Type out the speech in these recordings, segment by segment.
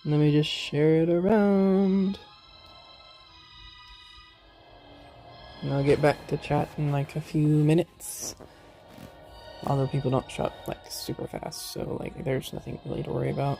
Let me just share it around. And I'll get back to chat in like a few minutes. Although people don't shut like super fast, so like there's nothing really to worry about.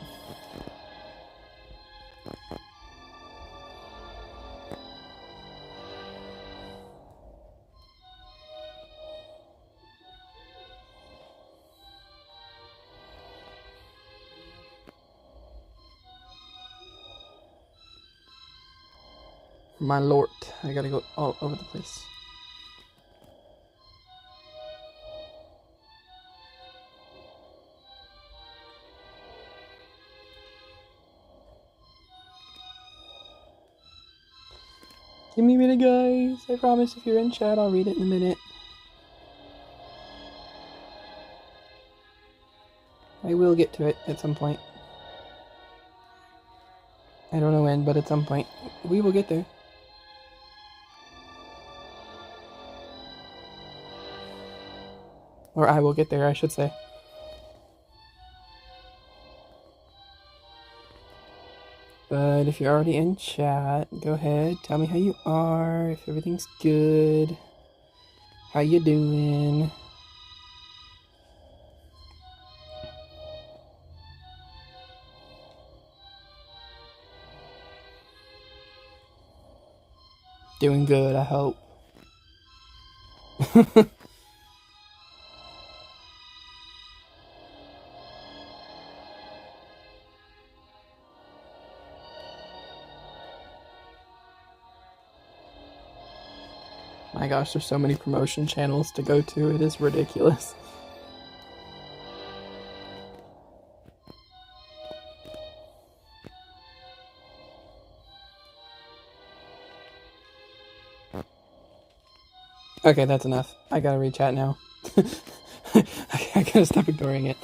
My lord, I gotta go all over the place. Give me a minute, guys. I promise if you're in chat, I'll read it in a minute. I will get to it at some point. I don't know when, but at some point. We will get there. Or I will get there, I should say. But if you're already in chat, go ahead, tell me how you are, if everything's good, how you doing. Doing good, I hope. My gosh, there's so many promotion channels to go to, it is ridiculous. Okay, that's enough. I gotta read chat now. I gotta stop ignoring it.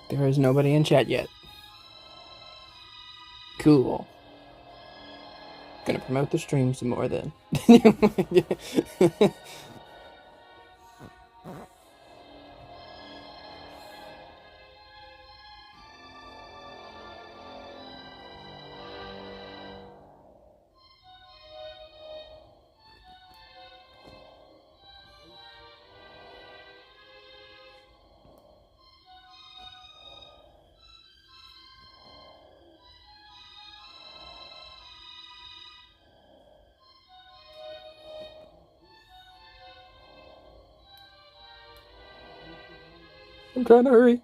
There is nobody in chat yet. Cool. Gonna promote the stream some more then. I'm trying to hurry.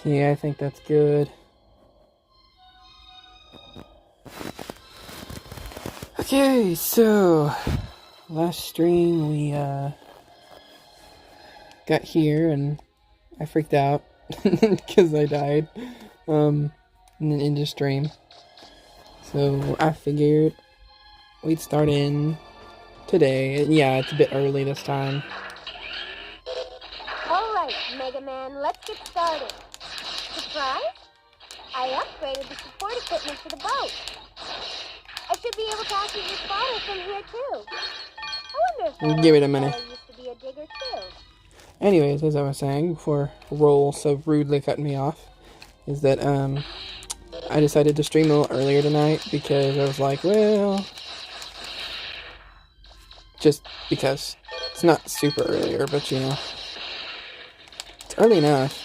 Yeah, I think that's good. Okay, so last stream we got here and I freaked out because I died in an indie stream. So I figured we'd start in today. Yeah, it's a bit early this time. Alright, Mega Man, let's get started. Surprise? I upgraded the support equipment for the boat. I should be able to access your spotter from here too. I wonder if Give it a minute. used to be a digger too. Anyways, as I was saying before Roll so rudely cut me off, is that I decided to stream a little earlier tonight because I was like, well, just because it's not super earlier, but you know, it's early enough.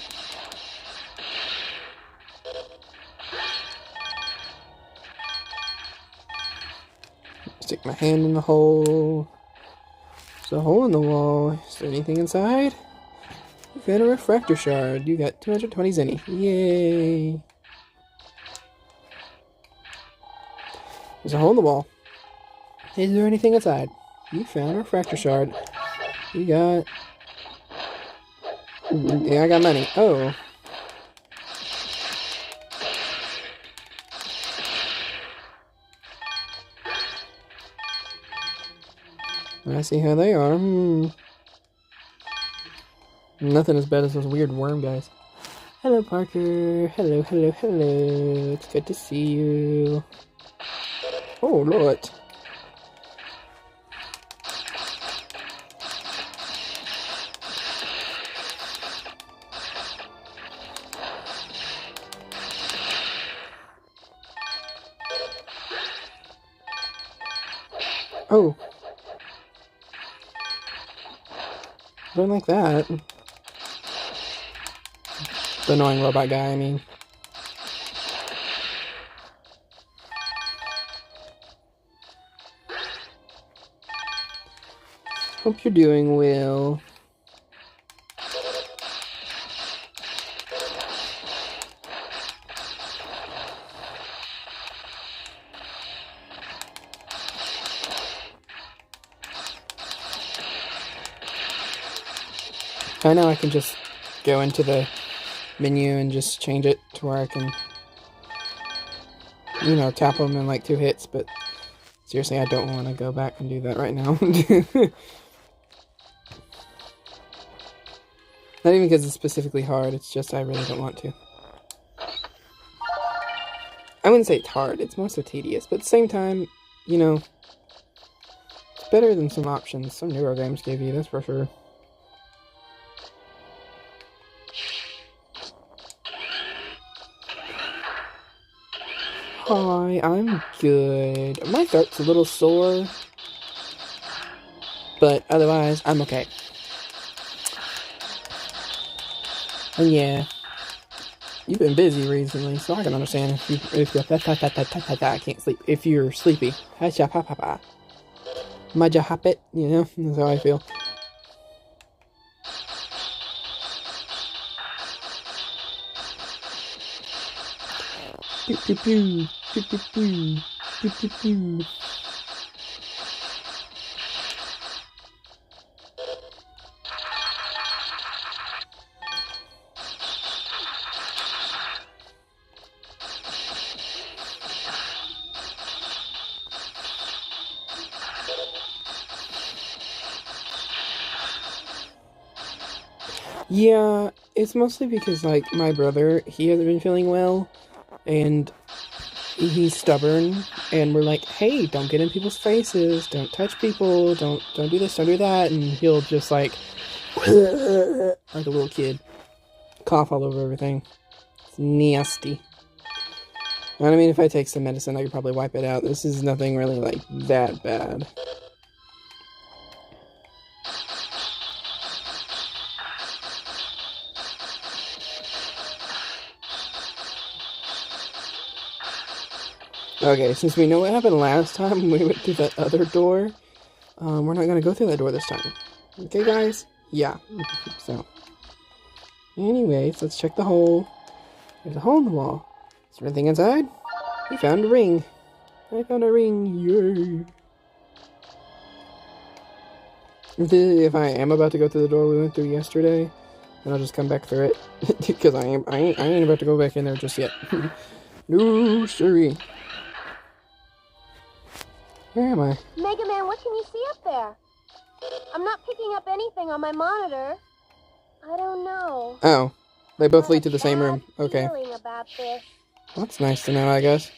Stick my hand in the hole. There's a hole in the wall. Is there anything inside? You found a refractor shard. You got 220 zenny. Yay! There's a hole in the wall. Is there anything inside? You found a refractor shard. You got... Yeah, I got money. Oh. I see how they are. Nothing as bad as those weird worm guys. Hello, Parker. Hello, hello, hello. It's good to see you. Oh, Lord. Oh. Don't like that. The annoying robot guy, I mean. Hope you're doing well. I know I can just go into the menu and just change it to where I can, you know, tap them in like 2 hits, but seriously, I don't want to go back and do that right now. Not even because it's specifically hard, it's just I really don't want to. I wouldn't say it's hard, it's more so tedious, but at the same time, you know, it's better than some options some newer games give you, that's for sure. Hi, I'm good. My throat's a little sore, but otherwise, I'm okay. And yeah, you've been busy recently, so I can understand if you're I can't sleep. If you're sleepy, Maja hapit, you know, that's how I feel. Pew pew pew, pew pew pew, pew pew pew. Yeah, it's mostly because, like, my brother, he hasn't been feeling well, and he's stubborn, and we're like, hey, don't get in people's faces, don't touch people, don't do this, don't do that, and he'll just, like a little kid, cough all over everything. It's nasty. And I mean, if I take some medicine, I could probably wipe it out. This is nothing really, like, that bad. Okay, since we know what happened last time when we went through that other door, we're not gonna go through that door this time. Okay, guys? Yeah. So, anyways, let's check the hole. There's a hole in the wall. Is there anything inside? We found a ring. I found a ring. Yay! If I am about to go through the door we went through yesterday, then I'll just come back through it because I ain't about to go back in there just yet. No, sorry. Where am I? Mega Man, what can you see up there? I'm not picking up anything on my monitor. I don't know. Oh, they both lead to the same room. Okay. About this. Well, that's nice to know, I guess.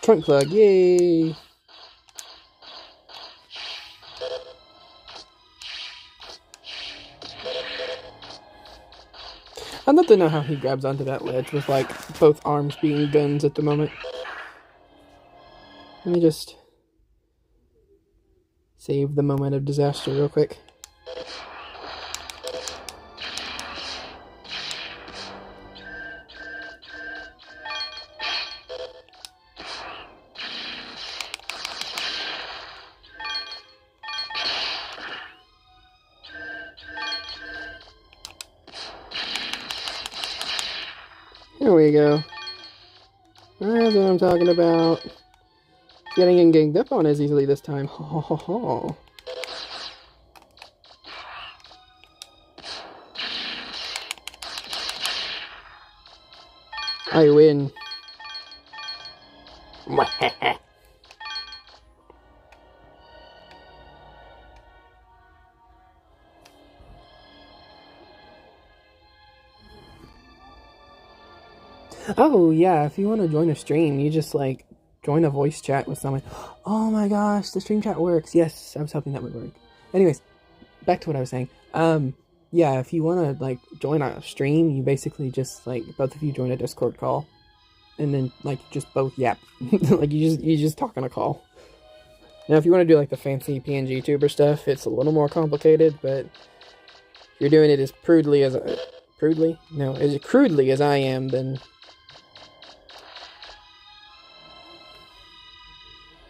Trunk plug, yay! I'd love to know how he grabs onto that ledge with, like, both arms being guns at the moment. Let me just save the moment of disaster real quick. There we go. That's what I'm talking about. Getting ganged up on as easily this time. Ho ho ho ho. I win. Oh, yeah, if you want to join a stream, you just, like, join a voice chat with someone. Oh my gosh, the stream chat works. Yes, I was hoping that would work. Anyways, back to what I was saying. Yeah, if you want to, like, join a stream, you basically just, like, both of you join a Discord call. And then, like, just both yap. Like, you just talk on a call. Now, if you want to do, like, the fancy PNG tuber stuff, it's a little more complicated, but if you're doing it as crudely as I am, then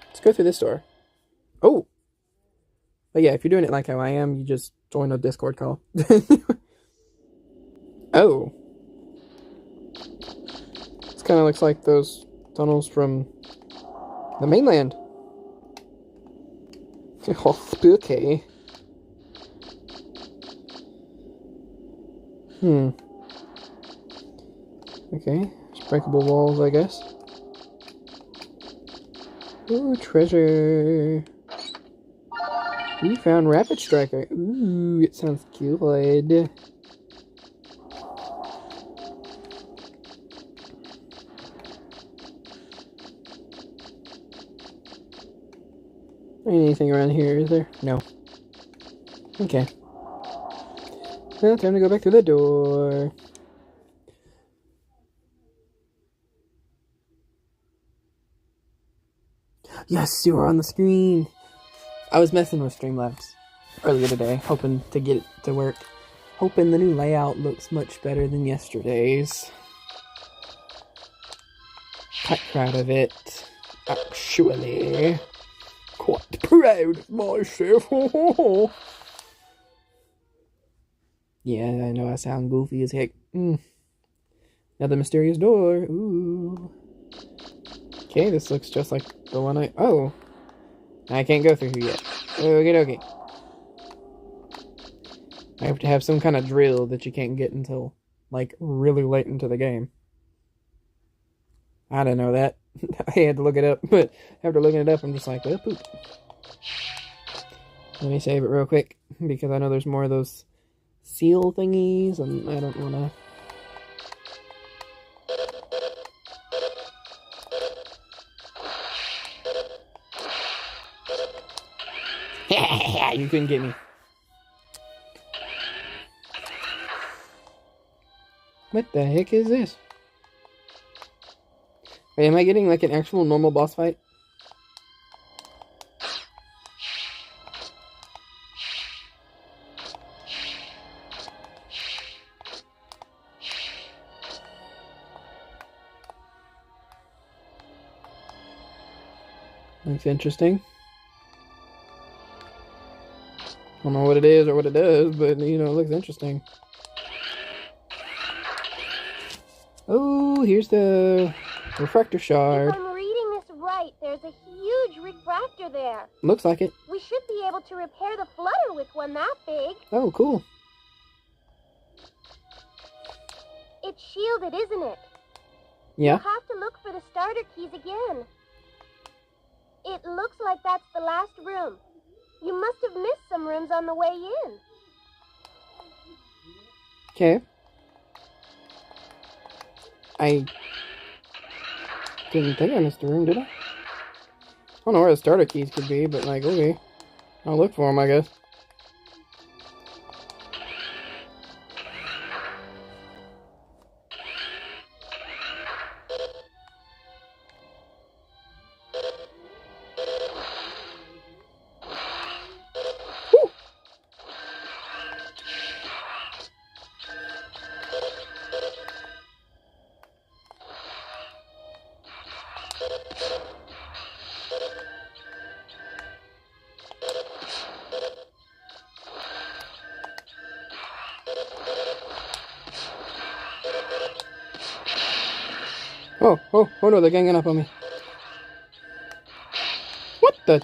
let's go through this door. Oh! But yeah, if you're doing it like how I am, you just join a Discord call. Oh. This kind of looks like those tunnels from the mainland. Oh, spooky. Okay, it's breakable walls, I guess. Ooh, treasure. We found Rapid Striker. Ooh, it sounds good. Anything around here, is there? No. Okay. Well, time to go back through the door. Yes, you are on the screen. I was messing with Streamlabs earlier today, hoping to get it to work. Hoping the new layout looks much better than yesterday's. Quite proud of it. Actually. Quite proud of myself. Yeah, I know I sound goofy as heck. Another mysterious door. Ooh. Okay, this looks just like the one oh. I can't go through here yet. Okie dokie. I have to have some kind of drill that you can't get until, like, really late into the game. I didn't know that. I had to look it up, but after looking it up, I'm just like, oh, poop. Let me save it real quick, because I know there's more of those seal thingies, and I don't want to... You couldn't get me. What the heck is this? Wait, am I getting like an actual normal boss fight? Looks interesting. I don't know what it is or what it does, but you know, it looks interesting. Oh, here's the refractor shard. If I'm reading this right, there's a huge refractor there. Looks like it. We should be able to repair the flutter with one that big. Oh, cool. It's shielded, isn't it? Yeah. You'll have to look for the starter keys again. It looks like that's the last room. You must have missed some rooms on the way in. Okay. I didn't think I missed a room, did I? I don't know where the starter keys could be, but like, okay. I'll look for them, I guess. Oh no, they're ganging up on me. What the?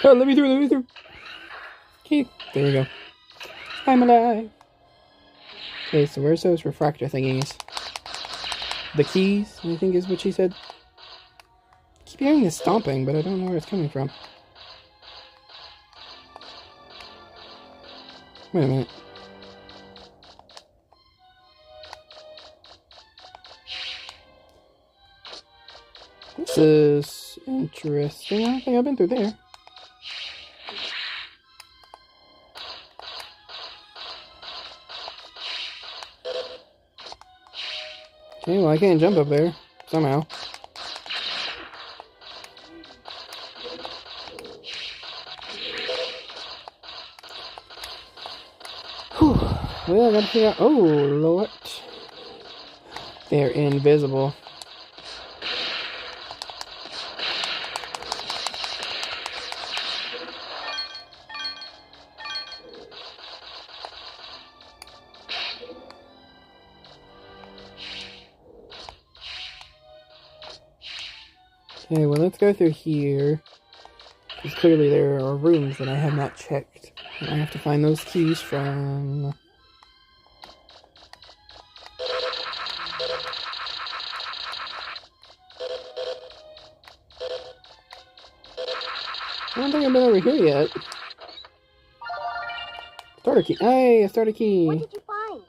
Oh, let me through, let me through. Okay, there we go. I'm alive. Okay, so where's those refractor thingies? The keys, I think is what she said. I keep hearing this stomping, but I don't know where it's coming from. Wait a minute. This is interesting. I don't think I've been through there. Okay, well I can't jump up there. Somehow. Whew. Well, I gotta figure out... Oh, Lord. They're invisible. Okay, well let's go through here. Because clearly there are rooms that I have not checked. And I have to find those keys from... I don't think I've been over here yet. Starter key. Hey, a starter key. What did you find?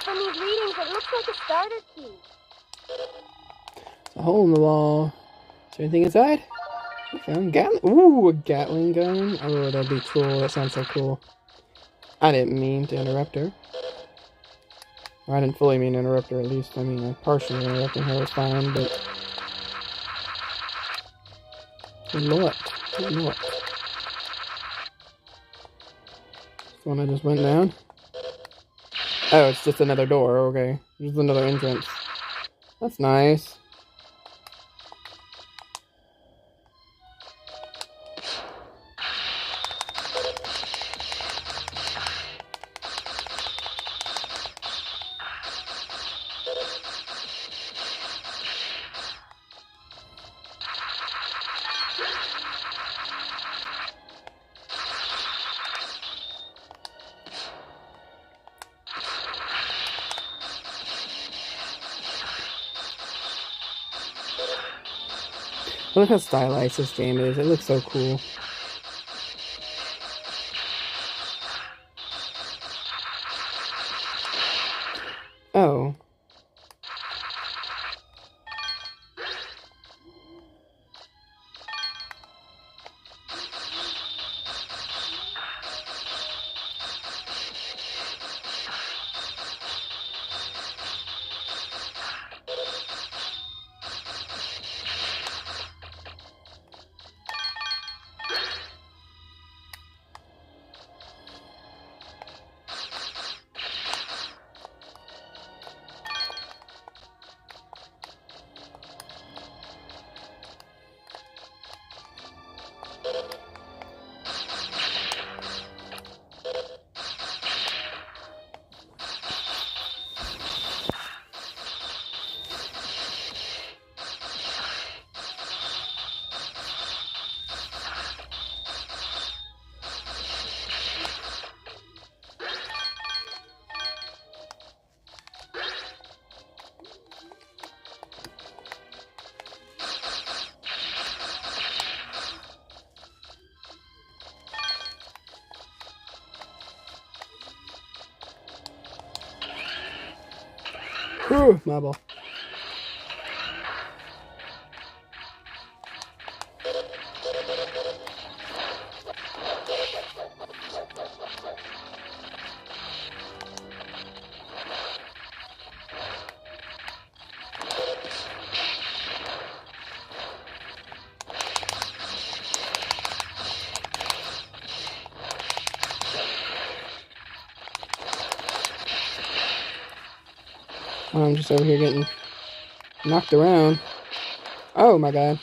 From these readings, it looks like a starter key. A hole in the wall. Is there anything inside? I found Gatling. Ooh, a Gatling gun. Oh, that'd be cool. That sounds so cool. I didn't mean to interrupt her. Or I didn't fully mean to interrupt her, at least. I mean, partially interrupting her was fine, but... Good Lord. Good Lord. This one I just went down. Oh, it's just another door. Okay. Just another entrance. That's nice. Look how stylized this game is. It looks so cool. Oh. Whew, my ball. I'm just over here getting knocked around. Oh my god.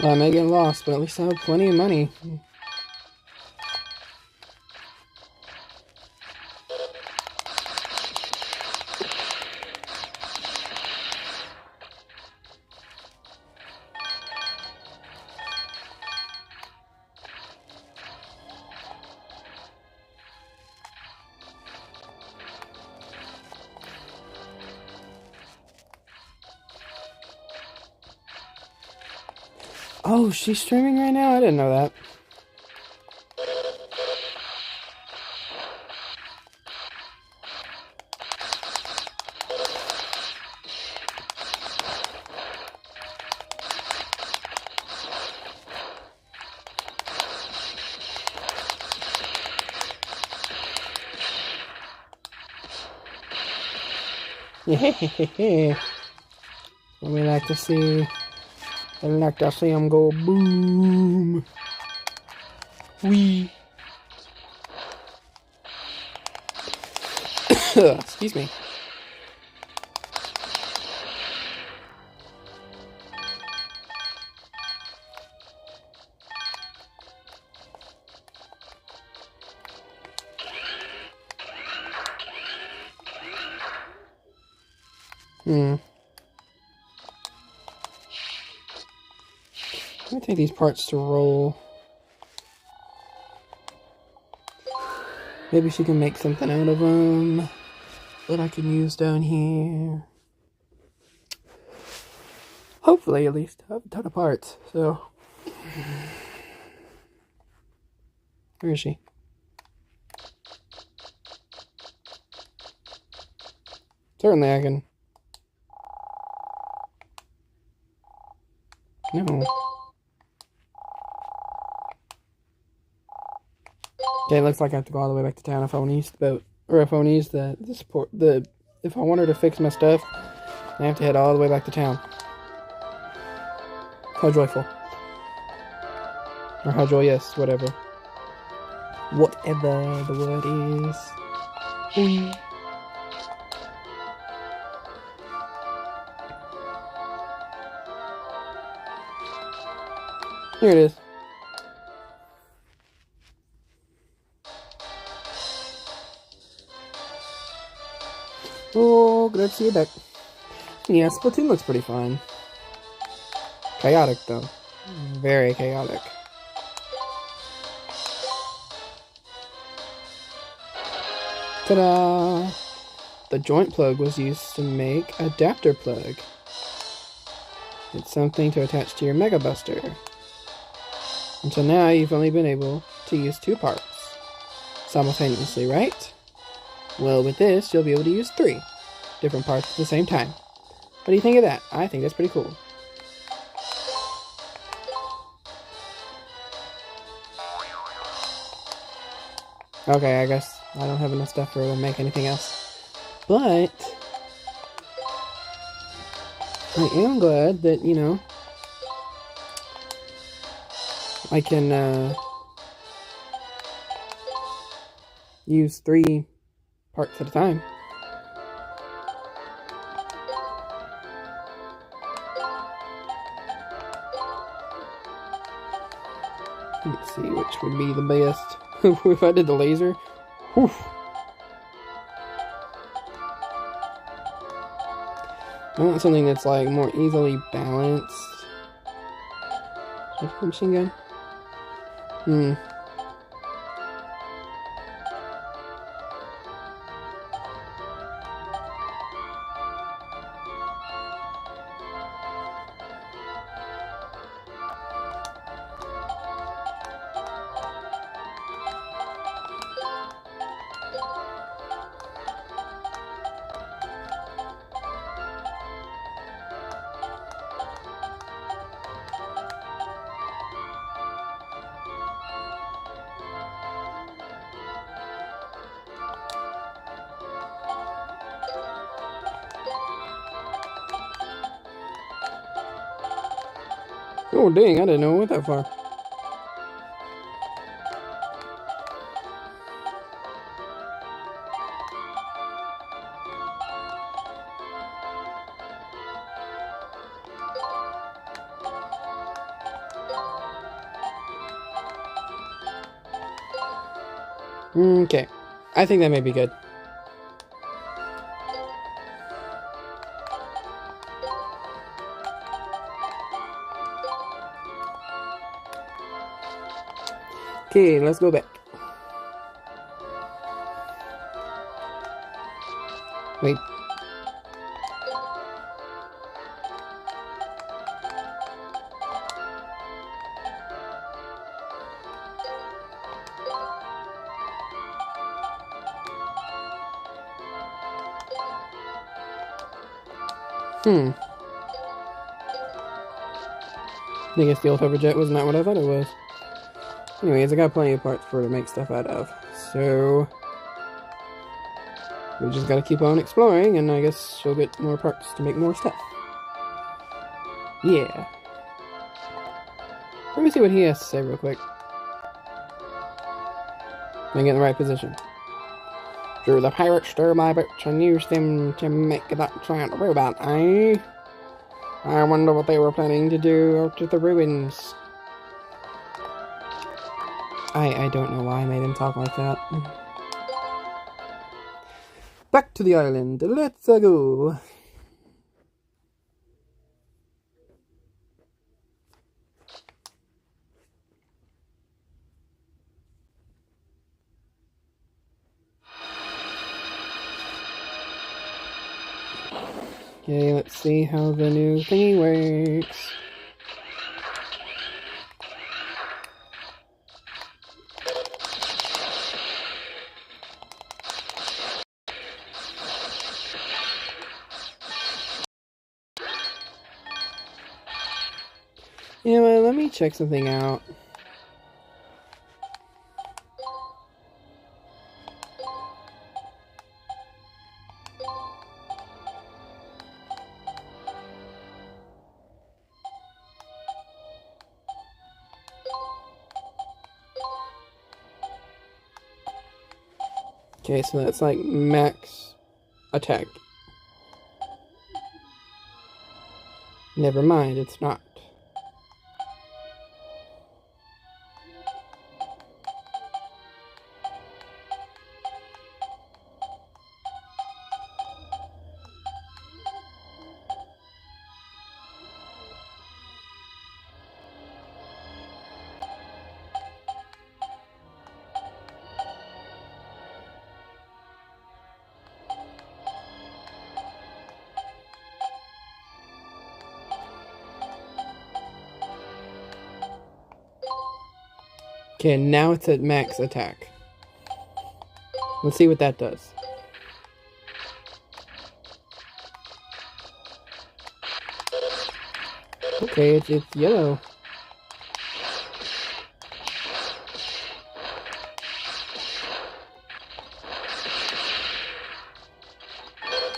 Well, I may get lost, but at least I have plenty of money. Oh, she's streaming right now? I didn't know that. Yeah. We like to see. I like to see him go boom. Wee. Excuse me. I'm gonna take these parts to roll. Maybe she can make something out of them that I can use down here. Hopefully, at least. I have a ton of parts, so. Where is she? Certainly I can. No. Okay, it looks like I have to go all the way back to town if I want to use the boat. Or if I want to use the support. If I want her to fix my stuff, I have to head all the way back to town. How joyful. Or how joyous, whatever. Whatever the word is. Ooh. Here it is. Oh, glad to see you back. Yeah, Splatoon looks pretty fun. Chaotic, though. Very chaotic. Ta-da! The joint plug was used to make adapter plug. It's something to attach to your Mega Buster. Until now, you've only been able to use 2 parts simultaneously, right? Well, with this, you'll be able to use 3 different parts at the same time. What do you think of that? I think that's pretty cool. Okay, I guess I don't have enough stuff for her to make anything else. But I am glad that, you know, I can use 3 parts at a time. Let's see which would be the best. If I did the laser, whew. I want something that's like more easily balanced. Machine gun? Oh, dang, I didn't know it went that far. Okay. I think that may be good. Okay, let's go back. Wait. I guess the old hoverjet was not what I thought it was. Anyways, I got plenty of parts for her to make stuff out of. So we just gotta keep on exploring, and I guess she'll get more parts to make more stuff. Yeah. Let me see what he has to say real quick. Let me get in the right position. Drew the pirates stir my boots and use them to make that giant robot, eh? I wonder what they were planning to do out at the ruins. I don't know why I made him talk like that. Back to the island. Let's go. Okay, let's see how the new thingy works. Yeah, well, let me check something out. Okay, so that's like max attack. Never mind, it's not. Okay, now it's at max attack. Let's see what that does. Okay, it's yellow.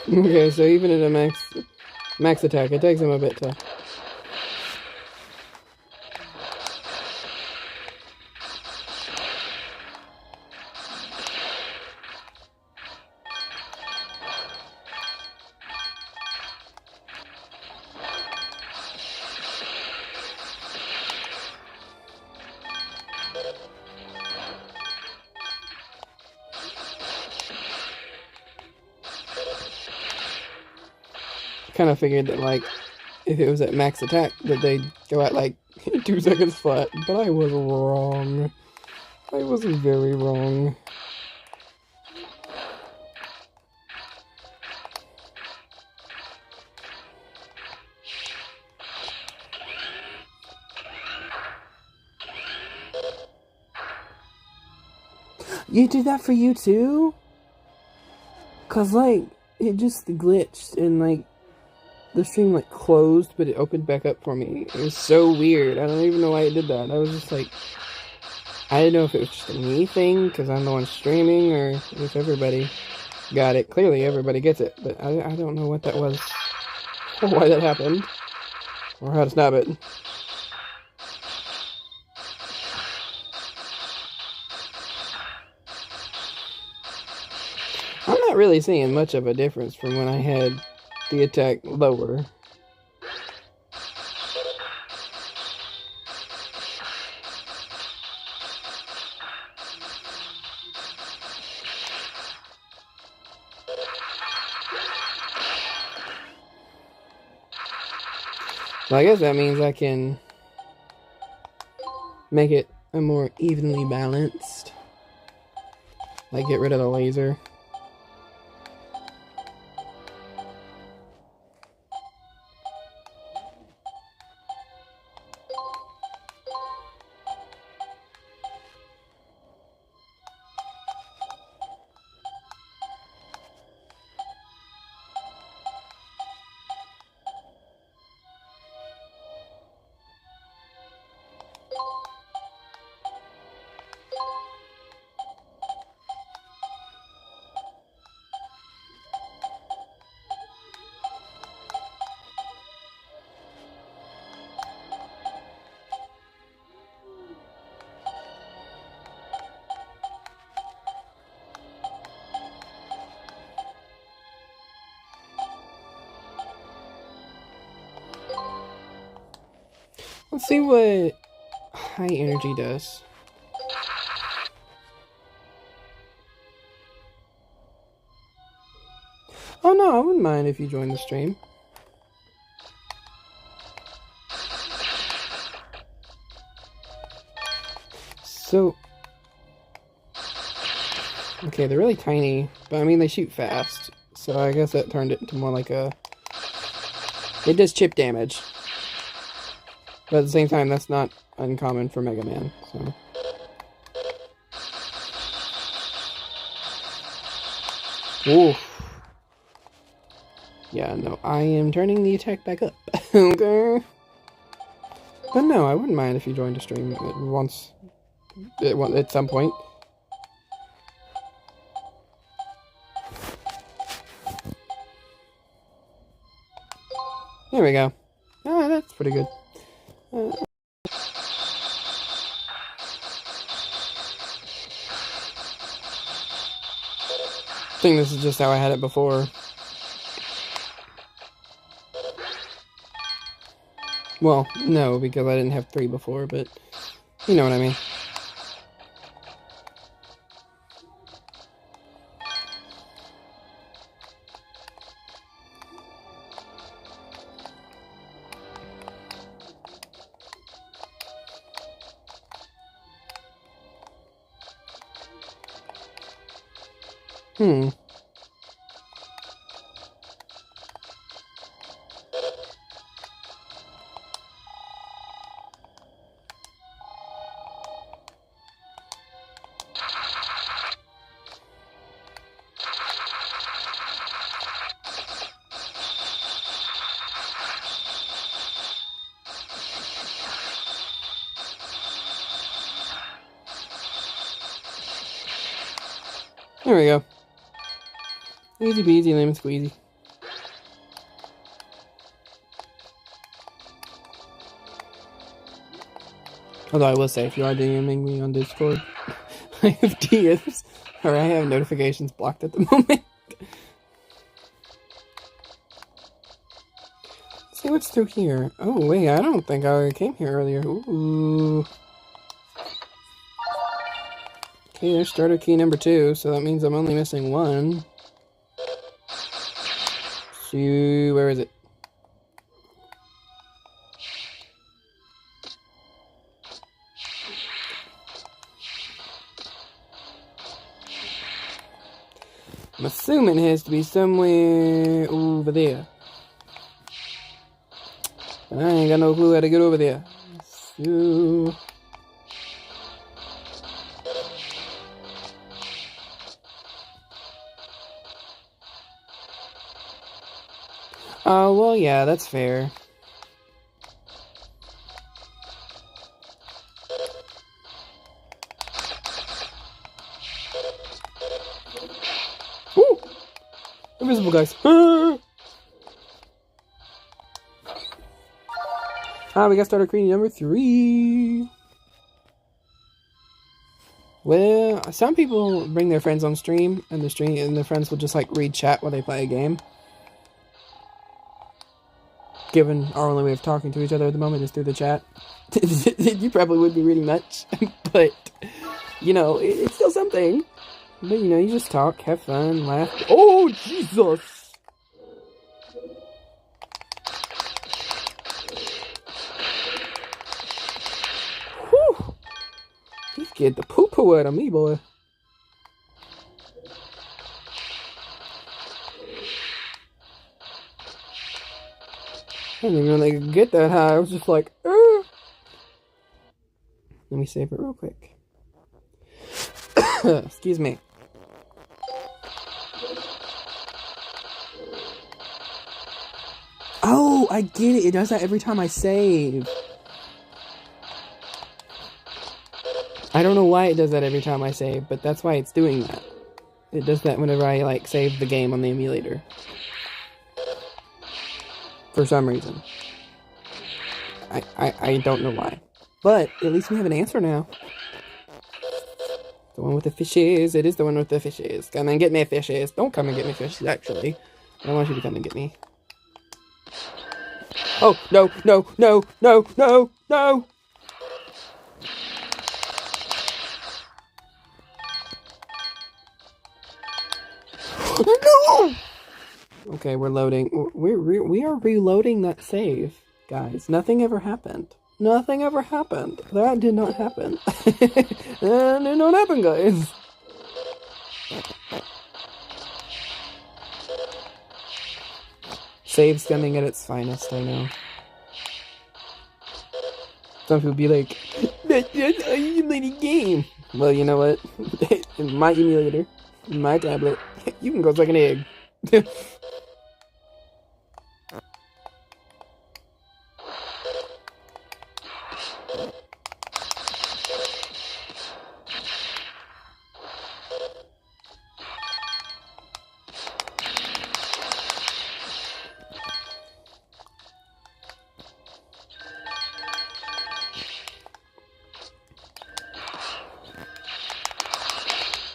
Okay, so even at a max attack, it takes him a bit to... kind of figured that, like, if it was at max attack, that they'd go at, like, 2 seconds flat. But I was wrong. I was very wrong. You did that for you too? Cause like, it just glitched and like, the stream like closed, but it opened back up for me. It was so weird. I don't even know why it did that. I was just like, I didn't know if it was just a me thing, cause I'm the one streaming, or if everybody got it. Clearly everybody gets it, but I don't know what that was, or why that happened, or how to stop it. not really seeing much of a difference from when I had the attack lower. Well, I guess that means I can make it a more evenly balanced. Like, get rid of the laser. Let's see what high energy does. Oh no, I wouldn't mind if you joined the stream. So, okay, they're really tiny, but I mean they shoot fast. So I guess that turned it into more like a... It does chip damage. But at the same time, that's not uncommon for Mega Man, so... Oof. Yeah, no, I am turning the attack back up. Okay. But no, I wouldn't mind if you joined a stream once... at some point. There we go. Ah, that's pretty good. I think this is just how I had it before. Well, no, because I didn't have 3 before, but you know what I mean. There we go. Easy peasy, lemon squeezy. Although I will say, if you are DMing me on Discord, I have DMs, or I have notifications blocked at the moment. Let's see what's through here. Oh, wait, I don't think I came here earlier. Ooh. Okay, there's starter key number 2, so that means I'm only missing 1. So, where is it? I'm assuming it has to be somewhere over there. I ain't got no clue how to get over there. So... Oh, well, yeah, that's fair. Ooh! Invisible guys. We got starter queen number 3. Well, some people bring their friends on stream, and their friends will just like read chat while they play a game. Given our only way of talking to each other at the moment is through the chat, you probably wouldn't be reading much, but you know, it's still something. But you know, you just talk, have fun, laugh. Oh, Jesus! Whew! He scared the poo-poo out of me, boy. I didn't even know they could get that high. I was just like, Let me save it real quick. Excuse me. Oh, I get it. It does that every time I save. I don't know why it does that every time I save, but that's why it's doing that. It does that whenever I, like, save the game on the emulator. For some reason. I don't know why. But, at least we have an answer now. The one with the fishes. It is the one with the fishes. Come and get me, fishes. Don't come and get me, fishes, actually. I don't want you to come and get me. Oh, no, no, no, no, no, no! No! Okay, we're loading. We are reloading that save, guys. Nothing ever happened. Nothing ever happened. That did not happen. That did not happen, guys. Save scumming at its finest, I know. Some people be like, that's an emulated game. Well, you know what? In my emulator, in my tablet, you can go suck an egg.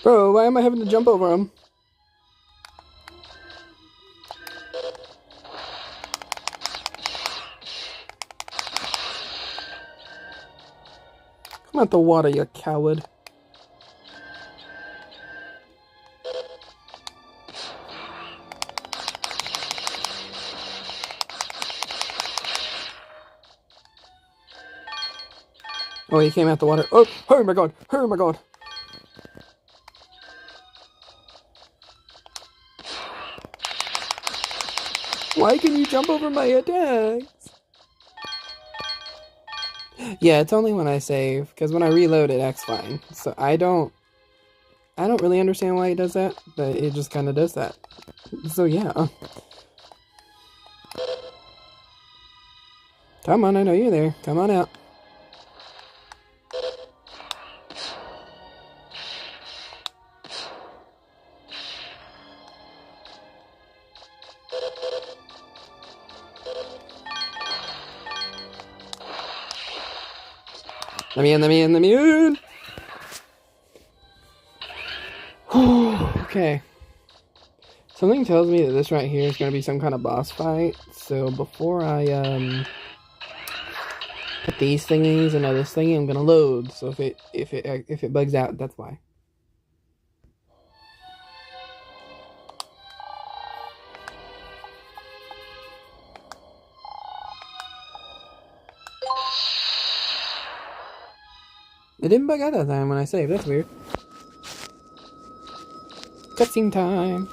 Bro, why am I having to jump over him? Come out the water, you coward. Oh, he came out the water. Oh my god, oh my god. Why can you jump over my attacks? Yeah, it's only when I save, because when I reload it acts fine. So I don't really understand why it does that, but it just kind of does that. So yeah. Come on, I know you're there. Come on out. Let me in. Okay. Something tells me that this right here is going to be some kind of boss fight. So before I put these thingies into this thingy, I'm going to load. So if it bugs out, that's why. It didn't bug out that time when I saved. That's weird. Cutscene time.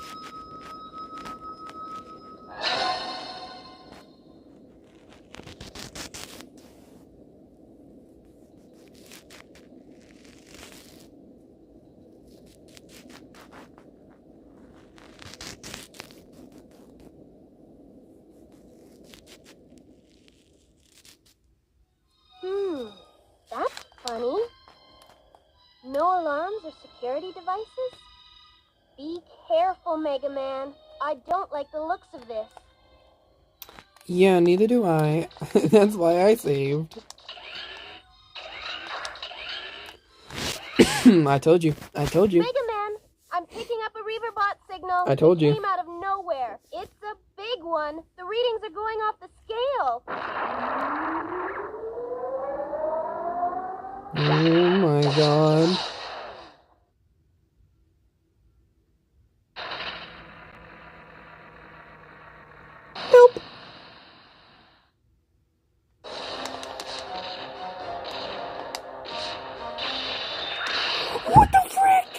That's funny. No alarms or security devices? Be careful, Mega Man. I don't like the looks of this. Yeah, neither do I. That's why I saved. I told you. I told you. Mega Man, I'm picking up a Reaverbot signal. I told you. It came out of nowhere. It's a big one. The readings are going off the scale. Oh my god. Help! What the frick?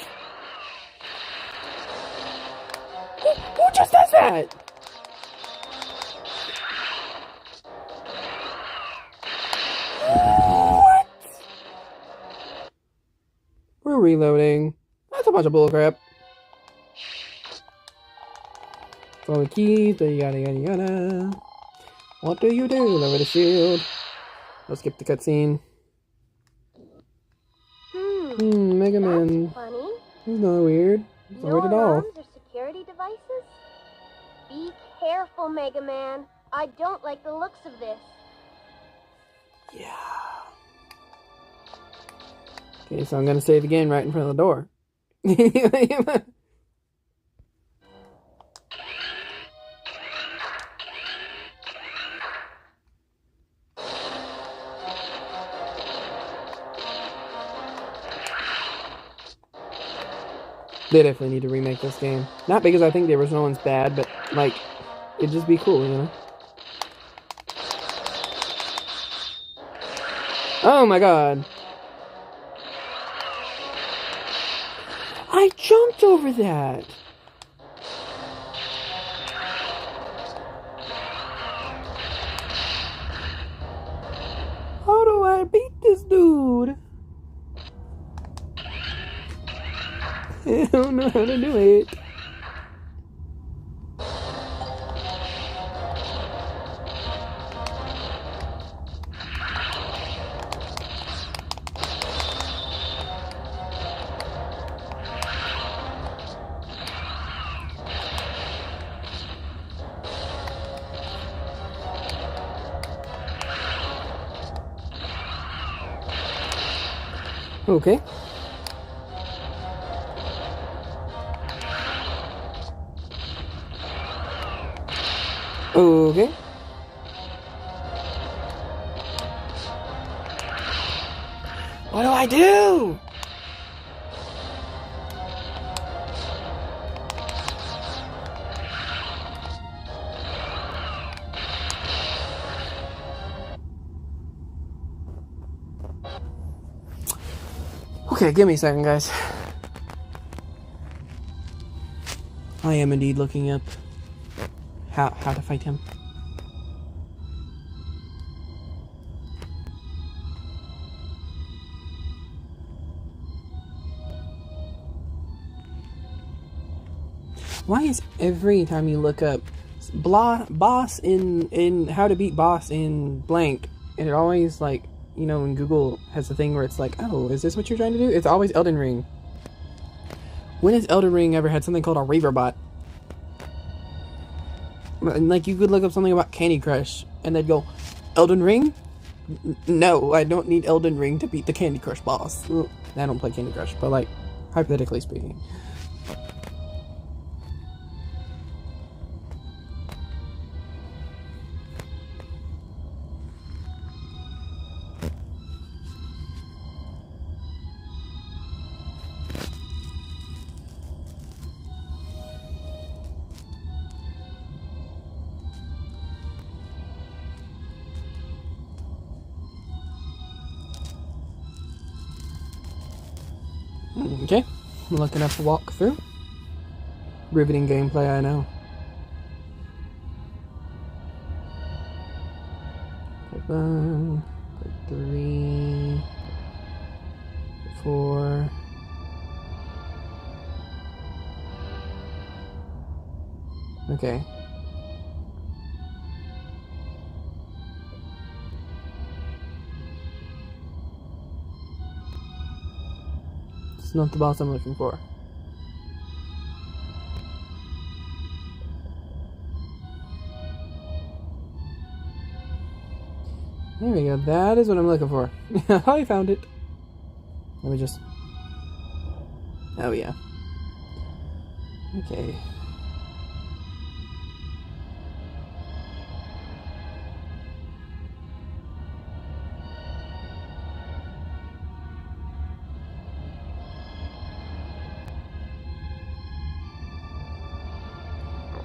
Who just does that? What? We're reloading. That's a bunch of bullcrap. Follow the keys, yada yada yada. What do you do? Lower the shield. Let's skip the cutscene. Mega Man. Funny. He's not weird. It's not No weird at all. alarms or security devices? Be careful, Mega Man. I don't like the looks of this. Yeah. Okay, so I'm gonna save again right in front of the door. They definitely need to remake this game. Not because I think the original one's bad, but like, it'd just be cool, you know? Oh my god. I jumped over that. How do I beat this dude? I don't know how to do it. Okay. Okay. What do I do? Okay, give me a second, guys. I am indeed looking up how to fight him. Why is every time you look up boss in how to beat boss in blank, and it always, like, you know, when Google has a thing where it's like, oh, is this what you're trying to do? It's always Elden Ring. When has Elden Ring ever had something called a Reaverbot? And like, you could look up something about Candy Crush, and they'd go, Elden Ring? No, I don't need Elden Ring to beat the Candy Crush boss. Well, I don't play Candy Crush, but like, hypothetically speaking. Okay, looking up a walkthrough. Riveting gameplay, I know. Part 3, 4. Okay. It's not the boss I'm looking for. There we go. That is what I'm looking for. I found it. Let me just Oh, yeah. Okay.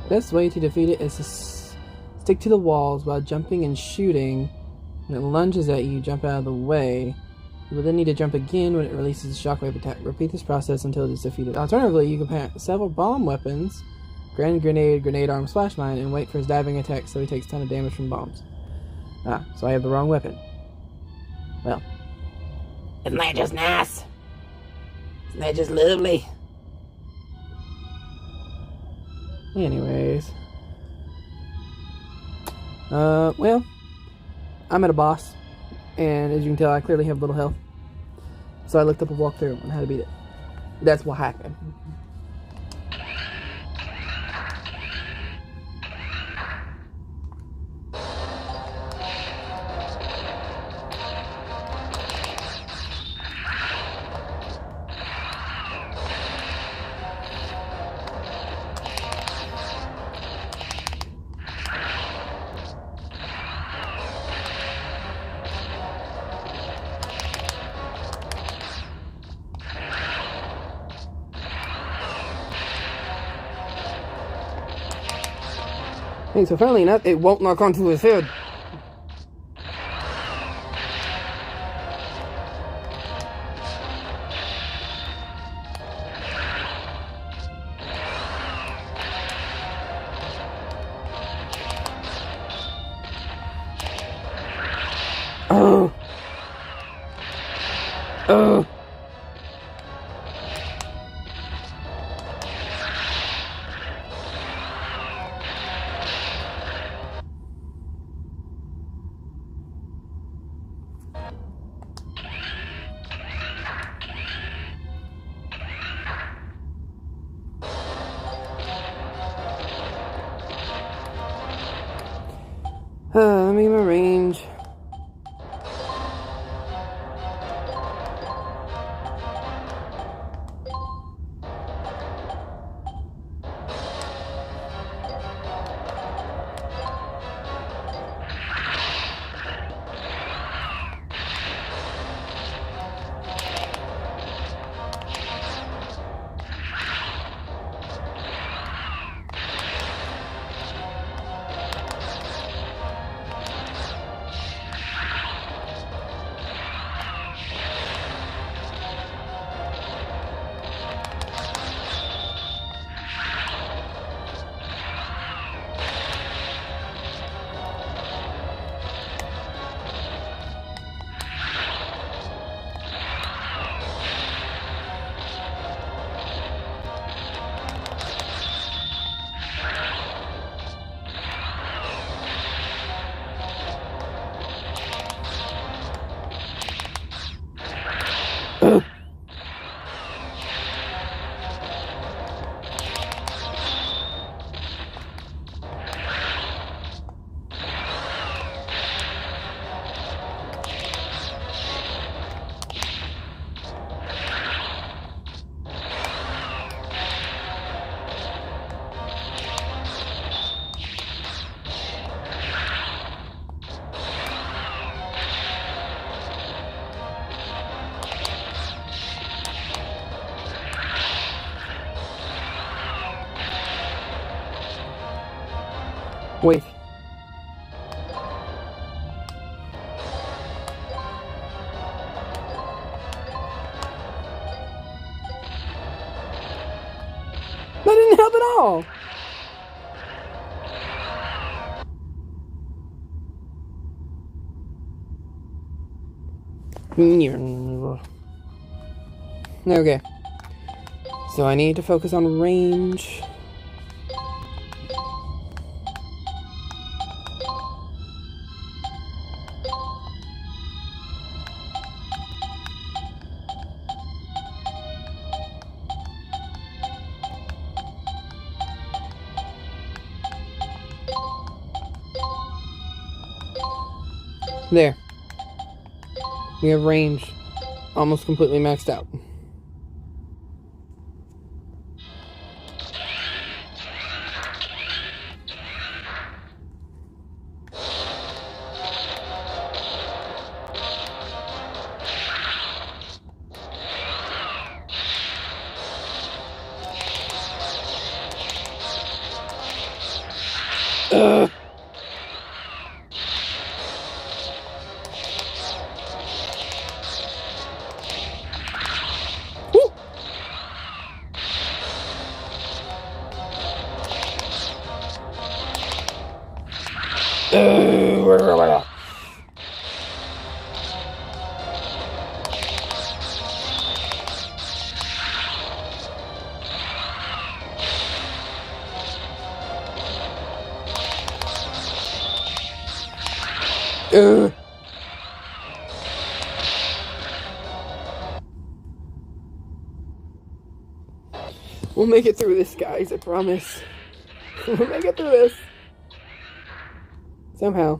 Best way to defeat it is to stick to the walls while jumping and shooting. When it lunges at you, jump out of the way. You will then need to jump again when it releases a shockwave attack. Repeat this process until it is defeated. Alternatively, you can plant several bomb weapons, grenade arm, splash mine, and wait for his diving attack so he takes a ton of damage from bombs. Ah, so I have the wrong weapon. Well, isn't that just nice? Isn't that just lovely? Anyways. Well, I'm at a boss, and as you can tell, I clearly have little health. So I looked up a walkthrough on how to beat it. That's what happened. Hey, so funnily enough, it won't knock onto his head. Oh. Oh. Let me get my range. Wait. That didn't help at all. Okay. So I need to focus on range. There. We have range almost completely maxed out. We'll make it through this, guys, I promise. We'll make it through this. Somehow.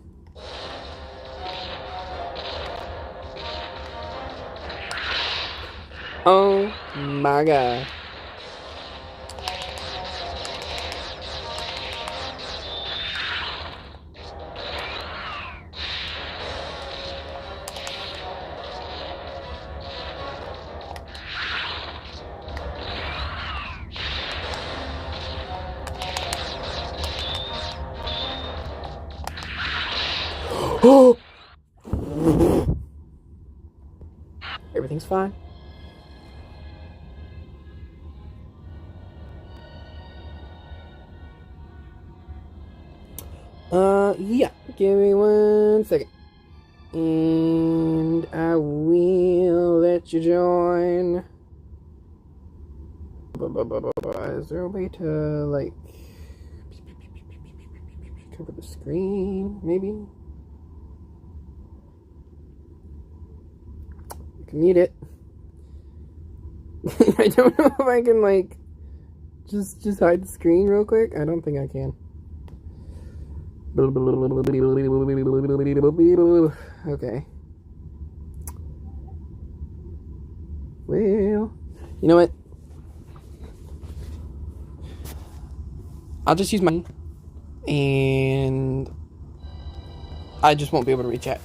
Oh my god. Oh! Everything's fine. Yeah. Give me 1 second. And I will let you join. Is there a way to, like, cover the screen, maybe? You can mute it. I don't know if I can, like, just hide the screen real quick. I don't think I can. Okay. Well, you know what? I'll just use my... And... I just won't be able to reach out.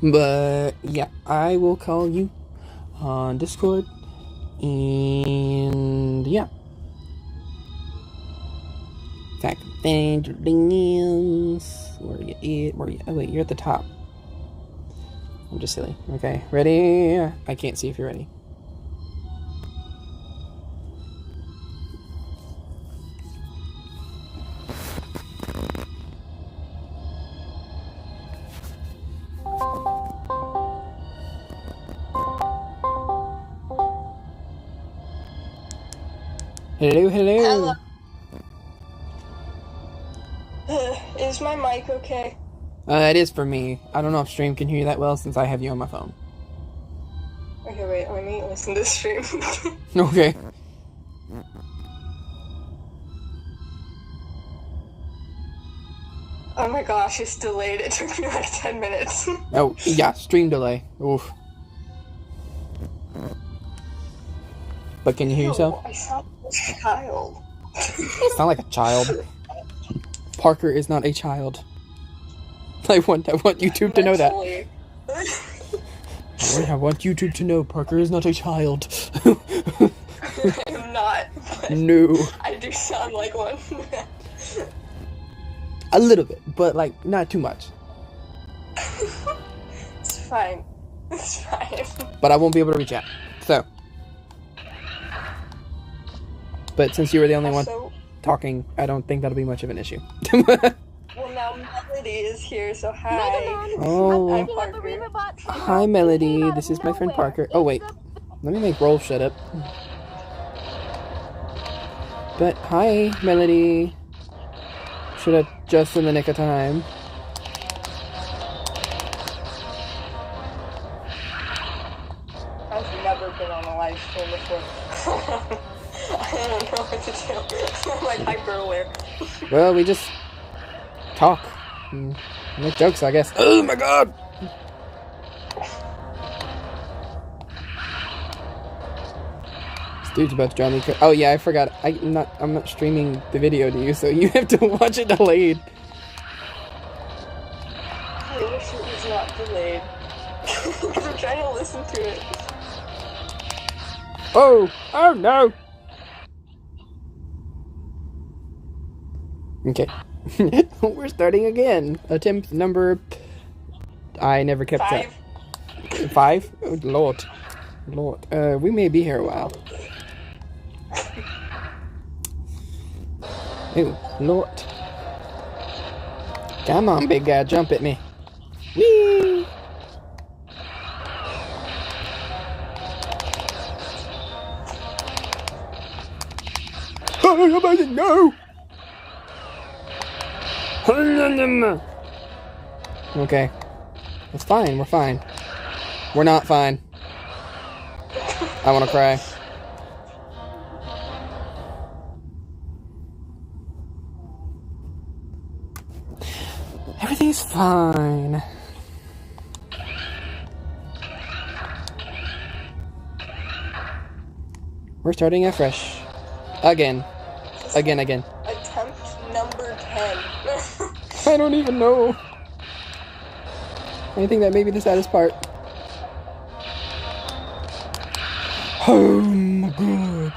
But, yeah, I will call you on Discord. And, yeah. Fact Ledgends. Where are you at? Where are you? Oh, wait, you're at the top. I'm just silly. Okay, ready? I can't see if you're ready. Hello, hello. Is my mic okay? It is for me. I don't know if stream can hear you that well since I have you on my phone. Okay, wait, let me listen to stream. Okay. Oh my gosh, it's delayed. It took me like 10 minutes. Oh, yeah, stream delay. Oof. But can you hear yourself? I sound like a child. You sound like a child. Parker is not a child. I want YouTube to know that. I want YouTube to know Parker is not a child. I'm not. No. I do sound like one. A little bit, but like not too much. It's fine. It's fine. But I won't be able to reach out. So. But since you were the only one talking, I don't think that'll be much of an issue. Well, now Melody is here, so hi. Oh. I'm Parker. Hi, Melody. This is my friend Parker. Oh, wait. Let me make Roll shut up. But, hi, Melody. Shut up just in the nick of time. I've never been on a live stream before. I don't know what to do. I'm like hyper aware. Well, we just talk and make jokes, I guess. Oh my god! This dude's about to drive me crazy. Oh yeah, I forgot. I'm not streaming the video to you, so you have to watch it delayed. I wish it was not delayed. Because I'm trying to listen to it. Oh! Oh no! Okay. We're starting again. Attempt number... I never kept track. 5? Oh, Lord. We may be here a while. Ooh, Lord. Come on, big guy, jump at me. Whee! Oh, no! Okay. It's fine, we're fine. We're not fine. I want to cry. Everything's fine. We're starting afresh. Again. Again. Attempt number 10. I don't even know. I think that may be the saddest part. Oh my god.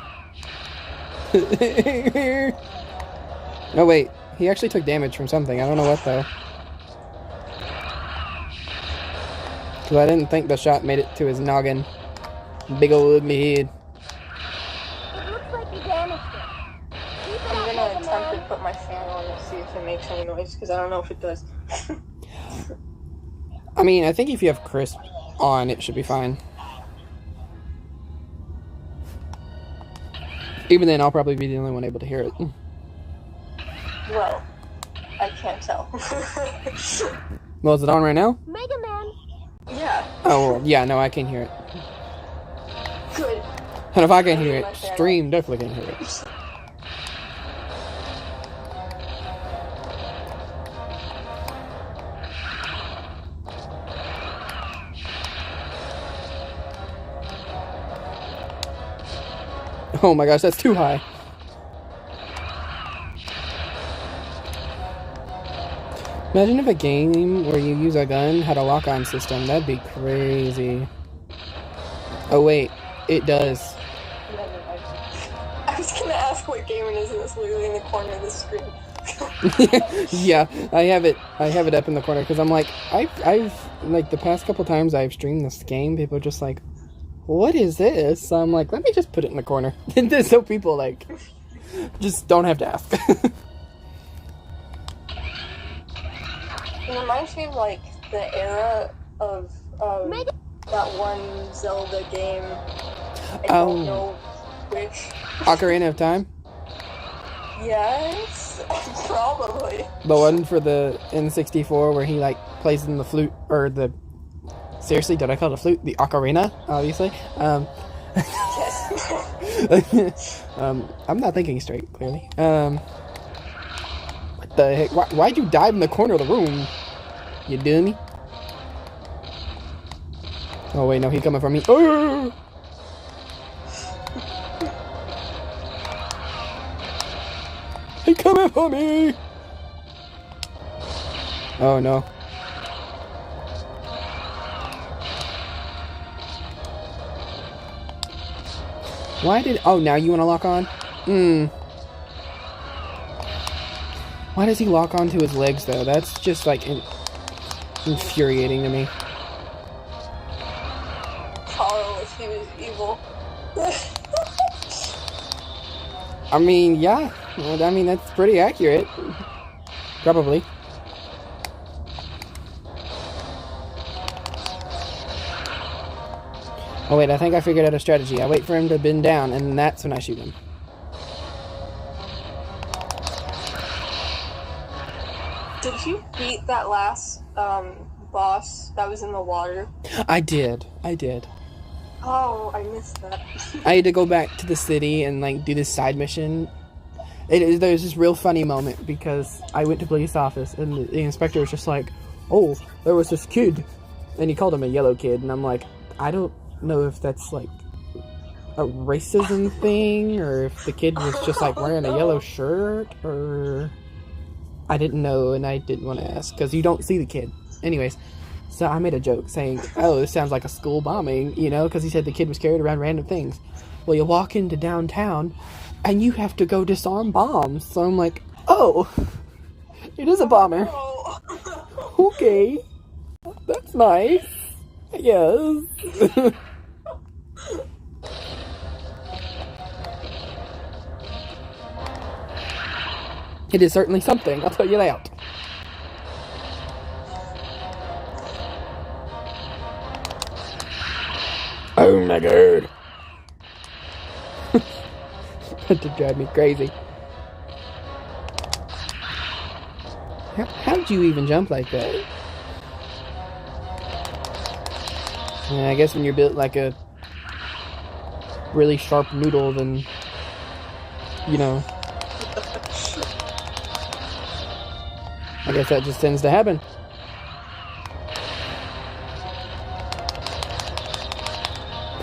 No, wait. He actually took damage from something. I don't know what, though. Because I didn't think the shot made it to his noggin. Big old ugly head. It looks like you damaged it. Keep it I'm up, gonna Mega attempt to Man. put my fan on and see if it makes any noise, because I don't know if it does. I mean, I think if you have crisp on, it should be fine. Even then, I'll probably be the only one able to hear it. Well, I can't tell. Well, is it on right now? Mega Man. Yeah. Oh, well, yeah, no, I can hear it. Good. And if I can hear it, stream definitely can hear it. Oh my gosh, that's too high. Imagine if a game where you use a gun had a lock-on system. That'd be crazy. Oh wait, it does. I was gonna ask what game it is, and it's literally in the corner of the screen. Yeah, I have it up in the corner because I'm like, I've like the past couple times I've streamed this game, people are just like, what is this? So I'm like, let me just put it in the corner. So people like just don't have to ask. It reminds me of like the era of that one Zelda game. I don't know which. Ocarina of Time? Yes, probably. The one for the N64 where he like plays in the flute, or the, seriously, did I call it a flute? The ocarina, obviously. Yes. I'm not thinking straight, clearly. What the heck? Why'd you dive in the corner of the room? You dummy. Oh wait, no, he coming for me. Oh! He coming for me! Oh no. Why did... Oh, now you want to lock on? Why does he lock onto his legs, though? That's just, like, infuriating to me. Charles, he was evil. I mean, yeah. Well, I mean, that's pretty accurate. Probably. Oh, wait, I think I figured out a strategy. I wait for him to bend down, and that's when I shoot him. Did you beat that last boss that was in the water? I did. Oh, I missed that. I had to go back to the city and, like, do this side mission. There's this real funny moment because I went to police office and the inspector was just like, oh, there was this kid. And he called him a yellow kid. And I'm like, I don't know if that's, like, a racism thing or if the kid was just, like, wearing a yellow shirt or... I didn't know and I didn't want to ask because you don't see the kid. Anyways, so I made a joke saying, oh, this sounds like a school bombing, you know, because he said the kid was carried around random things. Well, you walk into downtown and you have to go disarm bombs. So I'm like, oh, it is a bomber. Okay, that's nice. Yes. It is certainly something, I'll tell you that. Oh my god. That did drive me crazy. How'd you even jump like that? Yeah, I guess when you're built like a really sharp noodle, then, you know, I guess that just tends to happen.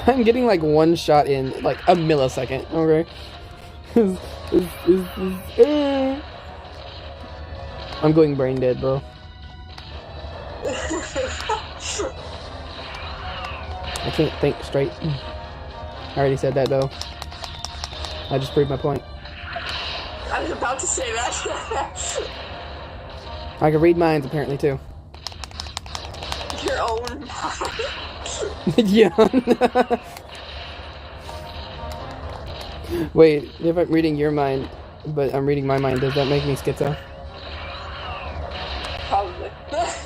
I'm getting like one shot in like a millisecond, okay? I'm going brain dead, bro. I can't think straight. I already said that though. I just proved my point. I was about to say that. I can read minds apparently too. Your own mind. Yeah. Wait, if I'm reading your mind, but I'm reading my mind, does that make me schizo? Probably.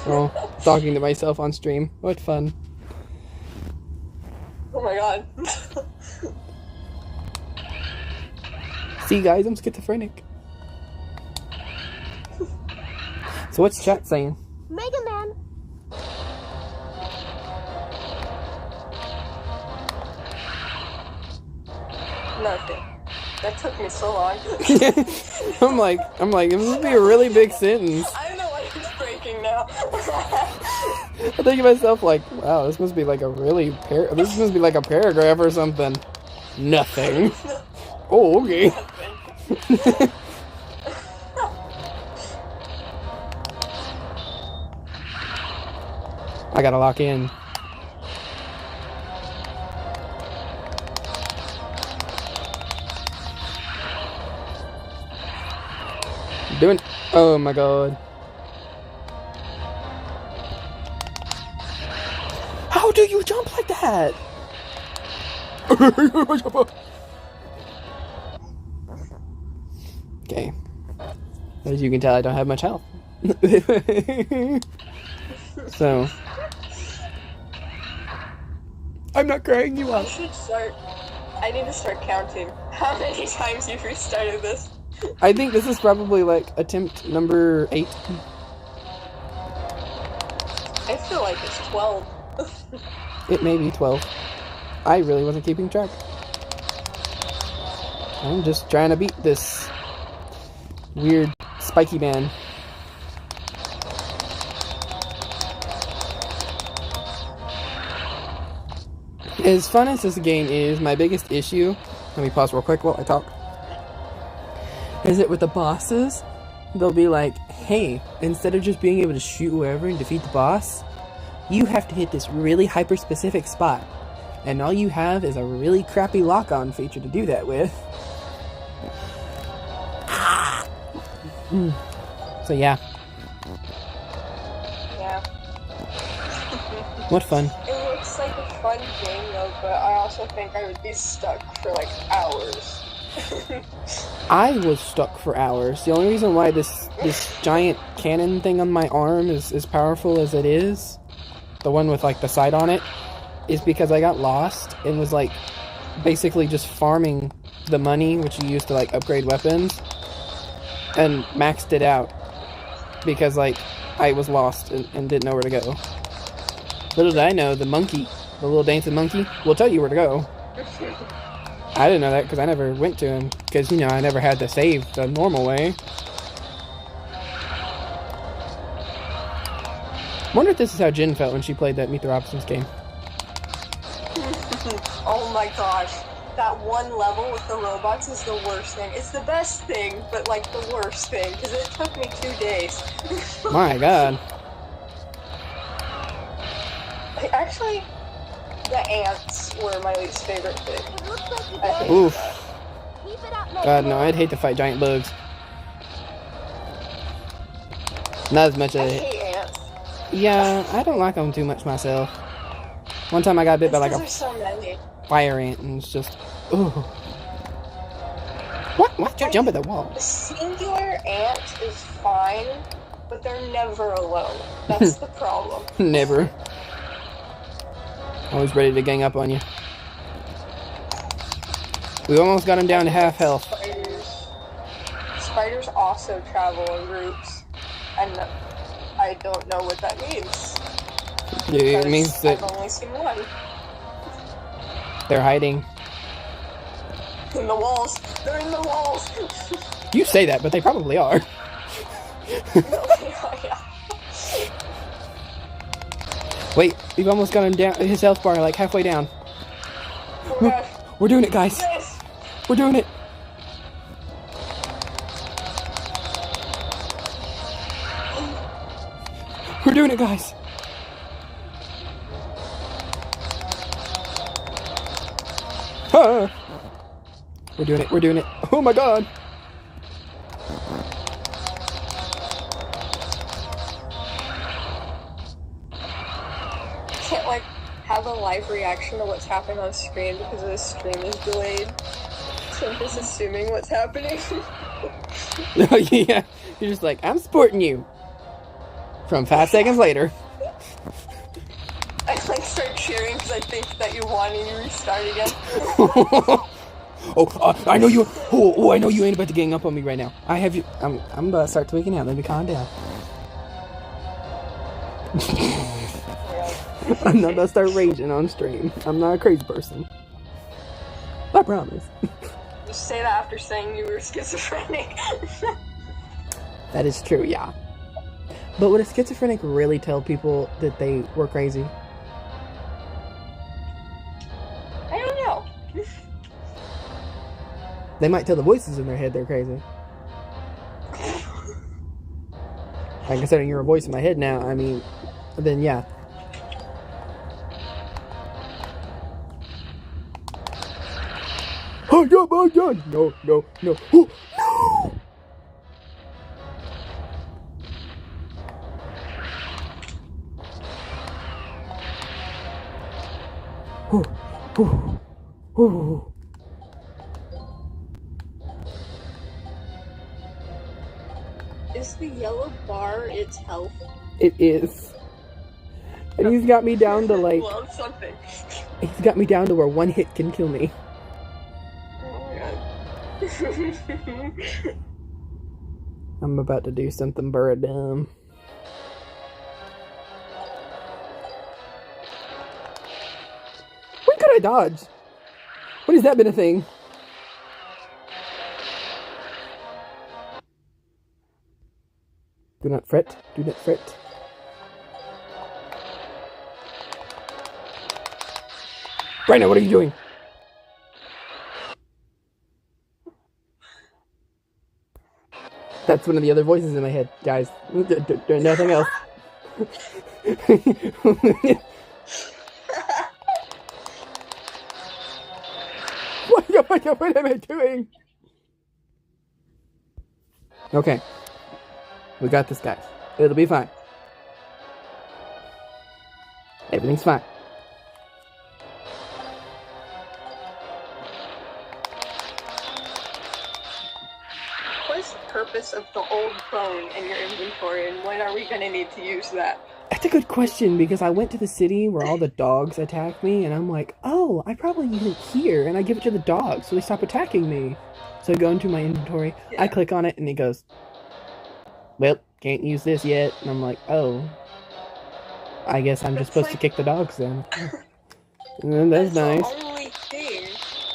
Oh, talking to myself on stream. What fun. Oh my god. See guys, I'm schizophrenic. So what's chat saying? Mega Man. Nothing. That took me so long. I'm like, this must be a really big sentence. I don't know why it's breaking now. I think to myself like, wow, this must be like a really this must be like a paragraph or something. Nothing. Oh, okay. Nothing. I gotta lock in. Doing. Oh my god. How do you jump like that? Okay. As you can tell, I don't have much health. So. I'm not crying you I out. should start. I need to start counting how many times you've restarted this. I think this is probably like attempt number 8. I feel like it's 12. It may be 12. I really wasn't keeping track. I'm just trying to beat this weird spiky man. As fun as this game is, my biggest issue, let me pause real quick while I talk, is that with the bosses, they'll be like, hey, instead of just being able to shoot whoever and defeat the boss, you have to hit this really hyper-specific spot. And all you have is a really crappy lock-on feature to do that with. So yeah. Yeah. What fun. It looks like a fun game though, but I also think I would be stuck for like hours. I was stuck for hours. The only reason why this giant cannon thing on my arm is as powerful as it is, the one with like the sight on it, is because I got lost and was like basically just farming the money which you use to like upgrade weapons and maxed it out because like I was lost and didn't know where to go. Little did I know, the monkey, the little dancing monkey, will tell you where to go. I didn't know that because I never went to him because, you know, I never had to save the normal way. Wonder if this is how Jin felt when she played that Meet the Robinsons game. Oh my gosh. That one level with the robots is the worst thing. It's the best thing, but like the worst thing, because it took me 2 days. My god. Actually, the ants were my least favorite thing. It looks like you I did. Oof. Keep it up, Mega God, no, Man. I'd hate to fight giant bugs. Not as much I as hate ants. Yeah, I don't like them too much myself. One time I got bit by like There's so many. fire ant and it's just, ooh. What? Why'd you jump at the wall? The singular ant is fine, but they're never alone. That's the problem. Never. Always ready to gang up on you. We almost got him down to half health. Spiders also travel in groups, and I don't know what that means. It means that I've only seen one. They're hiding. In the walls. They're in the walls. You say that, but they probably are. Yeah. Wait, we've almost got him down. His health bar like halfway down. We're doing it, guys. Yes. We're doing it. We're doing it, guys. Ah. We're doing it. We're doing it. Oh my god. Can't like have a live reaction to what's happening on screen because the stream is delayed. So I'm just assuming what's happening. Oh yeah. You're just like, I'm supporting you. From 5 seconds later. I like start cheering because I think that you won and you restart again. I know you. I know you ain't about to gang up on me right now. I have you. I'm about to start tweaking out. Let me calm down. I'm not about to start raging on stream. I'm not a crazy person. I promise. You say that after saying you were schizophrenic. That is true, yeah. But would a schizophrenic really tell people that they were crazy? I don't know. They might tell the voices in their head they're crazy. Like, considering you're a voice in my head now, I mean, then yeah. Oh, God! No. Oh, no! Oh. Is the yellow bar its health? It is. And he's got me down to like... Love something. He's got me down to where one hit can kill me. Oh my god. I'm about to do something bird dumb. When could I dodge? When has that been a thing? Do not fret. Do not fret. Right now, what are you doing? That's one of the other voices in my head, guys. Nothing else. What am I doing? Okay. We got this, guys. It'll be fine. Everything's fine. What is the purpose of the old bone in your inventory, and when are we gonna need to use that? That's a good question, because I went to the city where all the dogs attack me, and I'm like, oh, I probably need it here, and I give it to the dogs, so they stop attacking me. So I go into my inventory, I click on it, and it goes, well, can't use this yet. And I'm like, oh, I guess I'm just supposed to kick the dogs then. And then that's nice. The only thing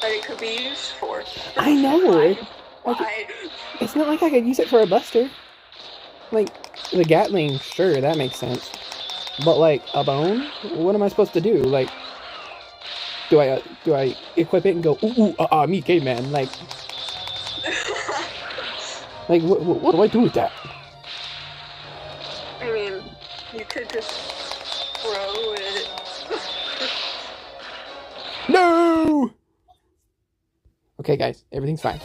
that it could be used for. I know. Why? It's not like I could use it for a buster. Like, the Gatling, sure, that makes sense. But, like, a bone? What am I supposed to do? Like, do I equip it and go, me caveman? Like, what do I do with that? I mean, you could just throw it. No! Okay, guys, everything's fine.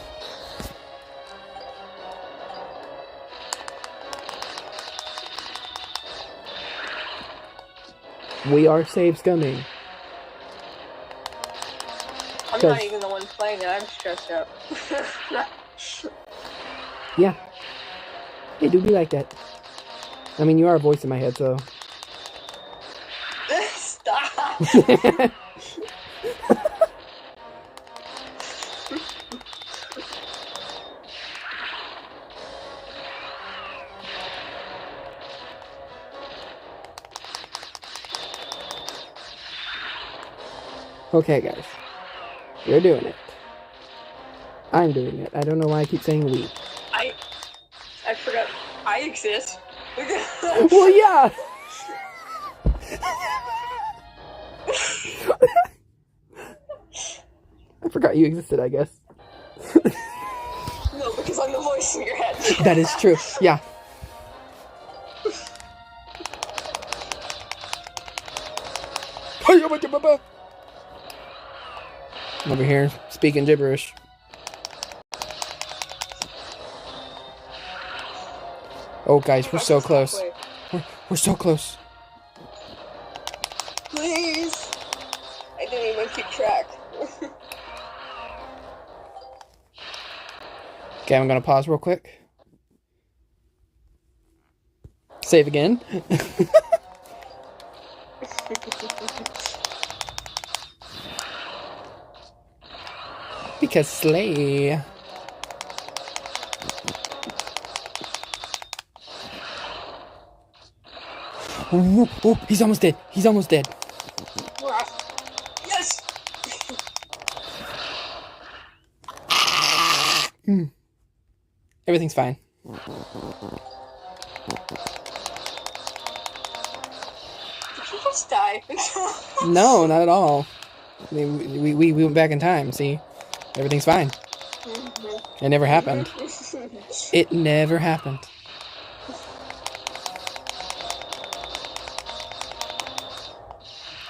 We are save scumming. I'm not even the one playing it, I'm stressed out. Yeah. It do be like that. I mean, you are a voice in my head, so. Stop! Okay, guys. You're doing it. I'm doing it. I don't know why I keep saying we. I forgot I exist. Well, yeah! I forgot you existed, I guess. No, because I'm the voice in your head. That is true. Yeah. I'm over here speaking gibberish. Oh, guys, we're so close. We're so close. Please! I didn't even keep track. Okay, I'm gonna pause real quick. Save again. Because slay. Oh, oh, he's almost dead. He's almost dead. Yes! Everything's fine. Did you just die? No, not at all. We went back in time, see? Everything's fine. It never happened. It never happened.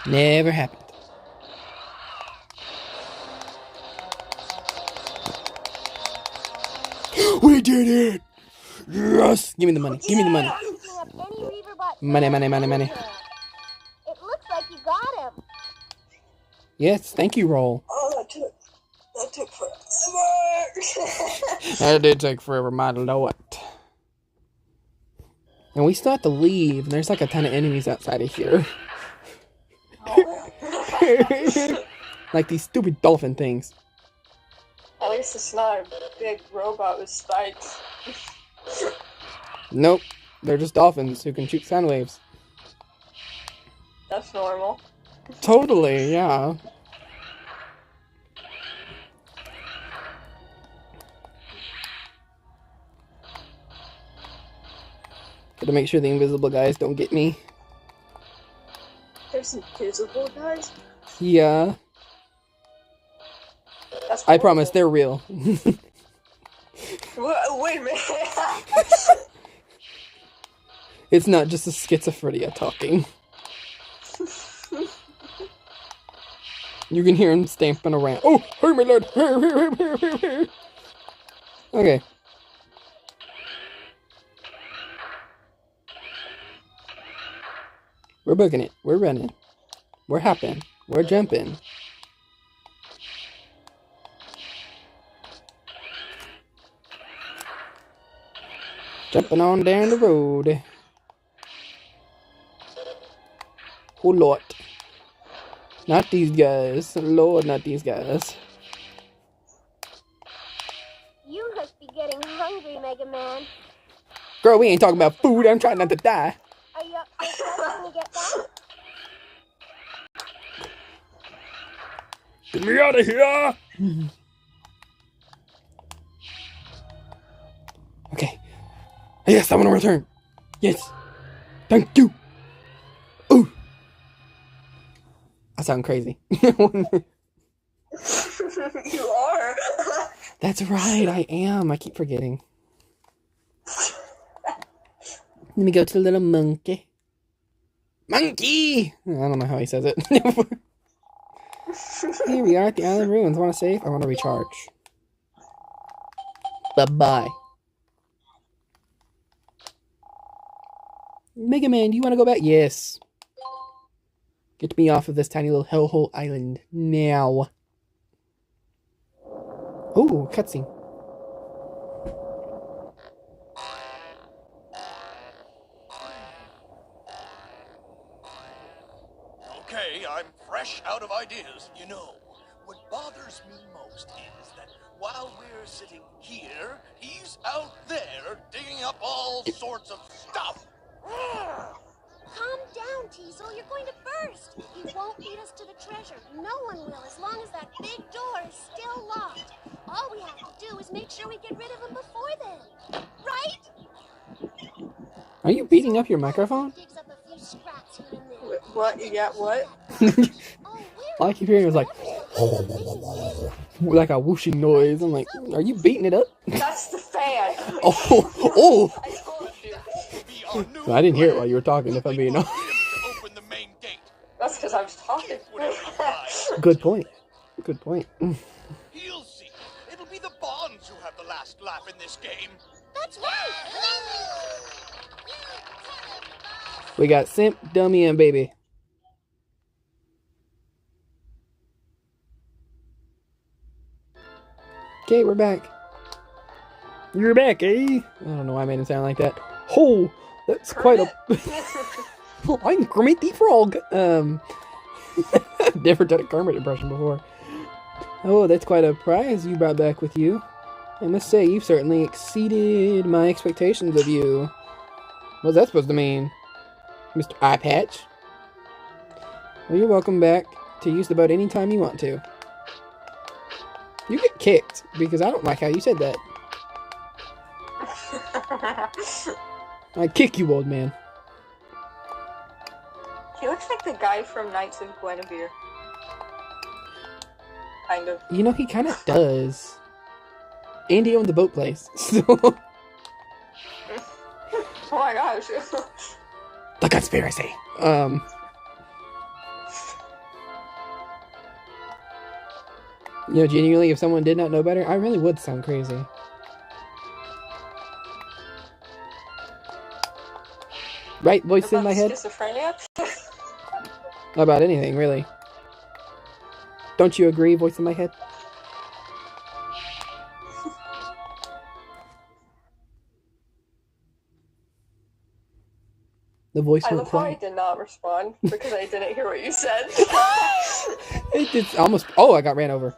Never happened. We did it! Yes! Give me the money. Give me the money. Money, money, money, money. It looks like you got him. Yes, thank you, Roll. Oh, that took forever. That did take forever, my lord. And we still have to leave, and there's like a ton of enemies outside of here. Like these stupid dolphin things. At least it's not a big robot with spikes. Nope. They're just dolphins who can shoot sound waves. That's normal. Totally, yeah. Gotta make sure the invisible guys don't get me. There's invisible guys? Yeah. That's I promise, they're real. Wait a minute. It's not just a schizophrenia talking. You can hear him stamping around. Oh, hurry, my lord! Hurry, hurry, hurry, hurry, hurry. Okay. We're booking it. We're running. We're hopping. We're jumping. Jumping on down the road. Oh, Lord. Not these guys. Lord, not these guys. You must be getting hungry, Mega Man. Girl, we ain't talking about food. I'm trying not to die. Are you up for something to get that? Get me out of here! Okay. Yes, I want to return. Yes. Thank you. Ooh. I sound crazy. You are. That's right, I am. I keep forgetting. Let me go to the little monkey. Monkey! I don't know how he says it. Here we are at the island ruins. Want to save? I want to recharge. Bye-bye. Mega Man, do you want to go back? Yes. Get me off of this tiny little hellhole island now. Oh, cutscene. it is, you know, what bothers me most is that while we're sitting here, he's out there digging up all sorts of stuff. Calm down, Teasel. You're going to burst. He won't lead us to the treasure. No one will, as long as that big door is still locked. All we have to do is make sure we get rid of him before then. Right? Are you beating up your microphone? Digs up a few scraps here and there. What? You got what? All I keep hearing is like, like a whooshing noise. I'm like, are you beating it up? That's the fan. Oh. I told you. I didn't hear it while you were talking, if I'm being honest. That's because I was talking. Good point. Good point. He'll see. It'll be the Bonds who have the last laugh in this game. That's right. We got Simp, Dummy, and Baby. Okay, we're back. You're back, eh? I don't know why I made it sound like that. Oh, that's quite a... I'm Kermit the Frog. Never done a Kermit impression before. Oh, that's quite a prize you brought back with you. I must say, you've certainly exceeded my expectations of you. What's that supposed to mean? Mr. Eye Patch? Well, you're welcome back to use the boat anytime you want to. You get kicked, because I don't like how you said that. I kick you, old man. He looks like the guy from Knights of Guinevere. Kind of. You know, he kind of does. And he owned the boat place, so... Oh my gosh. The conspiracy. You know, genuinely, if someone did not know better, I really would sound crazy. Right, voice in my head? Schizophrenia? About anything, really. Don't you agree, voice in my head? The voice I went love how I quiet. did not respond because I didn't hear what you said. It's almost... Oh, I got ran over.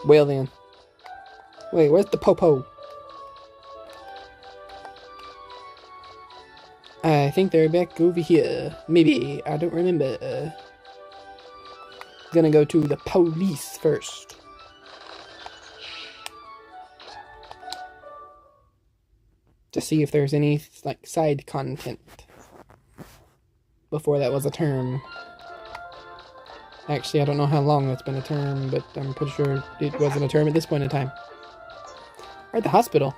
Well then. Wait, where's the popo? I think they're back over here. Maybe. I don't remember. Gonna go to the police first. To see if there's any, like, side content. Before that was a term. Actually, I don't know how long that's been a term, but I'm pretty sure it wasn't a term at this point in time. We're at the hospital.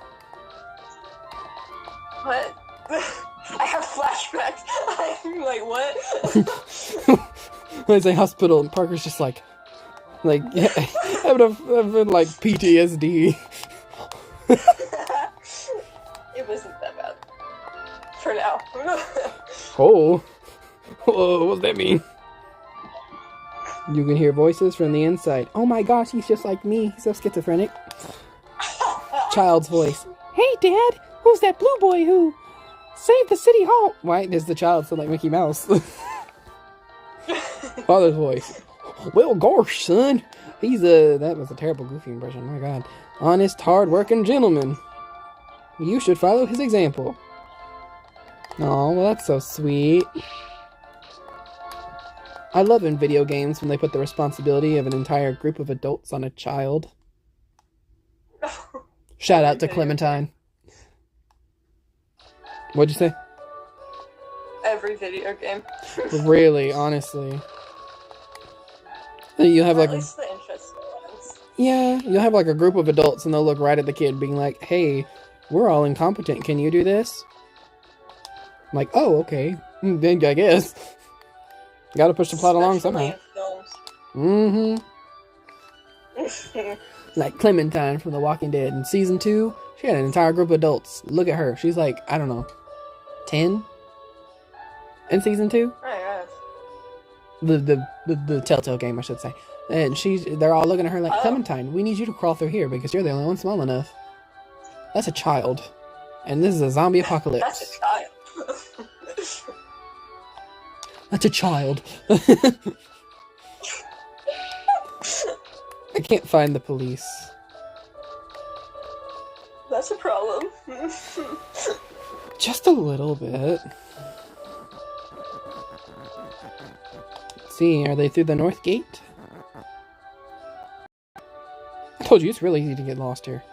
What? I have flashbacks. I'm like, what? When I say hospital, and Parker's just like yeah, having like PTSD. It wasn't that bad. For now. Oh. Whoa, what does that mean? You can hear voices from the inside. Oh my gosh, he's just like me. He's so schizophrenic. Child's voice. Hey, Dad, who's that blue boy who saved the city hall? Why does the child sound like Mickey Mouse? Father's voice. Well, gosh, son. He's that was a terrible Goofy impression. My God. Honest, hard-working gentleman. You should follow his example. Oh, well, that's so sweet. I love in video games when they put the responsibility of an entire group of adults on a child. Shout out to Clementine. What'd you say? Every video game. Really, honestly. You have like At least the interesting ones. yeah, you'll have like a group of adults and they'll look right at the kid being like, hey, we're all incompetent, can you do this? I'm like, oh, okay. Then I guess. Gotta push the plot along somehow. In Like Clementine from The Walking Dead in season 2, she had an entire group of adults. Look at her. She's like, I don't know, 10 in season 2? The Telltale game, I should say. And they're all looking at her like, Clementine, we need you to crawl through here because you're the only one small enough. That's a child. And this is a zombie apocalypse. That's a child. That's a child. I can't find the police. That's a problem. Just a little bit. Let's see, are they through the north gate? I told you, it's really easy to get lost here.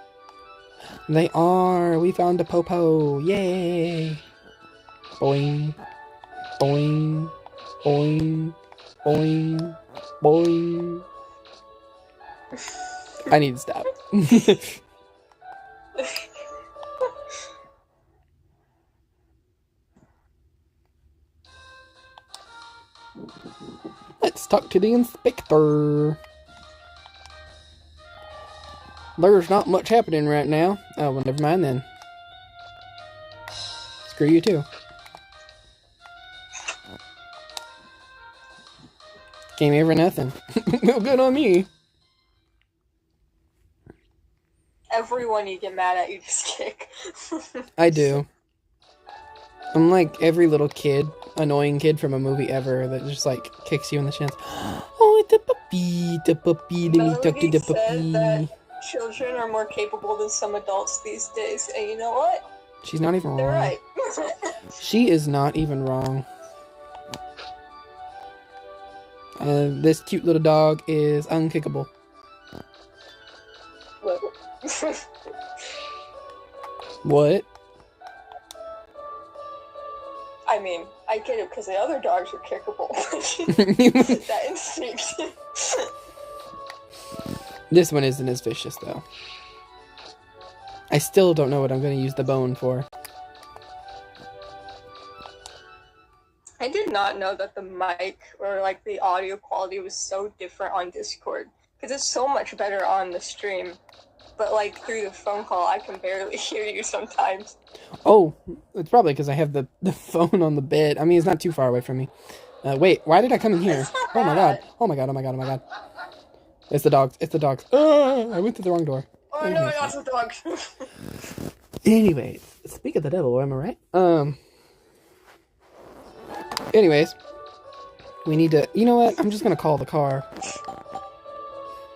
They are! We found a popo! Yay! Boing. Boing. Boing. Boing. Boing. I need to stop. Let's talk to the inspector. There's not much happening right now. Oh, well, never mind then. Screw you too. Game over nothing. No good on me. Everyone you get mad at, you just kick. I do. I'm like every little kid, annoying kid from a movie ever that just like kicks you in the shins. Oh, it's a puppy, let me talk to the puppy. That children are more capable than some adults these days, and you know what? She's not even They're wrong. right. She is not even wrong. This cute little dog is unkickable. What? I mean, I get it because the other dogs are kickable. That instinct. This one isn't as vicious, though. I still don't know what I'm going to use the bone for. I did not know that the mic or like the audio quality was so different on Discord, because it's so much better on the stream, but like through the phone call I can barely hear you sometimes. Oh, it's probably because I have the phone on the bed. I mean, it's not too far away from me. Wait, why did I come in here? Oh my god. Oh my god, oh my god, oh my god. It's the dogs, it's the dogs. I went through the wrong door. Oh no, I got the dogs. Anyways, speak of the devil, am I right? Anyways, we need to, you know what? I'm just gonna call the car.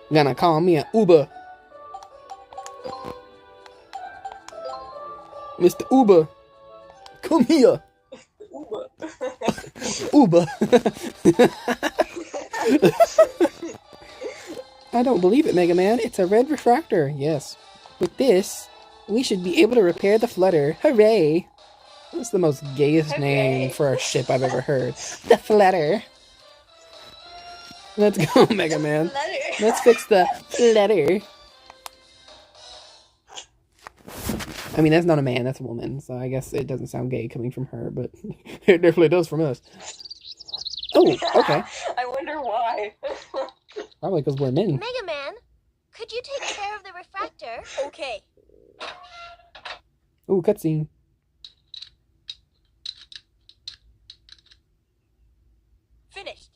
I'm gonna call me an Uber. Mr. Uber, come here. Uber. I don't believe it, Mega Man. It's a red refractor. Yes. With this, we should be able to repair the flutter. Hooray! That's the most gayest name for a ship I've ever heard. The flutter. Let's go, Mega Man. Let's fix the flutter. I mean, that's not a man, that's a woman, so I guess it doesn't sound gay coming from her, but it definitely does from us. Oh, okay. I wonder why. Probably because we're men. Mega Man, could you take care of the refractor? Okay. Ooh, cutscene. Finished.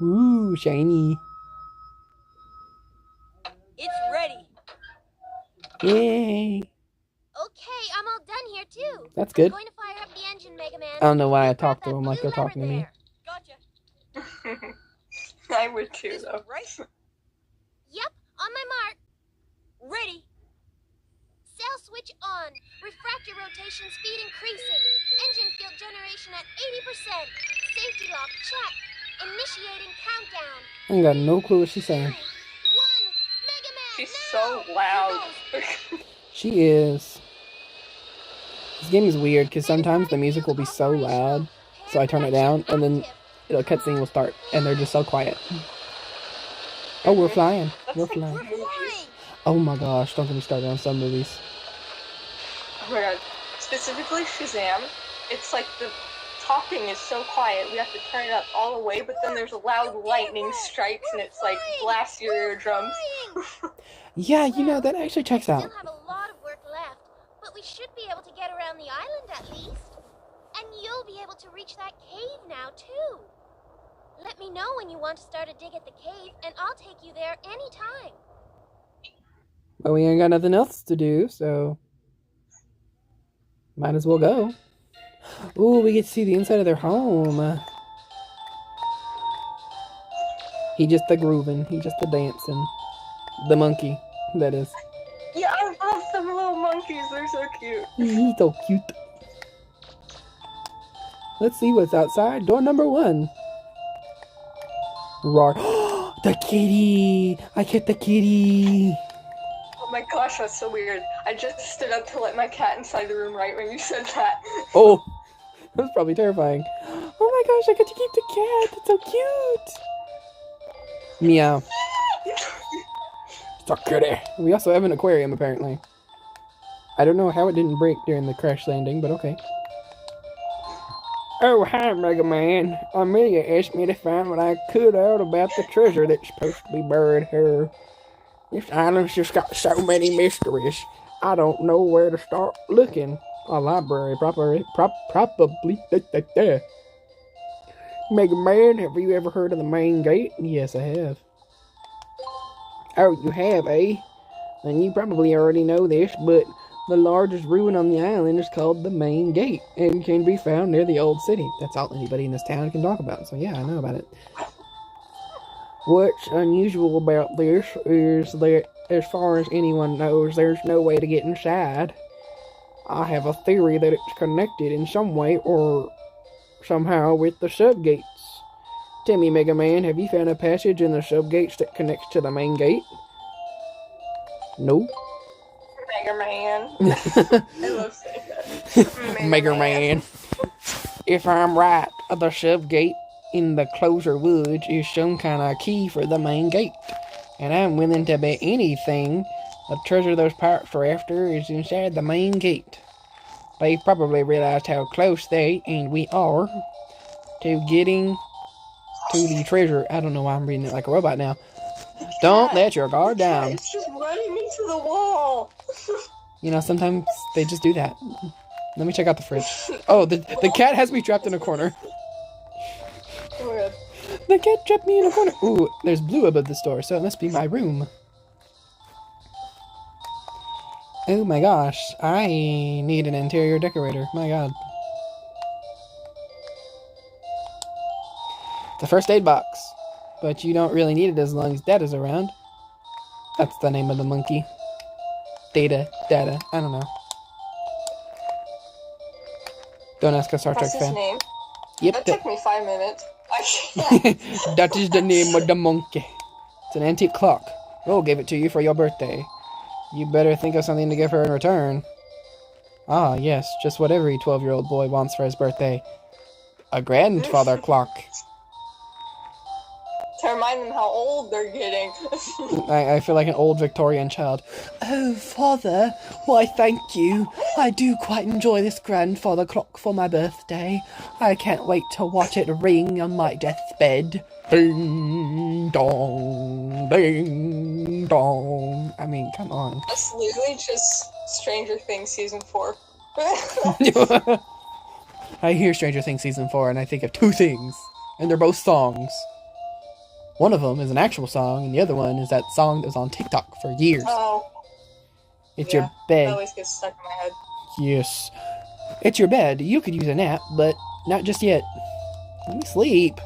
Ooh, shiny. It's ready. Yay. Okay, I'm all done here too. That's good. I'm going to fire up the engine, Mega Man. I don't know why I Grab talk to that them like blue they're talking to lever me. there. Gotcha. I would too, This though. one, right? Yep, on my mark. Ready. Cell switch on. Refractor rotation speed increasing. Engine field generation at 80%. Safety lock check. Initiating countdown. I ain't got no clue what she's saying. 2, 1. Mega Man, She's now! so loud. She is. This game is weird because sometimes the music will be so loud, so I turn it down, and then the cutscene will start, and they're just so quiet. Oh, we're flying. We're flying. Movies. Oh my gosh, don't get me started on some movies. Oh my god. Specifically Shazam, it's like the talking is so quiet, we have to turn it up all the way, but then there's loud lightning strikes and it's like blasts your eardrums. Yeah, you know, that actually checks out. Still have a lot of work left, but we should be able to get around the island at least. And you'll be able to reach that cave now, too. Let me know when you want to start a dig at the cave, and I'll take you there anytime. But we ain't got nothing else to do, so might as well go. Ooh, we get to see the inside of their home. He just the grooving. He just the dancing. The monkey, that is. Yeah, I love them little monkeys. They're so cute. He's so cute. Let's see what's outside. Door number 1. Roar. The kitty! I get the kitty! Oh my gosh, that's so weird. I just stood up to let my cat inside the room right when you said that. Oh! That was probably terrifying. Oh my gosh, I get to keep the cat! It's so cute! Meow. It's a kitty. We also have an aquarium, apparently. I don't know how it didn't break during the crash landing, but okay. Oh, hi, Mega Man. Amelia asked me to find what I could out about the treasure that's supposed to be buried here. This island's just got so many mysteries. I don't know where to start looking. A library, probably. Mega Man, have you ever heard of the main gate? Yes, I have. Oh, you have, eh? And you probably already know this, but the largest ruin on the island is called the main gate and can be found near the old city. That's all anybody in this town can talk about, so yeah, I know about it. What's unusual about this is that, as far as anyone knows, there's no way to get inside. I have a theory that it's connected in some way or somehow with the subgates. Tell me, Mega Man, have you found a passage in the subgates that connects to the main gate? Nope. Mega Man. I love saying that. Mega Man. If I'm right, the subgate in the closer woods is some kind of key for the main gate. And I'm willing to bet anything the treasure those pirates are after is inside the main gate. They probably realized how close they, and we are, to getting to the treasure. I don't know why I'm reading it like a robot now. Don't let your guard down. It's just running into the wall. You know, sometimes they just do that. Let me check out the fridge. Oh, the cat has me trapped in a corner. The cat trapped me in a corner. Ooh, there's blue above this door, so it must be my room. Oh my gosh, I need an interior decorator. My god. The first aid box. But you don't really need it as long as Data's around. That's the name of the monkey. Data, I don't know. Don't ask a Star Trek That's his fan. name. Yep. That took me 5 minutes. I can't. That is the name of the monkey. It's an antique clock. We'll give it to you for your birthday. You better think of something to give her in return. Ah, yes, just what every 12-year-old boy wants for his birthday. A grandfather clock. To remind them how old they're getting. I feel like an old Victorian child. Oh, father, why thank you. I do quite enjoy this grandfather clock for my birthday. I can't wait to watch it ring on my deathbed. Ding dong, ding dong. I mean, come on. That's literally just Stranger Things Season 4. I hear Stranger Things Season 4 and I think of two things. And they're both songs. One of them is an actual song, and the other one is that song that was on TikTok for years. Oh. It's Yeah, your bed. That always gets stuck in my head. Yes. It's your bed. You could use a nap, but not just yet. Let me sleep.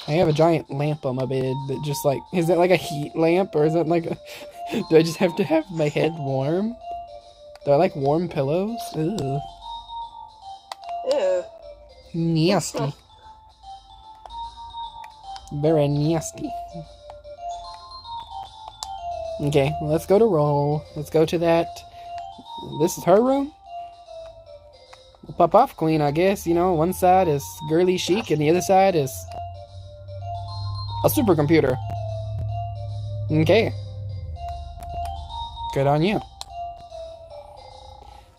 I have a giant lamp on my bed that just like... Is that like a heat lamp, or is that like a... Do I just have to have my head warm? Do I like warm pillows? Ew. Ew. Nasty. Very nasty. Okay, well, let's go to roll. Let's go to that. This is her room? We'll pop off queen, I guess. You know, one side is girly chic and the other side is a supercomputer. Okay. Good on you.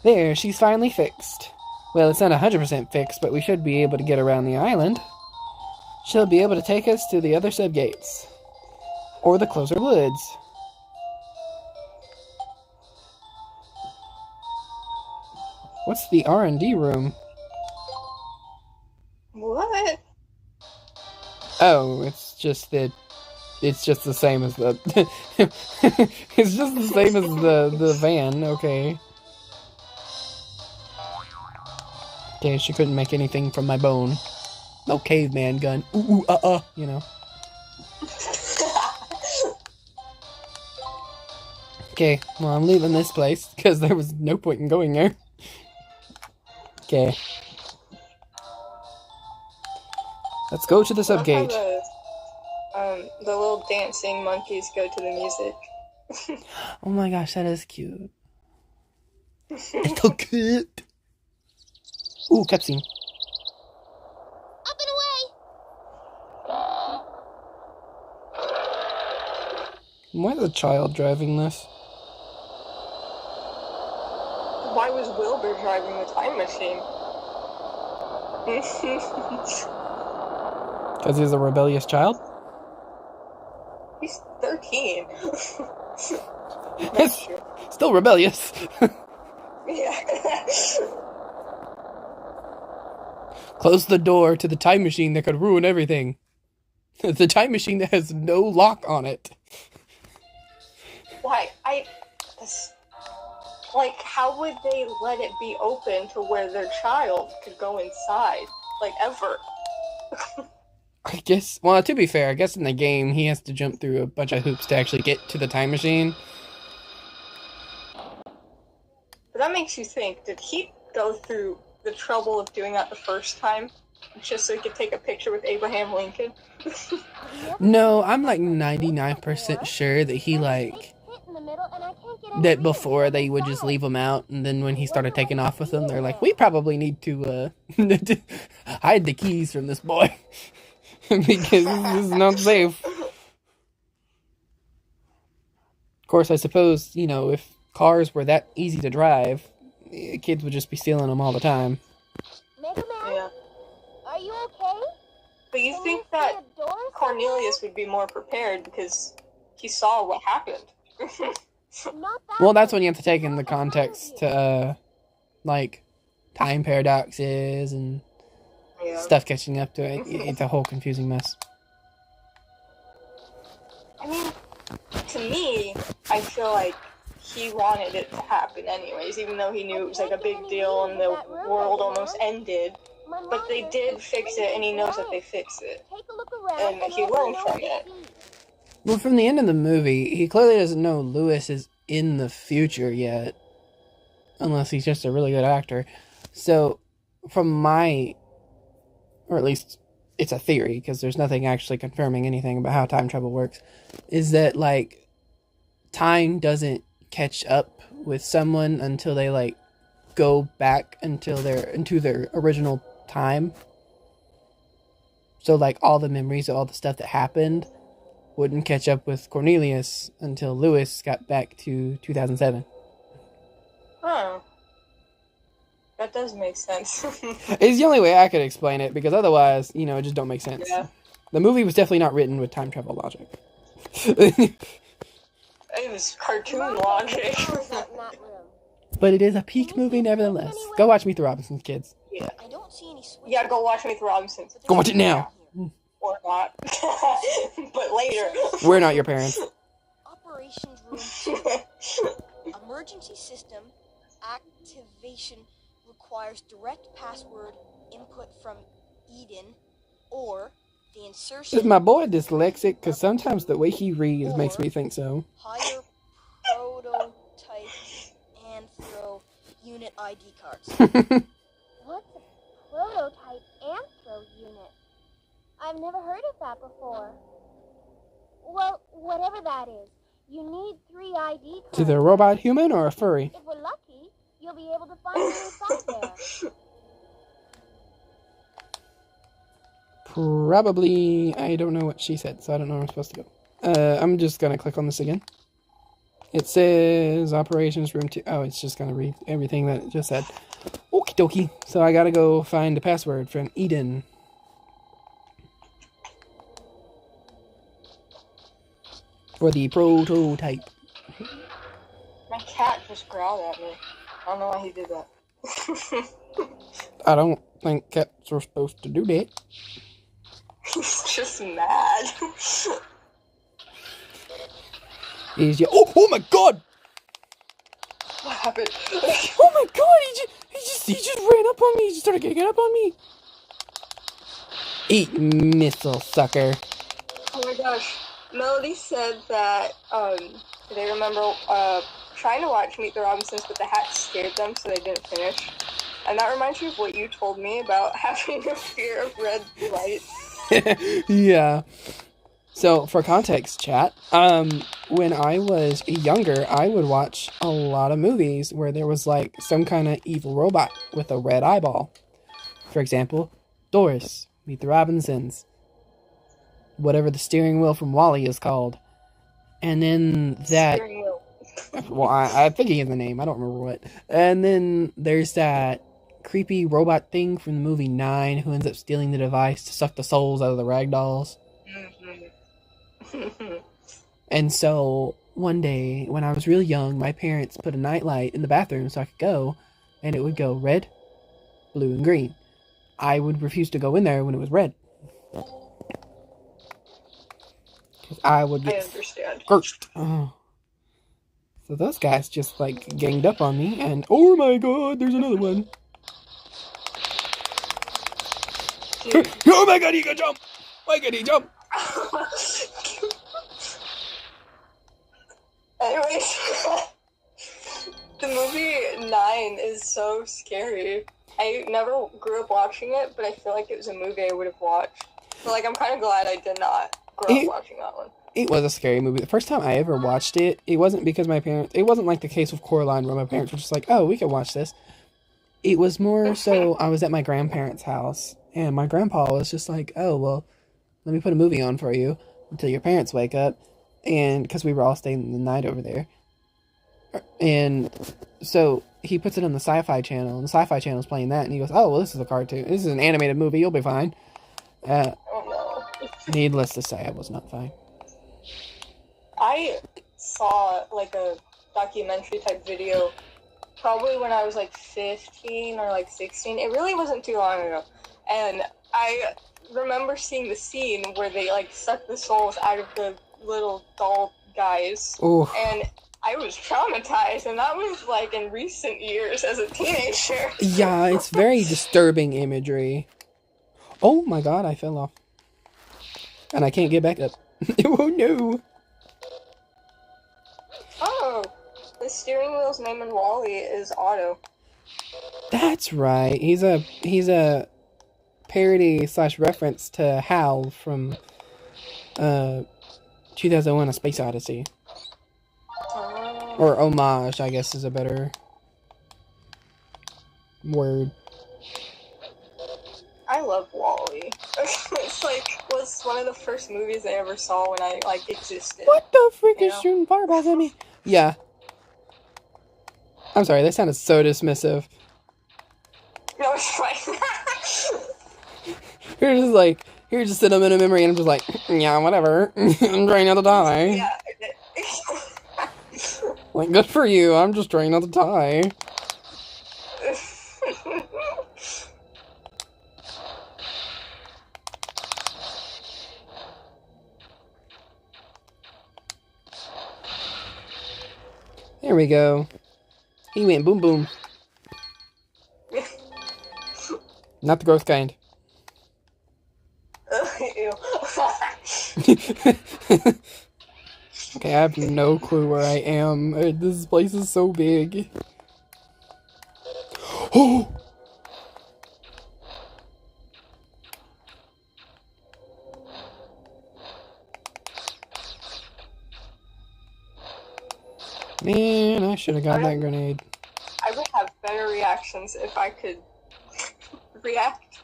There, she's finally fixed. Well, it's not 100% fixed, but we should be able to get around the island. She'll be able to take us to the other subgates. Or the closer woods. What's the R&D room? What? Oh, it's just the same as the... it's just the same as the van, okay. Okay, she couldn't make anything from my bone. No caveman gun. You know. Okay, well, I'm leaving this place because there was no point in going there. Okay. Let's go to the subgate. The little dancing monkeys go to the music. Oh my gosh, that is cute. It's so cute. Ooh, cutscene. Up and away! Why is a child driving this? Why was Wilbur driving the time machine? Because he's a rebellious child? He's 13. It's still rebellious. Yeah. Close the door to the time machine that could ruin everything. The time machine that has no lock on it. Why? Like, how would they let it be open to where their child could go inside? Like, ever? I guess, well, to be fair, I guess in the game he has to jump through a bunch of hoops to actually get to the time machine. But that makes you think, did he go through the trouble of doing that the first time? Just so he could take a picture with Abraham Lincoln? No, I'm like 99% sure that he like... that before they would just leave him out, and then when he started taking off with them, they're like, we probably need to hide the keys from this boy. Because this is not safe. Of course, I suppose, you know, if cars were that easy to drive, kids would just be stealing them all the time. Mega Man, Yeah. are you okay? But you think that Cornelius would be more prepared because he saw what happened. Not that Well, that's when you have to take in the context to, like, time paradoxes and Yeah. stuff catching up to it. It's a whole confusing mess. I mean, to me, I feel like he wanted it to happen anyways, even though he knew it was like a big deal and the world almost ended. But they did fix it, and he knows that they fixed it. Take a look around And he learned from it. Well, from the end of the movie, he clearly doesn't know Lewis is in the future yet. Unless he's just a really good actor. So, from my... or at least it's a theory, because there's nothing actually confirming anything about how time travel works, is that, like, time doesn't catch up with someone until they, like, go back into their original time. So, like, all the memories of all the stuff that happened wouldn't catch up with Cornelius until Lewis got back to 2007. Huh. That does make sense. It's the only way I could explain it, because otherwise, you know, it just don't make sense. Yeah. The movie was definitely not written with time travel logic. It was cartoon logic. But it is a peak movie nevertheless. Go watch Meet the Robinsons, kids. Yeah. I don't see any switches. Yeah, go watch Meet the Robinsons. Go watch it now. Or not. But later. We're not your parents. Operations room 2. Emergency system activation requires direct password input from Eden or the insertion Is my boy dyslexic? Because sometimes the way he reads makes me think so. higher prototype anthro unit ID cards. What's a prototype anthro unit? I've never heard of that before. Well, whatever that is, you need 3 ID cards. Is it a robot human or a furry? If we're lucky, you'll be able to find them inside there. Probably, I don't know what she said, so I don't know where I'm supposed to go. I'm just gonna click on this again. It says operations room 2. Oh, it's just gonna read everything that it just said. Okie dokie. So I gotta go find the password from Eden. For the prototype. My cat just growled at me. I don't know why he did that. I don't think cats are supposed to do that. He's just mad. Is you? Oh my god! What happened? Oh my god! He just He just ran up on me. He just started getting up on me. Eat missile, sucker. Oh my gosh. Melody said that they remember trying to watch Meet the Robinsons, but the hat scared them, so they didn't finish. And that reminds me of what you told me about having a fear of red light. Yeah. So, for context, chat, when I was younger, I would watch a lot of movies where there was, like, some kind of evil robot with a red eyeball. For example, Doris, Meet the Robinsons, whatever the steering wheel from WALL-E is called. And then that... Steering wheel. Well, I'm thinking of the name. I don't remember what. And then there's that creepy robot thing from the movie 9 who ends up stealing the device to suck the souls out of the ragdolls. And so one day when I was really young, my parents put a nightlight in the bathroom so I could go, and it would go red, blue, and green. I would refuse to go in there when it was red. Because I would get scorched. Oh. So those guys just like ganged up on me, and oh my god, there's another one. Oh my god, he can jump! Why can he jump? Anyways, the movie 9 is so scary. I never grew up watching it, but I feel like it was a movie I would have watched. So, like, I'm kind of glad I did not grow up watching that one. It was a scary movie. The first time I ever watched it, it wasn't because my parents... It wasn't like the case with Coraline where my parents were just like, oh, we could watch this. It was more so I was at my grandparents' house, and my grandpa was just like, oh, well, let me put a movie on for you until your parents wake up. And because we were all staying the night over there. And so he puts it on the Sci-Fi Channel, and the Sci-Fi Channel's playing that, and he goes, oh, well, this is a cartoon. This is an animated movie. You'll be fine. Oh, no. Needless to say, I was not fine. I saw, like, a documentary-type video probably when I was, like, 15 or, like, 16. It really wasn't too long ago. And I remember seeing the scene where they, like, suck the souls out of the little doll guys. Ooh. And I was traumatized, and that was like in recent years as a teenager. Yeah, it's very disturbing imagery. Oh my god, I fell off. And I can't get back up. Oh no. Oh, the steering wheel's name in WALL-E is Otto. That's right. He's a parody / reference to Hal from 2001: A Space Odyssey. Or homage, I guess, is a better word. I love WALL-E. It's like was one of the first movies I ever saw when I like existed. What the frick is shooting fireballs at me? Yeah. I'm sorry, that sounded so dismissive. No, it's fine. You're just sitting in a memory, and I'm just like, yeah, whatever. I'm trying not to die. Yeah. Like, good for you. I'm just trying not to die. There we go. He went boom boom. Not the gross kind. Ew. Okay, I have no clue where I am. This place is so big. Oh! Man, I should have got that grenade. I would have better reactions if I could react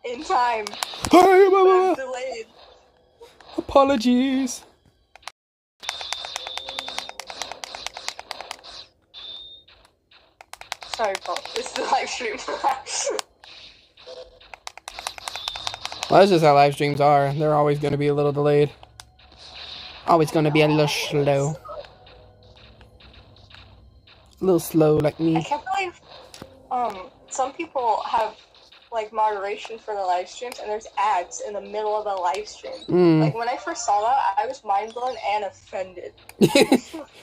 in time. Hey, I'm delayed. Apologies. Sorry, Paul. It's the live stream. Well, that's just how live streams are. They're always going to be a little delayed. Always going to be a little slow. A little slow like me. I can't believe some people have like moderation for the live streams, and there's ads in the middle of a live stream. Like when I first saw that, I was mind blown and offended.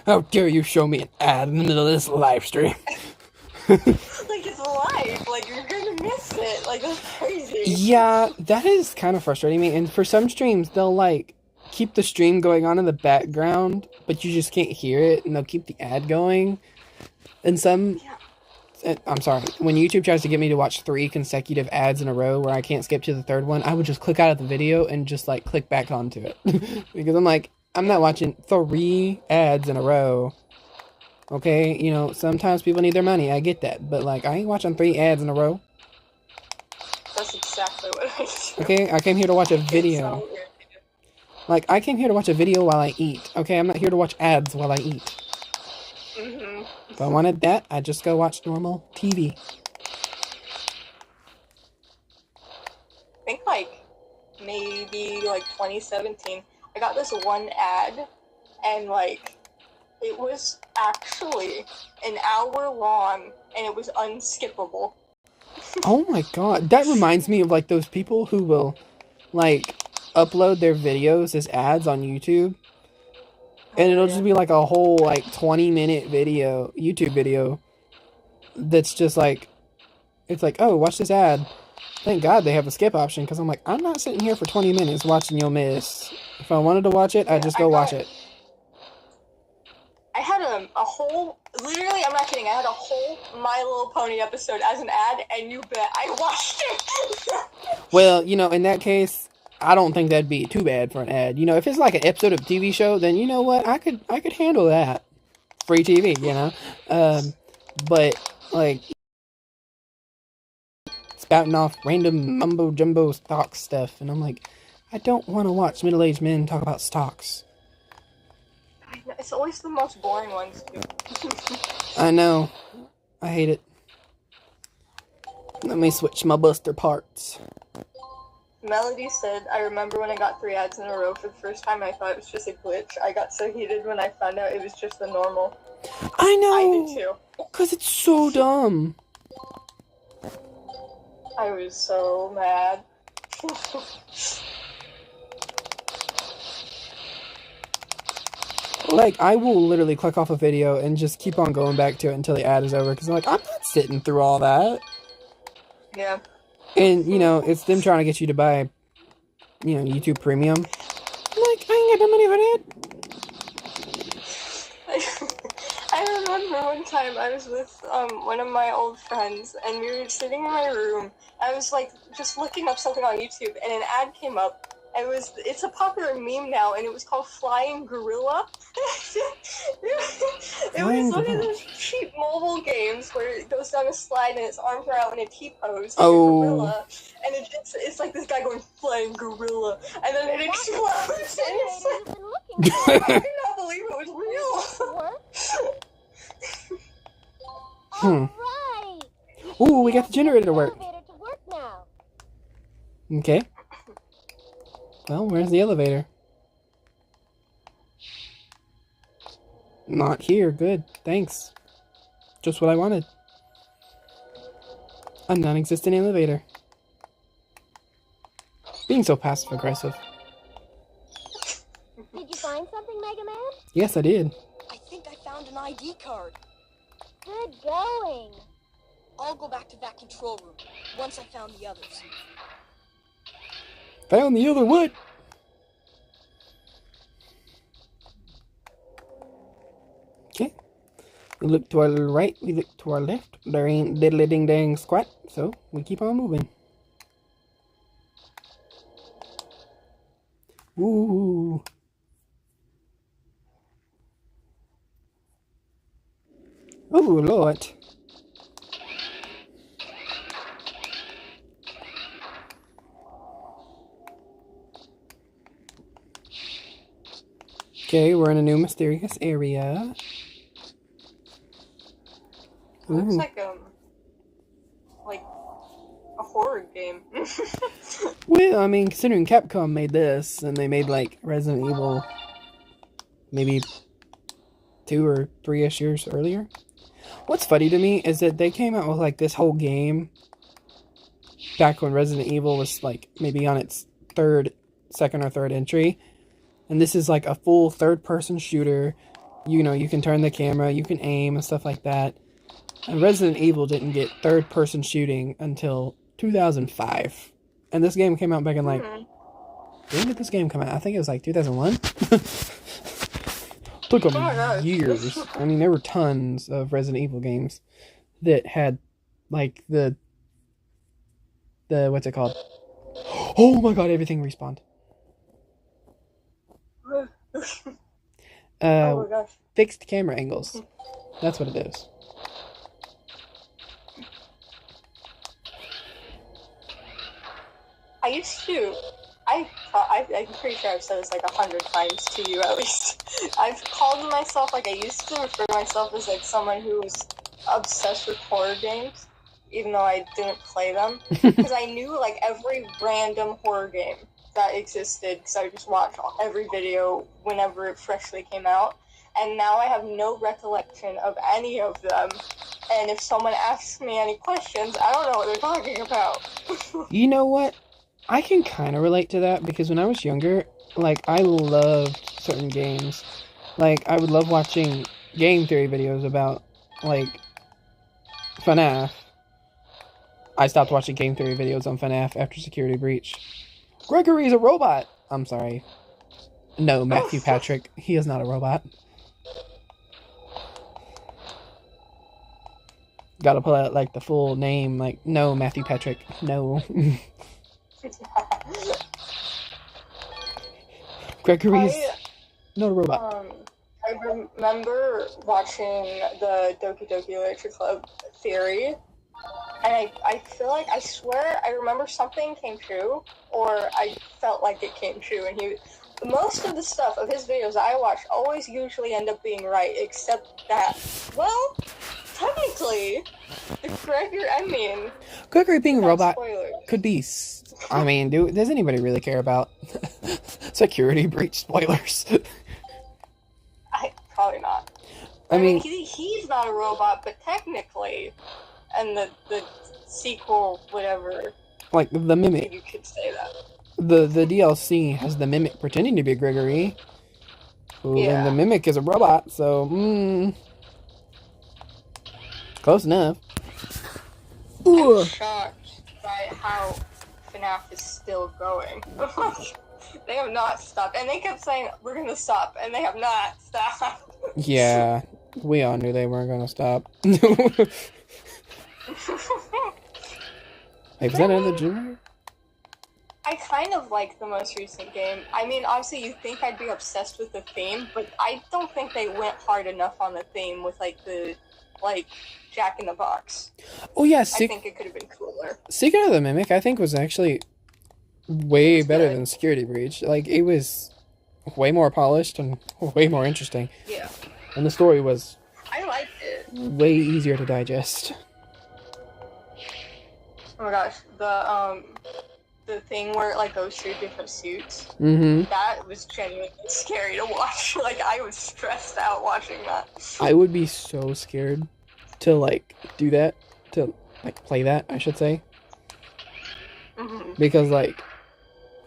How dare you show me an ad in the middle of this live stream? Like like it's live. Like, you're gonna miss it. Like, that's crazy. Yeah, that is kind of frustrating me. And for some streams, they'll like keep the stream going on in the background, but you just can't hear it, and they'll keep the ad going. And some, I'm sorry, when YouTube tries to get me to watch 3 consecutive ads in a row where I can't skip to the third one, I would just click out of the video and just like click back onto it. Because I'm like, I'm not watching 3 ads in a row. Okay, you know, sometimes people need their money, I get that. But like, I ain't watching 3 ads in a row. That's exactly what I do. Okay, I came here to watch a video. So irritating. Like, I came here to watch a video while I eat. Okay, I'm not here to watch ads while I eat. Mm-hmm. If I wanted that, I'd just go watch normal TV. I think like maybe like 2017, I got this one ad, and like it was actually an hour long, and it was unskippable. Oh my god, that reminds me of like those people who will like upload their videos as ads on YouTube. And it'll just be like a whole like 20-minute video, YouTube video, that's just like, it's like, oh, watch this ad. Thank God they have a skip option, because I'm like, I'm not sitting here for 20 minutes watching You'll Miss. If I wanted to watch it, I'd just go watch it. I had a whole, literally, I'm not kidding, I had a whole My Little Pony episode as an ad, and you bet I watched it. Well, you know, in that case, I don't think that'd be too bad for an ad. You know, if it's like an episode of a TV show, then you know what, I could handle that. Free TV, you know? But, like, spouting off random mumbo-jumbo stock stuff, and I'm like, I don't want to watch middle-aged men talk about stocks. It's always the most boring ones, too. I know. I hate it. Let me switch my buster parts. Melody said, I remember when I got 3 ads in a row for the first time, I thought it was just a glitch. I got so heated when I found out it was just the normal. I know! I did too. Because it's so dumb. I was so mad. Like, I will literally click off a video and just keep on going back to it until the ad is over, because I'm like, I'm not sitting through all that. Yeah. And, you know, it's them trying to get you to buy, you know, YouTube Premium. I'm like, I ain't got no money for that. I remember one time I was with one of my old friends, and we were sitting in my room. I was like just looking up something on YouTube, and an ad came up. It's a popular meme now, and it was called Flying Gorilla. It was one of those cheap mobile games where it goes down a slide and its arms are out in a T-pose, like a gorilla, and it's like this guy going Flying Gorilla, and then it explodes, and it's like, I could not believe it was real. Alright! Ooh, we got the generator to work. Elevator to work now. Okay. Well, where's the elevator? Not here. Good. Thanks. Just what I wanted. A non-existent elevator. Being so passive-aggressive. Did you find something, Mega Man? Yes, I did. I think I found an ID card. Good going. I'll go back to that control room once I found the others. Found the other what? Okay. We look to our right, we look to our left. There ain't diddly ding dang squat, so we keep on moving. Ooh. Oh, Lord. Okay, we're in a new mysterious area. It looks like a horror game. Well, I mean, considering Capcom made this, and they made, like, Resident Evil maybe 2 or 3-ish years earlier. What's funny to me is that they came out with, like, this whole game back when Resident Evil was, like, maybe on its second or third entry. And this is, like, a full third-person shooter. You know, you can turn the camera, you can aim, and stuff like that. Resident Evil didn't get third-person shooting until 2005. And this game came out back in, like... When did this game come out? I think it was, like, 2001? Took them years. I mean, there were tons of Resident Evil games that had, like, the what's it called? Oh my god, everything respawned. Oh my gosh. Fixed camera angles. That's what it is. I'm pretty sure I've said this like 100 times to you at least. I've called myself, like I used to refer to myself as like someone who was obsessed with horror games, even though I didn't play them. Because I knew like every random horror game that existed, because I would just watch every video whenever it freshly came out. And now I have no recollection of any of them. And if someone asks me any questions, I don't know what they're talking about. You know what? I can kind of relate to that, because when I was younger, like, I loved certain games. Like, I would love watching game theory videos about, like, FNAF. I stopped watching game theory videos on FNAF after Security Breach. Gregory's a robot! I'm sorry. No, Matthew Patrick. He is not a robot. Gotta pull out, like, the full name, like, no, Matthew Patrick. No. Gregory is not a robot. I remember watching the Doki Doki Literature Club theory, and I feel like, I swear, I remember something came true, or I felt like it came true, and most of the stuff of his videos I watch always usually end up being right, except that, well, technically, Gregory being a robot spoilers. could be... I mean, does anybody really care about Security Breach spoilers? Probably not. I mean, he's not a robot, but technically, and the sequel, whatever. Like, the Mimic. You could say that. The DLC has the Mimic pretending to be Gregory. Yeah. And the Mimic is a robot, so, close enough. I'm shocked by how FNAF is still going. They have not stopped. And they kept saying, we're gonna stop, and they have not stopped. Yeah, we all knew they weren't gonna stop. Hey, was that another generator? I kind of like the most recent game. I mean, obviously you'd think I'd be obsessed with the theme, but I don't think they went hard enough on the theme with, like, the, like, Jack in the Box. Oh, yeah, I think it could have been cooler. Secret of the Mimic, I think, was actually way better than Security Breach. Like, it was way more polished and way more interesting. Yeah. And the story was... I liked it. Way easier to digest. Oh my gosh, the thing where it, like, goes through different suits, that was genuinely scary to watch. Like, I was stressed out watching that. I would be so scared to, like, do that, to, like, play that, I should say. Because, like,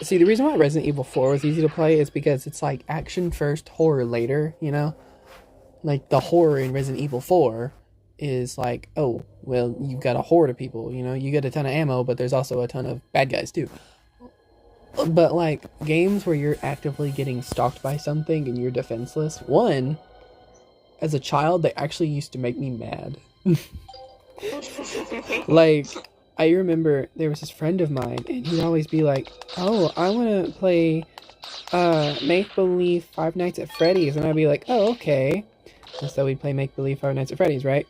see, the reason why Resident Evil 4 was easy to play is because it's, like, action first, horror later, you know? Like, the horror in Resident Evil 4 is like, oh, well, you've got a horde of people, you know? You get a ton of ammo, but there's also a ton of bad guys, too. But, like, games where you're actively getting stalked by something and you're defenseless, one, as a child, they actually used to make me mad. Like, I remember there was this friend of mine, and he'd always be like, oh, I want to play Make-Believe Five Nights at Freddy's. And I'd be like, oh, okay. And so we'd play Make-Believe Five Nights at Freddy's, right?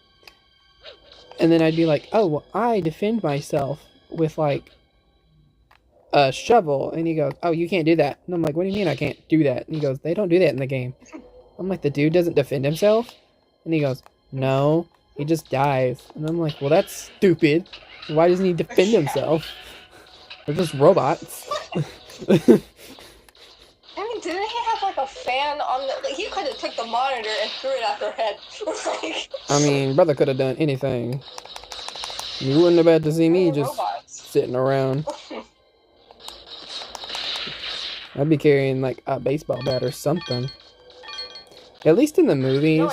And then I'd be like, oh, well, I defend myself with, like, a shovel. And he goes, oh, you can't do that. And I'm like, what do you mean I can't do that? And he goes, they don't do that in the game. I'm like, the dude doesn't defend himself? And he goes, no, he just dies. And I'm like, well, that's stupid. Why doesn't he defend himself? They're just robots. I mean, didn't he have, like, a fan on the... Like, he could have took the monitor and threw it at their head. Like, I mean, brother could have done anything. You wouldn't have had to see me just sitting around. I'd be carrying, like, a baseball bat or something. At least in the movies,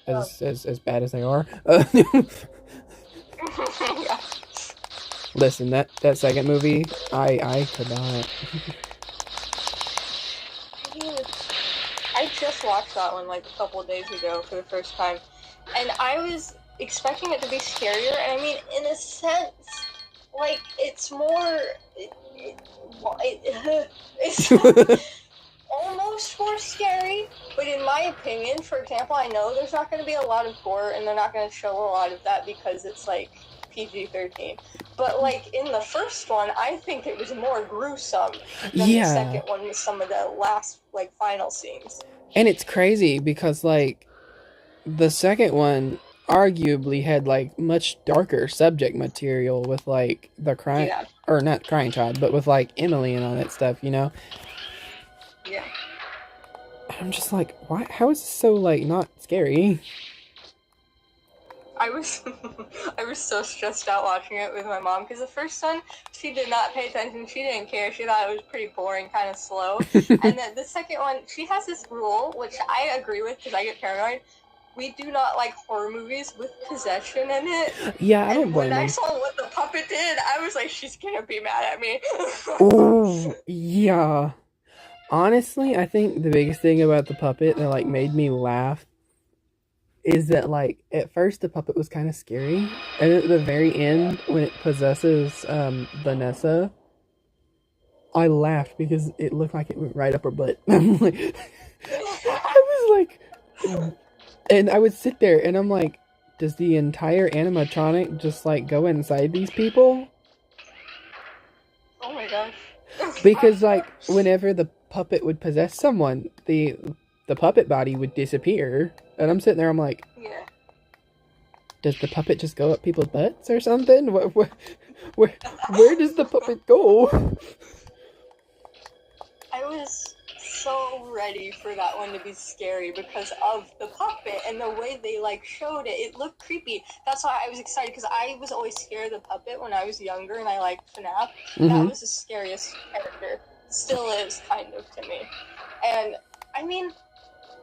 as bad as they are. Yeah. Listen, that second movie, I could not. I mean, I just watched that one like a couple of days ago for the first time, and I was expecting it to be scarier. And I mean, in a sense, like it's more, it's almost more scary. But in my opinion, for example, I know there's not going to be a lot of gore, and they're not going to show a lot of that because it's like PG-13. But like in the first one, I think it was more gruesome than the second one with some of the last like final scenes. And it's crazy because like the second one arguably had like much darker subject material with like the crying or not crying child, but with like Emily and all that stuff, you know? Yeah. I'm just like, why? How is this so like not scary? I was so stressed out watching it with my mom because the first one she did not pay attention. She didn't care. She thought it was pretty boring, kind of slow. And then the second one, she has this rule which I agree with because I get paranoid. We do not like horror movies with possession in it. Yeah, I don't blame when them. I saw what the puppet did, I was like, she's gonna be mad at me. Oh, yeah. Honestly, I think the biggest thing about the puppet that like made me laugh is that like at first the puppet was kind of scary, and at the very end when it possesses Vanessa, I laughed because it looked like it went right up her butt. I'm like, I was like, and I would sit there and I'm like, does the entire animatronic just like go inside these people? Oh my gosh. Because like whenever the puppet would possess someone, the puppet body would disappear, and I'm sitting there, I'm like, yeah. Does the puppet just go up people's butts or something? Where does the puppet go? I was so ready for that one to be scary because of the puppet and the way they like showed it. It looked creepy. That's why I was excited because I was always scared of the puppet when I was younger and I liked FNAF. Mm-hmm. That was the scariest character. Still is kind of to me. And I mean,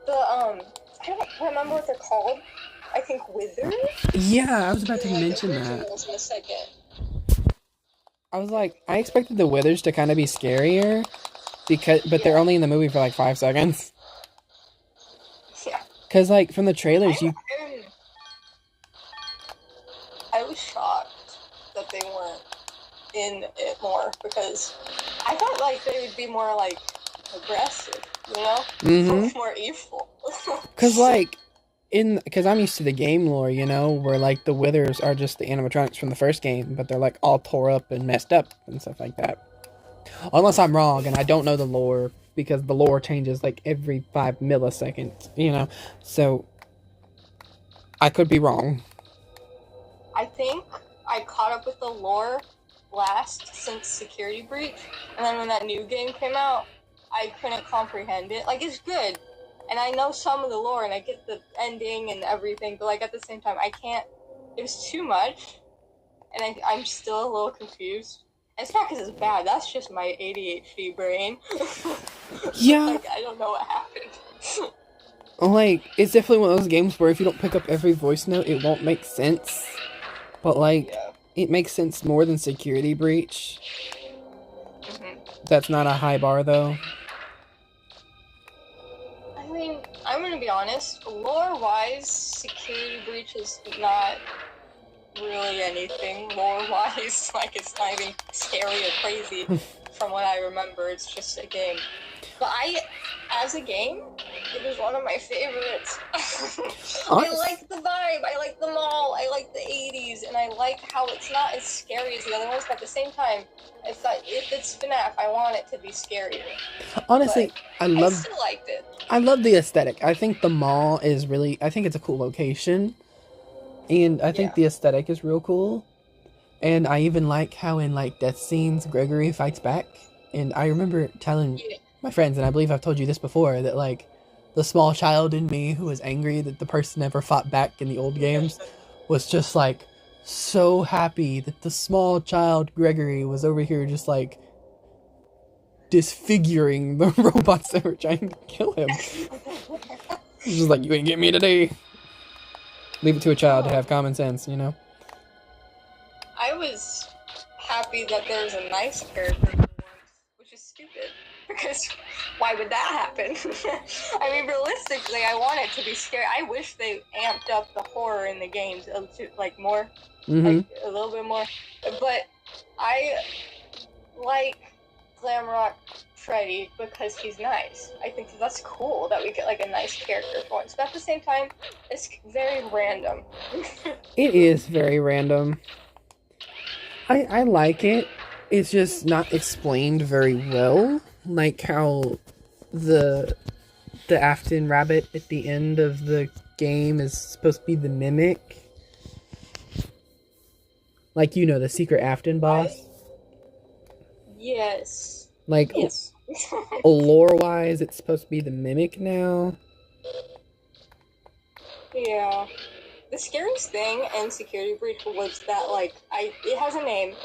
the I don't remember what they're called. I think withers. Yeah, I was about to mention that. In a second. I was like, I expected the withers to kind of be scarier, but they're only in the movie for like 5 seconds. Yeah. Cause like from the trailers, I was shocked that they weren't in it more because I thought like they would be more like aggressive, you know, more evil. Cause like because I'm used to the game lore, you know, where like the withers are just the animatronics from the first game, but they're like all tore up and messed up and stuff like that. Unless I'm wrong and I don't know the lore, because the lore changes like every 5 milliseconds, you know, so I could be wrong. I think I caught up with the lore last since Security Breach, and then when that new game came out, I couldn't comprehend it. Like, it's good, and I know some of the lore, and I get the ending and everything, but like at the same time, I can't. It was too much, and I'm still a little confused. And it's not because it's bad. That's just my ADHD brain. Yeah. Like, I don't know what happened. Like, it's definitely one of those games where if you don't pick up every voice note, it won't make sense. But like, it makes sense more than Security Breach. That's not a high bar, though. I mean, I'm gonna be honest. Lore-wise, Security Breach is not really anything lore-wise. Like, it's not even scary or crazy from what I remember. It's just a game. But as a game, it was one of my favorites. I like the vibe, I like the mall, I like the 80s, and I like how it's not as scary as the other ones, but at the same time, if it's FNAF, I want it to be scarier. Honestly, I still liked it. I love the aesthetic. I think the mall is I think it's a cool location, and I think the aesthetic is real cool. And I even like how in like death scenes, Gregory fights back. And I remember telling my friends, and I believe I've told you this before, that like the small child in me who was angry that the person never fought back in the old games was just like so happy that the small child Gregory was over here just like disfiguring the robots that were trying to kill him. He's just like, you ain't get me today. Leave it to a child to have common sense, you know? I was happy that there was a nice character for once, which is stupid. Because why would that happen? I mean, realistically, I want it to be scary. I wish they amped up the horror in the games like more, like a little bit more. But I like Glamrock Freddy because he's nice. I think that's cool that we get like a nice character for once. But at the same time, it's very random. It is very random. I like it. It's just not explained very well. Like how the Afton rabbit at the end of the game is supposed to be the mimic. Like, you know, the secret Afton boss. Yes. Like, yes. lore-wise, it's supposed to be the mimic now. Yeah. The scariest thing in Security Breach was that, like, it has a name.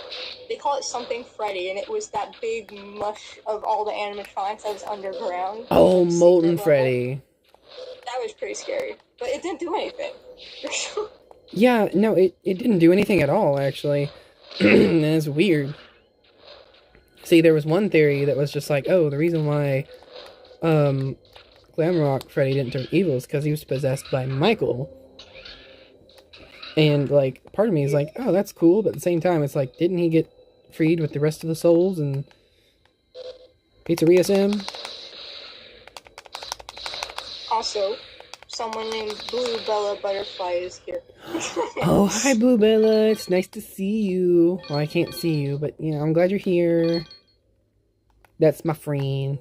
They call it something Freddy, and it was that big mush of all the animatronics that was underground. Oh, like, Molten Freddy. That was pretty scary. But it didn't do anything. Yeah, no, it didn't do anything at all, actually. It's weird. See, there was one theory that was just like, oh, the reason why Glamrock Freddy didn't turn evil is because he was possessed by Michael. And, like, part of me is like, oh, that's cool, but at the same time, it's like, didn't he get freed with the rest of the souls and Pizzeria Sim? Also, someone named Blue Bella Butterfly is here. Oh, hi, Blue Bella. It's nice to see you. Well, I can't see you, but, you know, I'm glad you're here. That's my friend.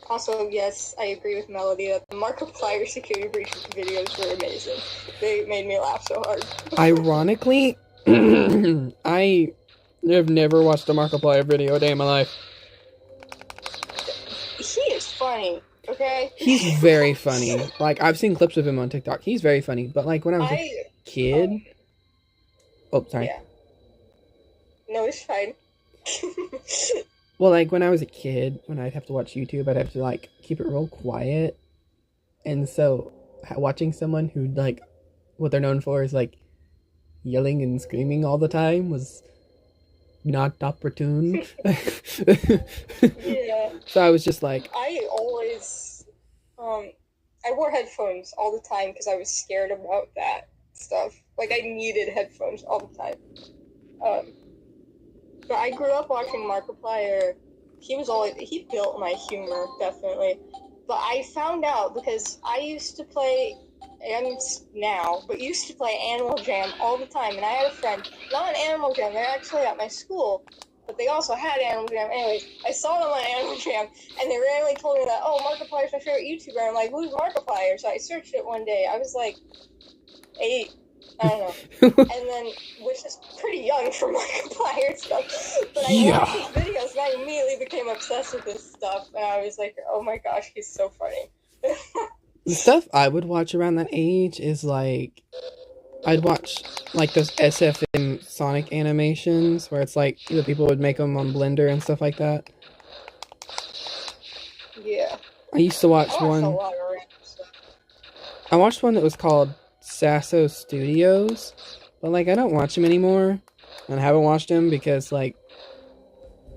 Also, yes, I agree with Melody that the Markiplier Security Breach videos were amazing. They made me laugh so hard. Ironically, I have never watched a Markiplier video a day in my life. He is funny, okay? He's very funny. Like, I've seen clips of him on TikTok. He's very funny. But, like, when I was a kid... Oh, sorry. Yeah. No, it's fine. Well, like, when I was a kid, when I'd have to watch YouTube, I'd have to, like, keep it real quiet. And so, watching someone who, like, what they're known for is, like, yelling and screaming all the time was not opportune. Yeah. So I was just like... I always, I wore headphones all the time because I was scared about that stuff. Like, I needed headphones all the time. But I grew up watching Markiplier. He built my humor, definitely. But I found out because I used to play, and now, but used to play Animal Jam all the time. And I had a friend, not an Animal Jam, they're actually at my school, but they also had Animal Jam. Anyways, I saw them on Animal Jam, and they randomly told me that, oh, Markiplier's my favorite YouTuber. And I'm like, who's Markiplier? So I searched it one day. I was like 8. I don't know. And then, which is pretty young for Markiplier stuff. But I watched his videos and I immediately became obsessed with this stuff. And I was like, oh my gosh, he's so funny. The stuff I would watch around that age is like, I'd watch like those SFM Sonic animations where it's like, you know, people would make them on Blender and stuff like that. Yeah. I used to watch one. A lot of random stuff. I watched one that was called Sasso Studios, but like I don't watch them anymore, and I haven't watched them because like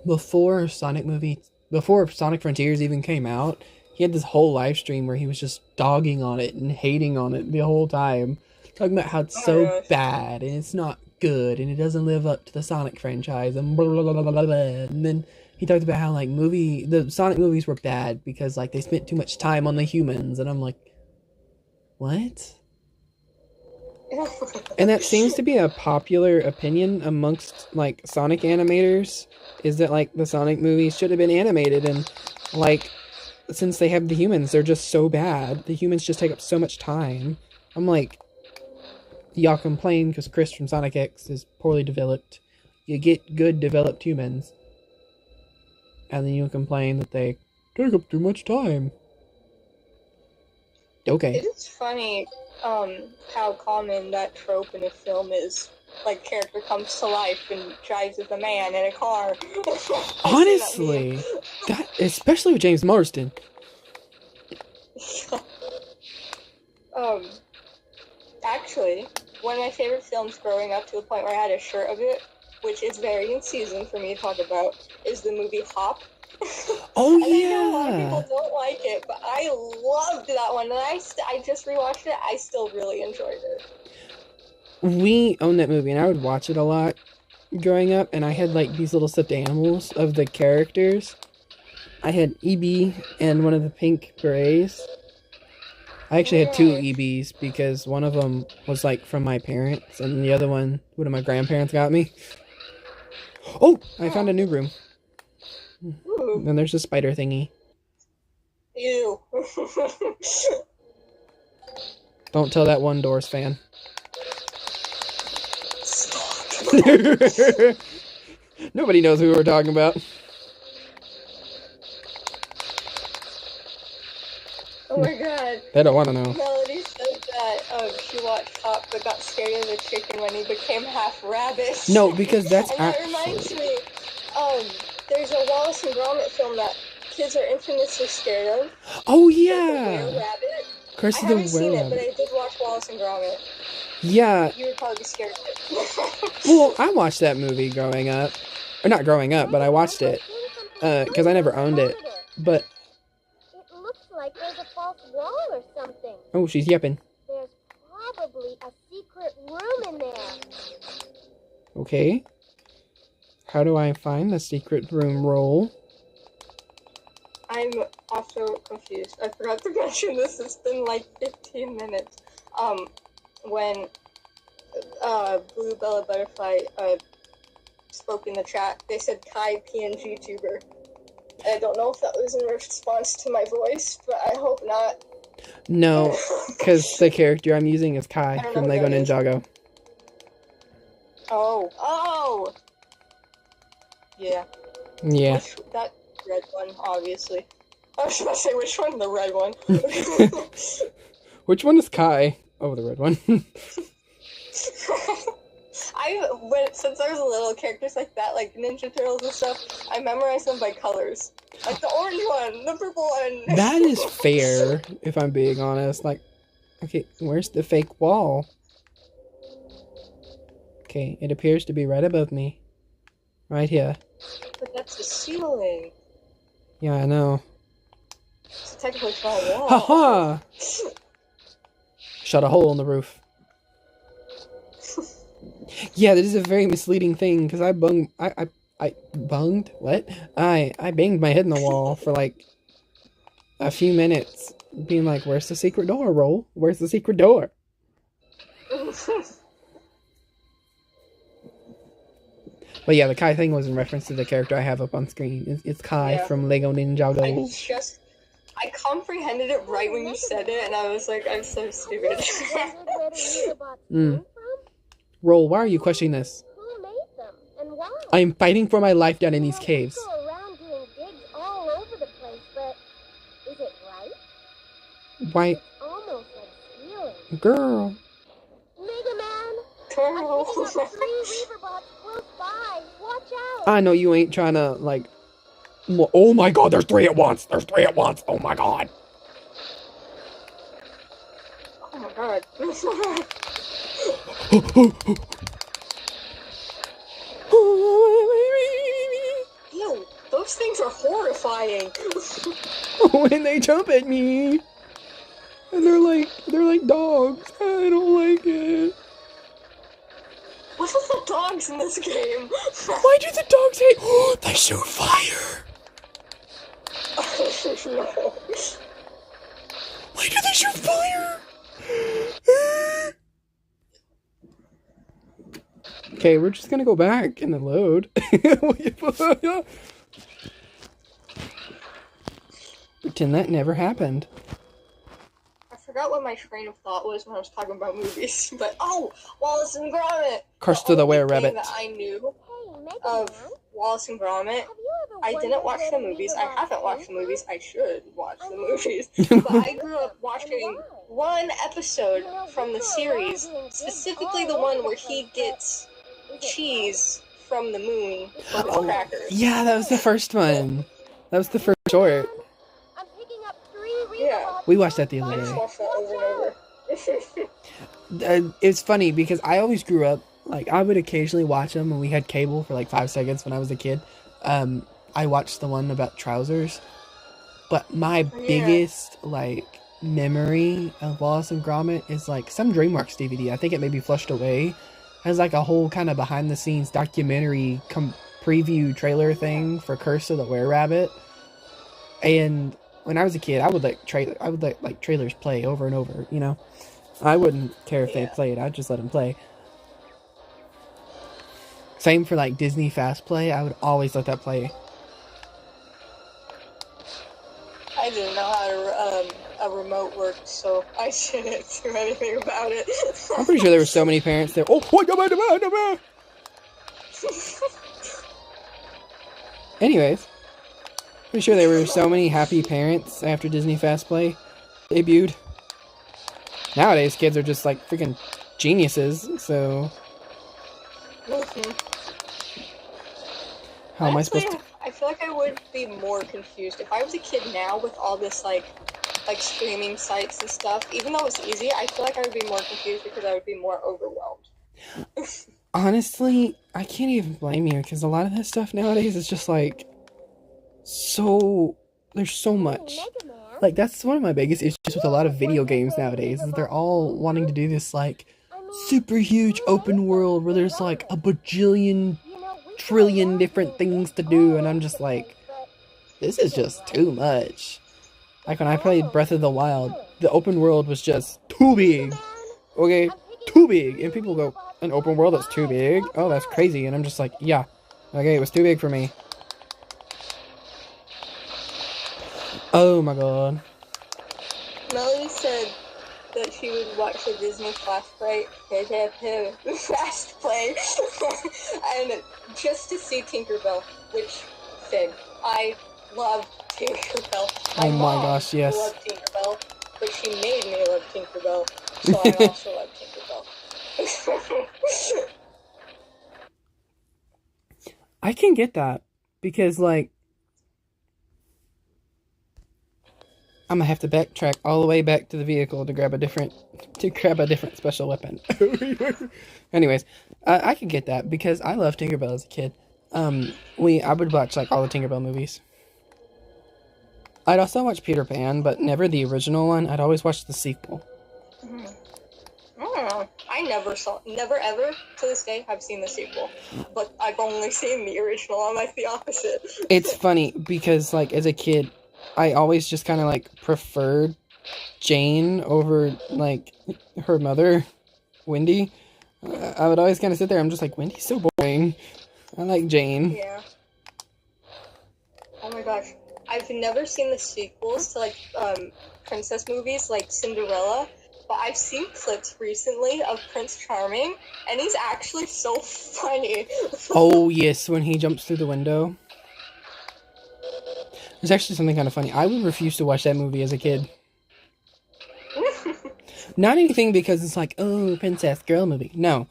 before Sonic Frontiers even came out, he had this whole live stream where he was just dogging on it and hating on it the whole time, talking about how it's so bad and it's not good and it doesn't live up to the Sonic franchise and blah blah blah blah blah. And then he talked about how like the Sonic movies were bad because like they spent too much time on the humans, and I'm like, what? And that seems to be a popular opinion amongst, like, Sonic animators, is that, like, the Sonic movies should have been animated, and, like, since they have the humans, they're just so bad. The humans just take up so much time. I'm like, y'all complain because Chris from Sonic X is poorly developed. You get good developed humans, and then you complain that they take up too much time. Okay. It is funny how common that trope in a film is. Like, character comes to life and drives with a man in a car. Honestly, that especially with James Marsden. Actually, one of my favorite films growing up to the point where I had a shirt of it, which is very in season for me to talk about, is the movie Hop. Oh, And I know a lot of yeah. people don't like it, but I loved that one. And I just rewatched it. I still really enjoyed it. We owned that movie, and I would watch it a lot growing up, and I had, like, these little stuffed animals of the characters. I had EB and one of the pink berets. I actually had two EBs because one of them was, like, from my parents, and the other one of my grandparents got me. Oh! I found a new room. Ooh. And there's a spider thingy. Ew. Don't tell that one Doors fan. Nobody knows who we're talking about. Oh my god. They don't want to know. Melody said that she watched Hop but got scared of the chicken when he became half rabbit. No, because that's and that reminds me, there's a Wallace and Gromit film that kids are infamously scared of. Oh, The yeah. Were-Rabbit. Curse I of the haven't seen it, but Were-Rabbit. I did watch Wallace and Gromit. Yeah. You would probably be scared of it. Well, I watched that movie growing up. Or not growing up, but I watched it. Because I never owned it. But... It looks like there's a false wall or something. Oh, she's yapping. There's probably a secret room in there. Okay. How do I find the secret room roll? I'm also confused. I forgot to mention this. It's been like 15 minutes. When Blue Bella Butterfly spoke in the chat, they said Kai PNG tuber. I don't know if that was in response to my voice, but I hope not. No, because the character I'm using is Kai don't from know who Lego that is. Ninjago. Oh! Yeah. Yeah. That red one, obviously. I was about to say, which one? The red one. Which one is Kai? Oh, the red one. Since I was little, characters like that, like Ninja Turtles and stuff, I memorized them by colors. Like the orange one, the purple one. That is fair, if I'm being honest. Like, okay, where's the fake wall? Okay, it appears to be right above me. Right here. But that's the ceiling. Yeah, I know. It's technically not a wall. Haha! Shot a hole in the roof. Yeah, this is a very misleading thing, because I bunged my head in the wall for like a few minutes, being like, where's the secret door, Roll? Where's the secret door? But yeah, the Kai thing was in reference to the character I have up on screen. It's Kai from Lego Ninjago. I comprehended it right when you said it, and I was like, I'm so stupid. Roll, why are you questioning this? Who made them and why? I am fighting for my life down in these caves. People around doing digs all over the place, but is it right? Why? It's almost like stealing. Girl. Mega Man, Turtle. I'm picking up 3 Reaver bots close by. Watch out! I know you ain't trying to, like... Oh my god, there's 3 at once! There's 3 at once! Oh my god! Oh my god. Ew, those things are horrifying. When they jump at me! And they're like dogs. I don't like it. What are the dogs in this game? Why do the dogs hate? They shoot fire! No. Why do they shoot fire? Okay, we're just gonna go back in the load. Pretend that never happened. I forgot what my train of thought was when I was talking about movies, but Wallace and Gromit! Curse to the only Were-Rabbit. thing that I knew Hey, Mega of Man, Wallace and Gromit, have you ever I didn't wondered watch where the the movies. Reaver I bots haven't watched the came from? movies. I should watch the movies. But I grew up watching one episode from the series, specifically the one where he gets cheese from the moon for his crackers. Yeah, that was the first one. That was the first short. I'm picking up 3 Reaver Yeah. bots We watched that the I other just day. watched that over and over. It's funny because I always grew up, like, I would occasionally watch them when we had cable for like 5 seconds when I was a kid. I watched the one about trousers, but my Yeah. biggest, like, memory of Wallace and Gromit is like some DreamWorks DVD. I think it may be flushed away. Has like a whole kind of behind the scenes documentary preview trailer thing for Curse of the Were Rabbit. And when I was a kid, I would like trailers play over and over. You know, I wouldn't care if they Yeah. played. I'd just let them play. Same for like Disney Fast Play. I would always let that play. I didn't know how to a remote worked, so I shouldn't do anything about it. I'm pretty sure there were so many parents there. Oh, no. Anyways, pretty sure there were so many happy parents after Disney Fast Play debuted. Nowadays, kids are just like freaking geniuses. So, how am I Honestly, supposed to? I feel like I would be more confused if I was a kid now with all this like streaming sites and stuff. Even though it's easy, I feel like I would be more confused because I would be more overwhelmed. Honestly, I can't even blame you because a lot of this stuff nowadays is just like so. There's so much. Mega Man. Like that's one of my biggest issues with a lot of video games nowadays is they're all wanting to do this like super huge open world where there's like a bajillion trillion different things to do, and I'm just like, this is just too much. Like when I played Breath of the Wild, the open world was just too big. Okay, too big. And people go, an open world that's too big? Oh, that's crazy. And I'm just like, yeah. Okay, it was too big for me. Oh my god. Melody said that she would watch the Disney Fast Play, Fast Play, and just to see Tinkerbell, which Finn, I love Tinkerbell. Oh my gosh, yes. Loved Tinkerbell, but she made me love Tinkerbell, so I also love Tinkerbell. I can get that because like I'm gonna have to backtrack all the way back to the vehicle to grab a different special weapon. Anyways, I can get that because I loved Tinkerbell as a kid. I would watch like all the Tinkerbell movies. I'd also watch Peter Pan, but never the original one. I'd always watch the sequel. I never ever, to this day, have seen the sequel. But I've only seen the original. I'm like the opposite. It's funny because, like, as a kid, I always just kind of, like, preferred Jane over, like, her mother, Wendy. I would always kind of sit there, I'm just like, Wendy's so boring. I like Jane. Yeah. Oh my gosh. I've never seen the sequels to, like, princess movies, like Cinderella. But I've seen clips recently of Prince Charming, and he's actually so funny. Oh, yes, when he jumps through the window. There's actually something kind of funny. I would refuse to watch that movie as a kid. Not anything because it's like, oh, princess girl movie. No.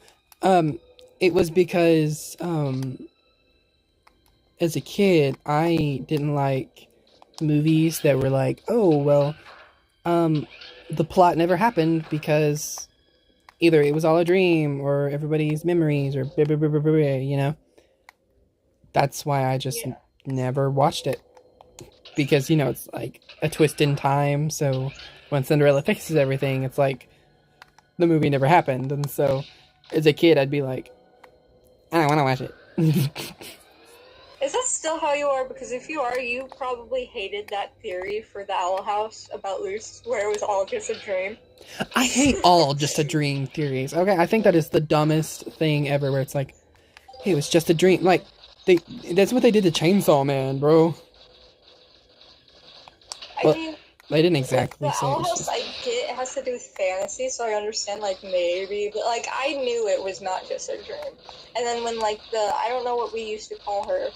It was because, as a kid, I didn't like movies that were like, oh, well, the plot never happened because either it was all a dream or everybody's memories or blah, blah, blah, blah, blah, you know? That's why I just never watched it. Because, you know, it's like a twist in time, so when Cinderella fixes everything, it's like the movie never happened. And so, as a kid, I'd be like, I don't want to watch it. Is that still how you are? Because if you are, you probably hated that theory for the Owl House about Luce, where it was all just a dream. I hate all just a dream theories. Okay, I think that is the dumbest thing ever, where it's like, hey, it was just a dream. Like, that's what they did to Chainsaw Man, bro. I mean, they didn't exactly the say Owl it. House, I get it has to do with fantasy, so I understand, like, maybe, but, like, I knew it was not just a dream. And then when, like, I don't know what we used to call her,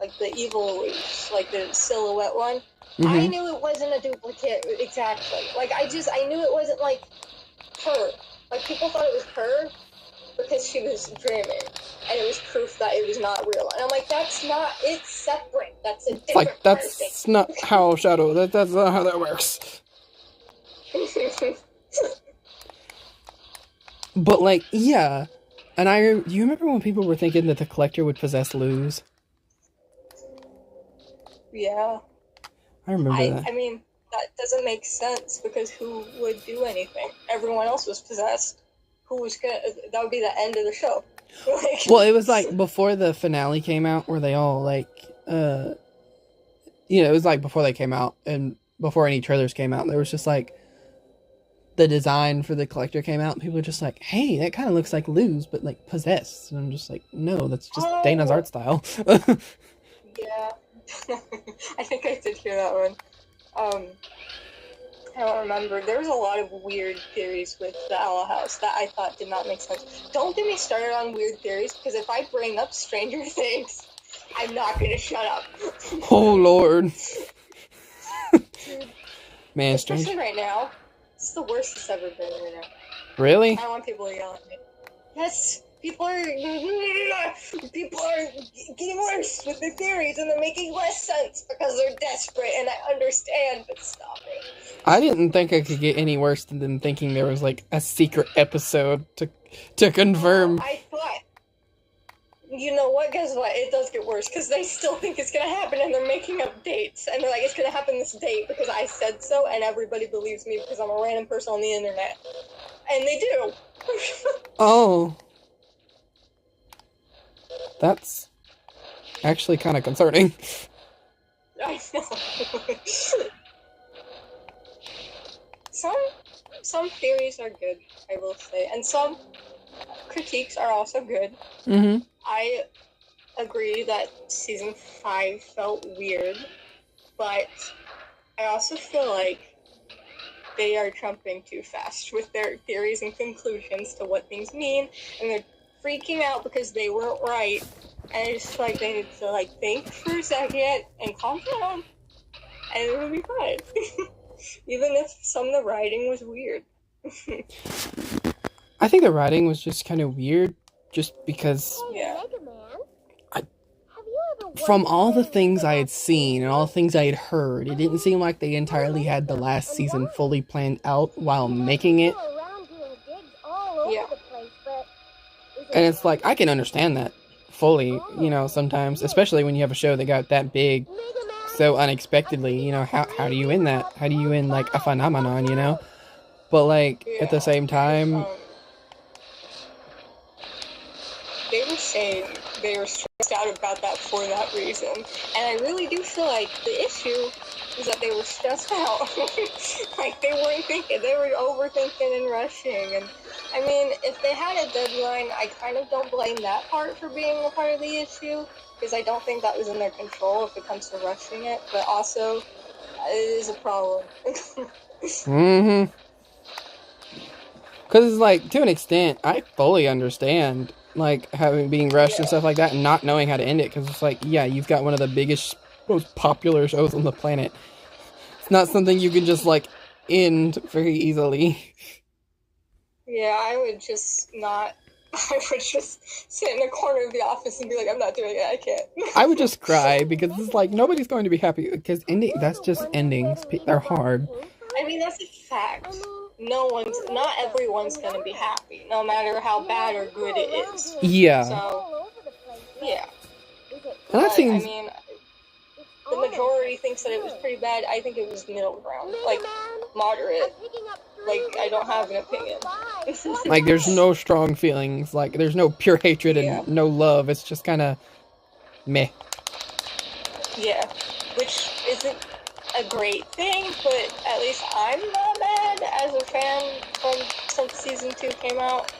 like, the evil Luce, like, the silhouette one, I knew it wasn't a duplicate, exactly. Like, I knew it wasn't, like, her. Like, people thought it was her because she was dreaming, and it was proof that it was not real. And I'm like, that's not, it's separate. That's a different like, that's not how Shadow, that's not how that works. But, like, yeah. And do you remember when people were thinking that the Collector would possess Luz? Yeah. I remember that. I mean, that doesn't make sense because who would do anything? Everyone else was possessed. That would be the end of the show. Like, Well, it was like before the finale came out where they all like, it was like before they came out and before any trailers came out, there was just like the design for the Collector came out and people were just like, hey, that kind of looks like Luz, but like possessed. And I'm just like, no, that's just Dana's art style. Yeah. I think I did hear that one. I don't remember. There was a lot of weird theories with the Owl House that I thought did not make sense. Don't get me started on weird theories, because if I bring up Stranger Things, I'm not going to shut up. Oh, Lord. Dude, man, especially right now. It's the worst it's ever been right now. Really? I don't want people to yell at me. Yes, people are getting worse with their theories, and they're making less sense because they're desperate, and I understand, but stop it. I didn't think I could get any worse than them thinking there was like a secret episode to confirm. I thought, you know what, guess what, it does get worse, because they still think it's gonna happen, and they're making up dates, and they're like, it's gonna happen this date because I said so, and everybody believes me because I'm a random person on the internet. And they do. Oh. That's actually kind of concerning. I know. Some theories are good, I will say, and some critiques are also good. Mm-hmm. I agree that season 5 felt weird, but I also feel like they are jumping too fast with their theories and conclusions to what things mean, and they're freaking out because they weren't right, and it's just like they need to like think for a second and calm down, and it'll be fine. Even if some of the writing was weird. I think the writing was just kind of weird, just because Yeah. from all the things I had seen and all the things I had heard, it didn't seem like they entirely had the last season fully planned out while making it. Yeah. And it's like, I can understand that fully, sometimes, especially when you have a show that got that big so unexpectedly, how do you end that? How do you end, like, a phenomenon, But, like, at the same time... They were saying they were stressed out about that for that reason. And I really do feel like the issue is that they were stressed out. Like, they weren't thinking. They were overthinking and rushing. And, I mean, if they had a deadline, I kind of don't blame that part for being a part of the issue, because I don't think that was in their control if it comes to rushing it. But also, it is a problem. Mm-hmm. Because it's like, to an extent, I fully understand, like, being rushed and stuff like that and not knowing how to end it. Because it's like, yeah, you've got one of the biggest, most popular shows on the planet. It's not something you can just, like, end very easily. Yeah, I would just sit in a corner of the office and be like, I'm not doing it, I can't. I would just cry, because it's like, nobody's going to be happy, because that's just endings. They're hard. I mean, that's a fact. Not everyone's gonna be happy, no matter how bad or good it is. Yeah. So, yeah. And I've seen... I mean, the majority thinks that it was pretty bad. I think it was middle ground. Like, moderate. Like, I don't have an opinion. Like, there's no strong feelings. Like, there's no pure hatred and no love. It's just kind of meh. Yeah. Which isn't a great thing, but at least I'm not mad as a fan since season 2 came out.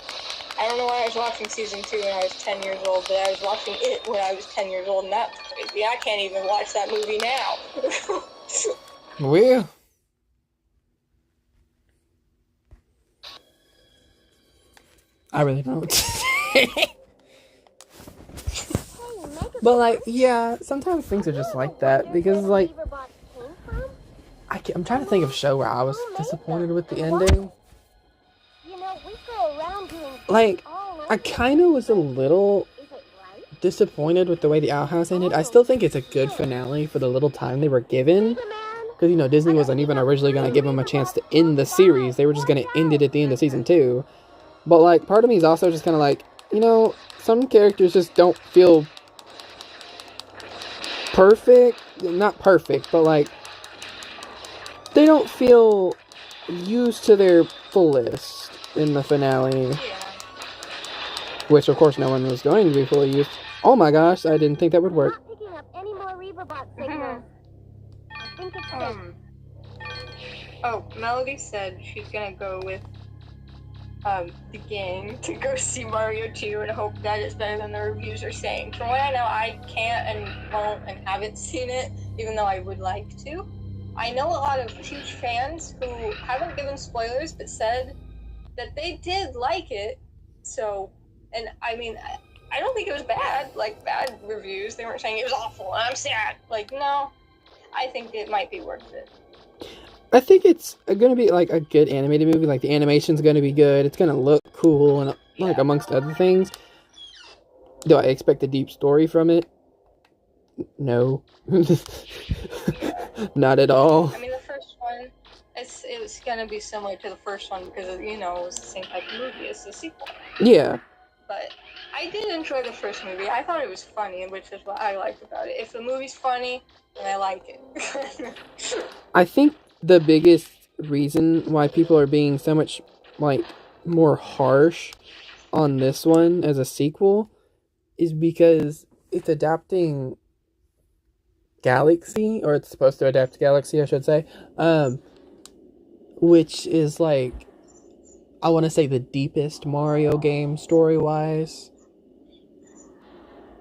I don't know why I was watching season 2 when I was 10 years old, but I was watching it when I was 10 years old, and that's crazy. I can't even watch that movie now. Well... I really don't know what to say. But, like, yeah, sometimes things are just like that, because, like, I'm trying to think of a show where I was disappointed with the ending. Like, I kind of was a little disappointed with the way the Owl House ended. I still think it's a good finale for the little time they were given. Because, Disney wasn't even originally going to give them a chance to end the series. They were just going to end it at the end of season 2. But, like, part of me is also just kind of like, some characters just don't feel perfect. Not perfect, but, like, they don't feel used to their fullest in the finale. Yeah. Which, of course, no one was going to be fully used. Oh my gosh, I didn't think that would work. Not picking up any more Reaverbot signals. I think it's safe. Oh, Melody said she's gonna go with the gang to go see Mario 2 and hope that it's better than the reviews are saying. From what I know, I can't and won't and haven't seen it, even though I would like to. I know a lot of huge fans who haven't given spoilers but said that they did like it. So, and I mean, I don't think it was bad, like bad reviews. They weren't saying it was awful and I'm sad. Like, no, I think it might be worth it. I think it's going to be, like, a good animated movie. Like, the animation's going to be good. It's going to look cool, and, like, amongst other things. Do I expect a deep story from it? No. Not at all. I mean, the first one, it was going to be similar to the first one because, it was the same type of movie as the sequel. Yeah. But I did enjoy the first movie. I thought it was funny, which is what I liked about it. If the movie's funny, then I like it. I think the biggest reason why people are being so much, like, more harsh on this one as a sequel is because it's adapting Galaxy, or it's supposed to adapt Galaxy, I should say, which is, like, I want to say the deepest Mario game story-wise.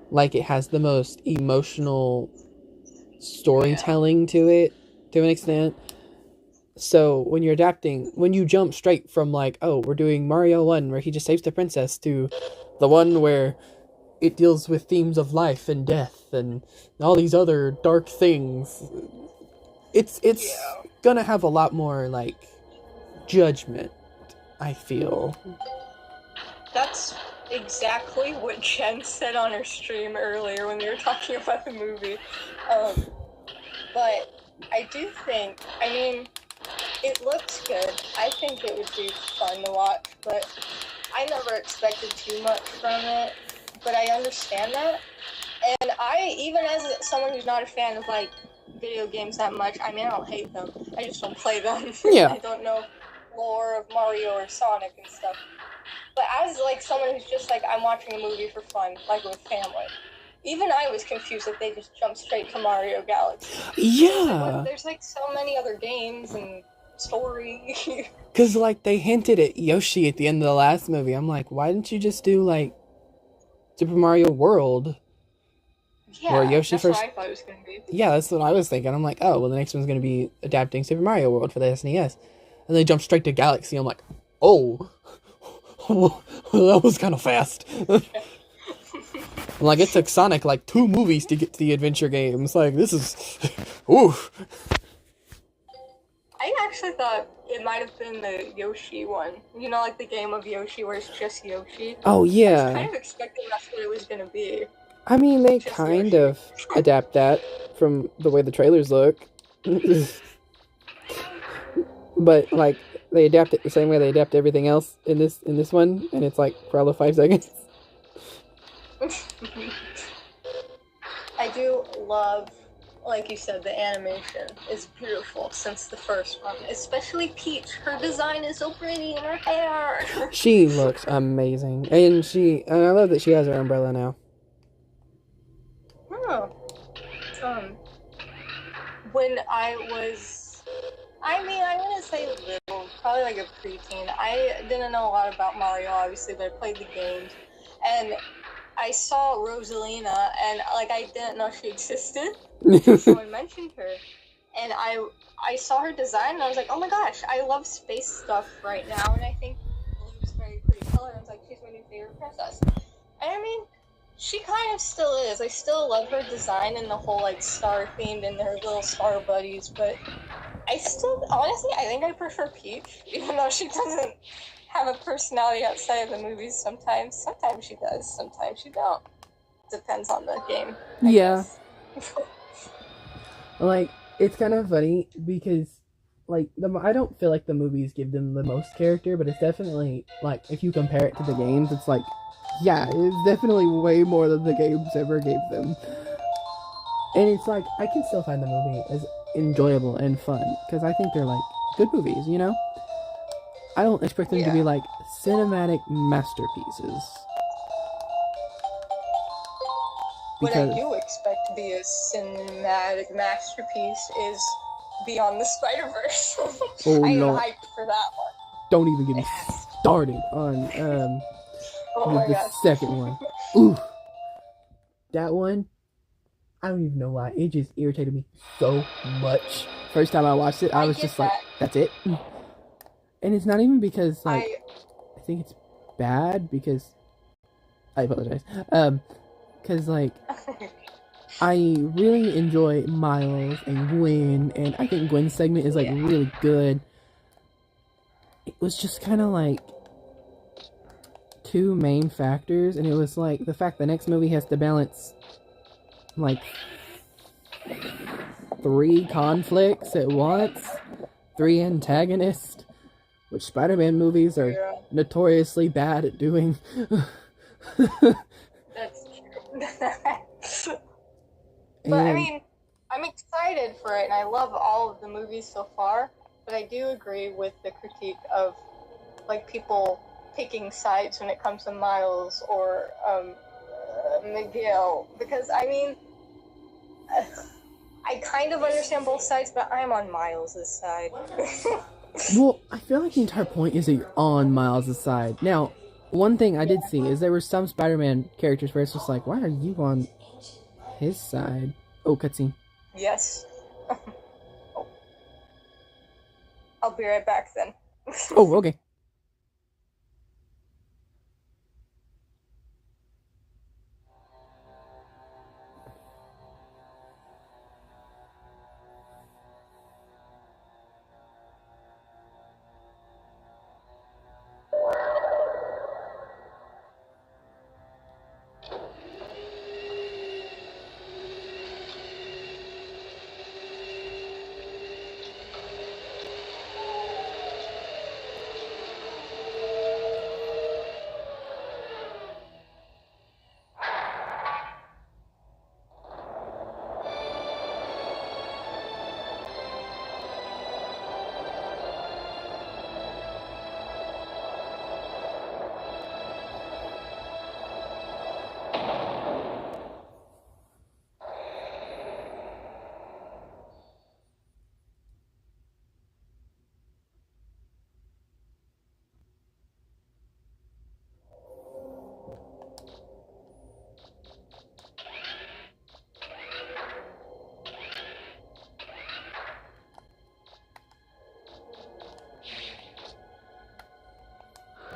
Like, it has the most emotional storytelling to it, to an extent. So, when you jump straight from, like, oh, we're doing Mario 1, where he just saves the princess, to the one where it deals with themes of life and death and all these other dark things, it's gonna have a lot more, like, judgment, I feel. That's exactly what Jen said on her stream earlier when they were talking about the movie. But I do think, I mean, it looks good. I think it would be fun to watch, but I never expected too much from it. But I understand that. And I, even as someone who's not a fan of, like, video games that much, I mean, I don't hate them. I just don't play them. Yeah. I don't know lore of Mario or Sonic and stuff. But as, like, someone who's just, like, I'm watching a movie for fun, like with family, even I was confused that they just jumped straight to Mario Galaxy. Yeah. There's, like, so many other games and story. Because, like, they hinted at Yoshi at the end of the last movie. I'm like, why didn't you just do, like, Super Mario World? Yeah, where Yoshi that's first... what I thought it was going to be. Yeah, that's what I was thinking. I'm like, oh, well, the next one's going to be adapting Super Mario World for the SNES. And they jump straight to Galaxy. I'm like, oh, that was kind of fast. Like, it took Sonic, like, 2 movies to get to the adventure games. Like, this is... Ooh. I actually thought it might have been the Yoshi one. You know, like the game of Yoshi where it's just Yoshi? Oh, yeah. I was kind of expecting that's what it was going to be. I mean, they Just kind Yoshi. of adapt that from the way the trailers look. But, like, they adapt it the same way they adapt everything else in this one, and it's, like, for all of 5 seconds. I do love, like you said, the animation is beautiful since the first one. Especially Peach. Her design is so pretty in her hair. She looks amazing. And I love that she has her umbrella now. Oh. When I was, I wouldn't say little, probably like a preteen. I didn't know a lot about Mario, obviously, but I played the games. And I saw Rosalina, and, like, I didn't know she existed. Someone mentioned her. And I saw her design, and I was like, oh my gosh, I love space stuff right now, and I think blue's a very pretty color. I was like, she's my new favorite princess. And I mean, she kind of still is. I still love her design and the whole, like, star-themed and her little star buddies, but I still, honestly, I think I prefer Peach, even though she doesn't have a personality outside of the movies sometimes. Sometimes she does, sometimes she don't. Depends on the game, I guess. Like, it's kind of funny because like I don't feel like the movies give them the most character, but it's definitely like if you compare it to the games, it's like yeah, it's definitely way more than the games ever gave them. And it's like I can still find the movie as enjoyable and fun because I think they're like good movies, you know. I don't expect them to be like cinematic masterpieces. What I do expect to be a cinematic masterpiece is Beyond the Spider-Verse. Oh I am Lord. hyped for that one. Don't even get me started on Oh my the god. second one. Ooh, that one. I don't even know why. It just irritated me so much. First time I watched it, I was just like, "That's it." And it's not even because like I think it's bad because I apologize. Because like I really enjoy Miles and Gwen, and I think Gwen's segment is like really good. It was just kind of like two main factors, and it was like the fact the next movie has to balance like 3 conflicts at once, 3 antagonists, which Spider-Man movies are notoriously bad at doing. That's true. But I mean, I'm excited for it, and I love all of the movies so far. But I do agree with the critique of like people picking sides when it comes to Miles or Miguel, because I mean, I kind of understand both sides, but I'm on Miles' side. Well, I feel like the entire point is that you're on Miles' side. Now, one thing I did see is there were some Spider-Man characters where it's just like, why are you on his side? Oh, cutscene. Yes. Oh. I'll be right back then. Oh, okay.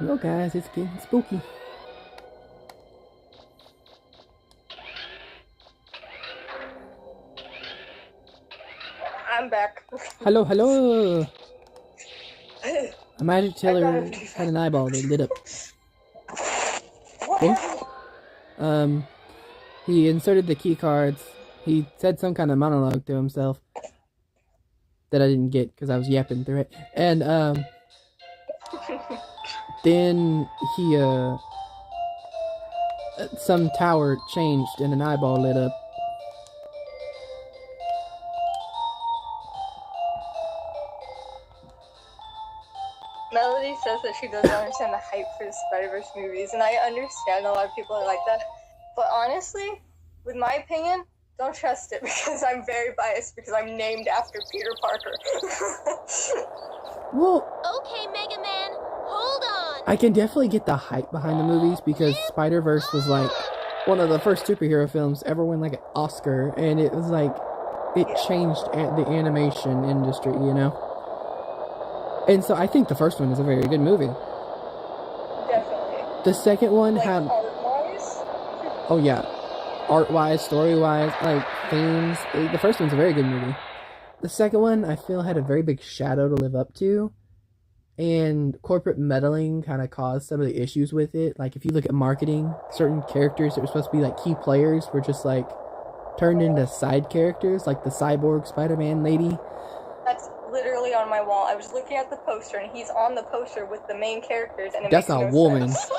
Well, guys, it's getting spooky. I'm back. Hello, hello. A magic teller had an eyeball that lit up. Oh. He inserted the key cards. He said some kind of monologue to himself that I didn't get because I was yapping through it. And then he some tower changed and an eyeball lit up. Melody says that she doesn't understand the hype for the Spider-Verse movies, and I understand a lot of people are like that. But honestly, with my opinion, don't trust it because I'm very biased because I'm named after Peter Parker. Well, Okay, Mega Man, hold on. I can definitely get the hype behind the movies because Spider-Verse was like one of the first superhero films ever win like an Oscar, and it was like it changed the animation industry, you know. And so I think the first one is a very good movie. Definitely. The second one Like had art-wise? oh yeah, art-wise, story-wise, like themes. The first one's a very good movie. The second one I feel had a very big shadow to live up to, and corporate meddling kind of caused some of the issues with it. Like if you look at marketing, certain characters that were supposed to be like key players were just like turned into side characters, like the cyborg Spider-Man lady. That's literally on my wall. I was looking at the poster, and he's on the poster with the main characters, and it That's makes a no woman. sense.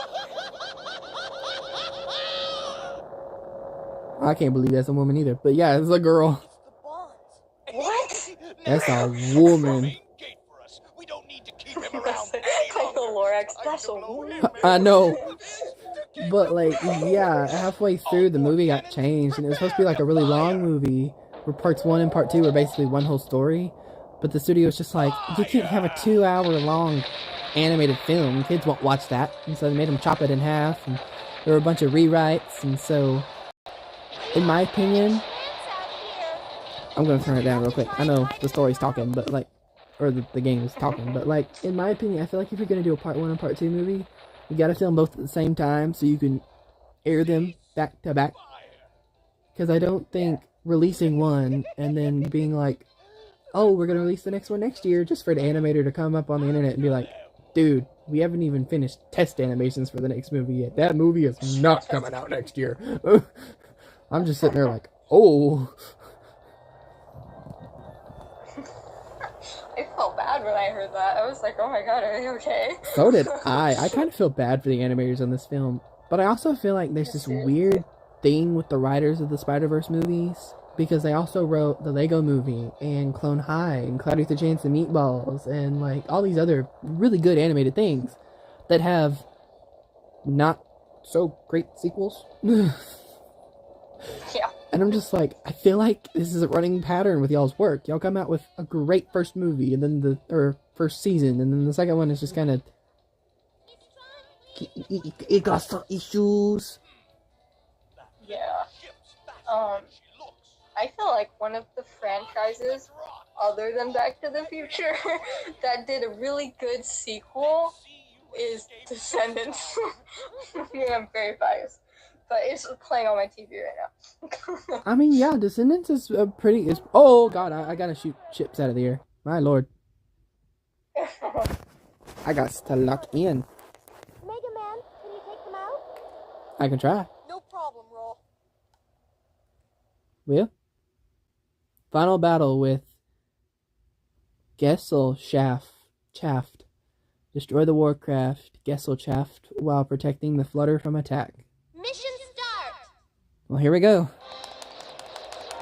I can't believe that's a woman either. But yeah, it's a girl. It's the bonds. What? That's a woman. We don't need to keep him That's around like any the longer. Lorax. Time That's to a blow woman. him I know. To keep But him like, around. yeah, halfway through the movie got changed, and it was supposed to be like a really long movie where parts 1 and part 2 were basically one whole story. But the studio was just like, you can't have a 2-hour long animated film. Kids won't watch that. And so they made them chop it in half, and there were a bunch of rewrites. And so, in my opinion, I'm gonna turn it down real quick. I know the story's talking, but like, or the game is talking, but like, in my opinion, I feel like if you're gonna do a part 1 and part 2 movie, you gotta film both at the same time so you can air them back to back. Because I don't think releasing one and then being like, oh, we're gonna release the next one next year, just for the animator to come up on the internet and be like, dude, we haven't even finished test animations for the next movie yet. That movie is not coming out next year. I'm just sitting there like, oh. I felt bad when I heard that. I was like, oh my god, are they okay? So did I. I kind of feel bad for the animators on this film. But I also feel like there's this weird thing with the writers of the Spider-Verse movies. Because they also wrote the Lego Movie and Clone High and Cloudy with a Chance of Meatballs and like all these other really good animated things that have not so great sequels. Yeah. And I'm just like, I feel like this is a running pattern with y'all's work. Y'all come out with a great first movie and then first season, and then the second one is just kind of, it got some issues. Yeah. I feel like one of the franchises, other than Back to the Future, that did a really good sequel is Descendants. Yeah, I'm very biased. But it's playing on my TV right now. I mean, yeah, Descendants is a pretty... oh, God, I gotta shoot chips out of the air. My lord. I got to lock in. Mega Man, can you take them out? I can try. No problem, Roll. Will? Final battle with Shaft. Destroy the Warcraft Shaft while protecting the Flutter from attack. Mission start! Well, here we go.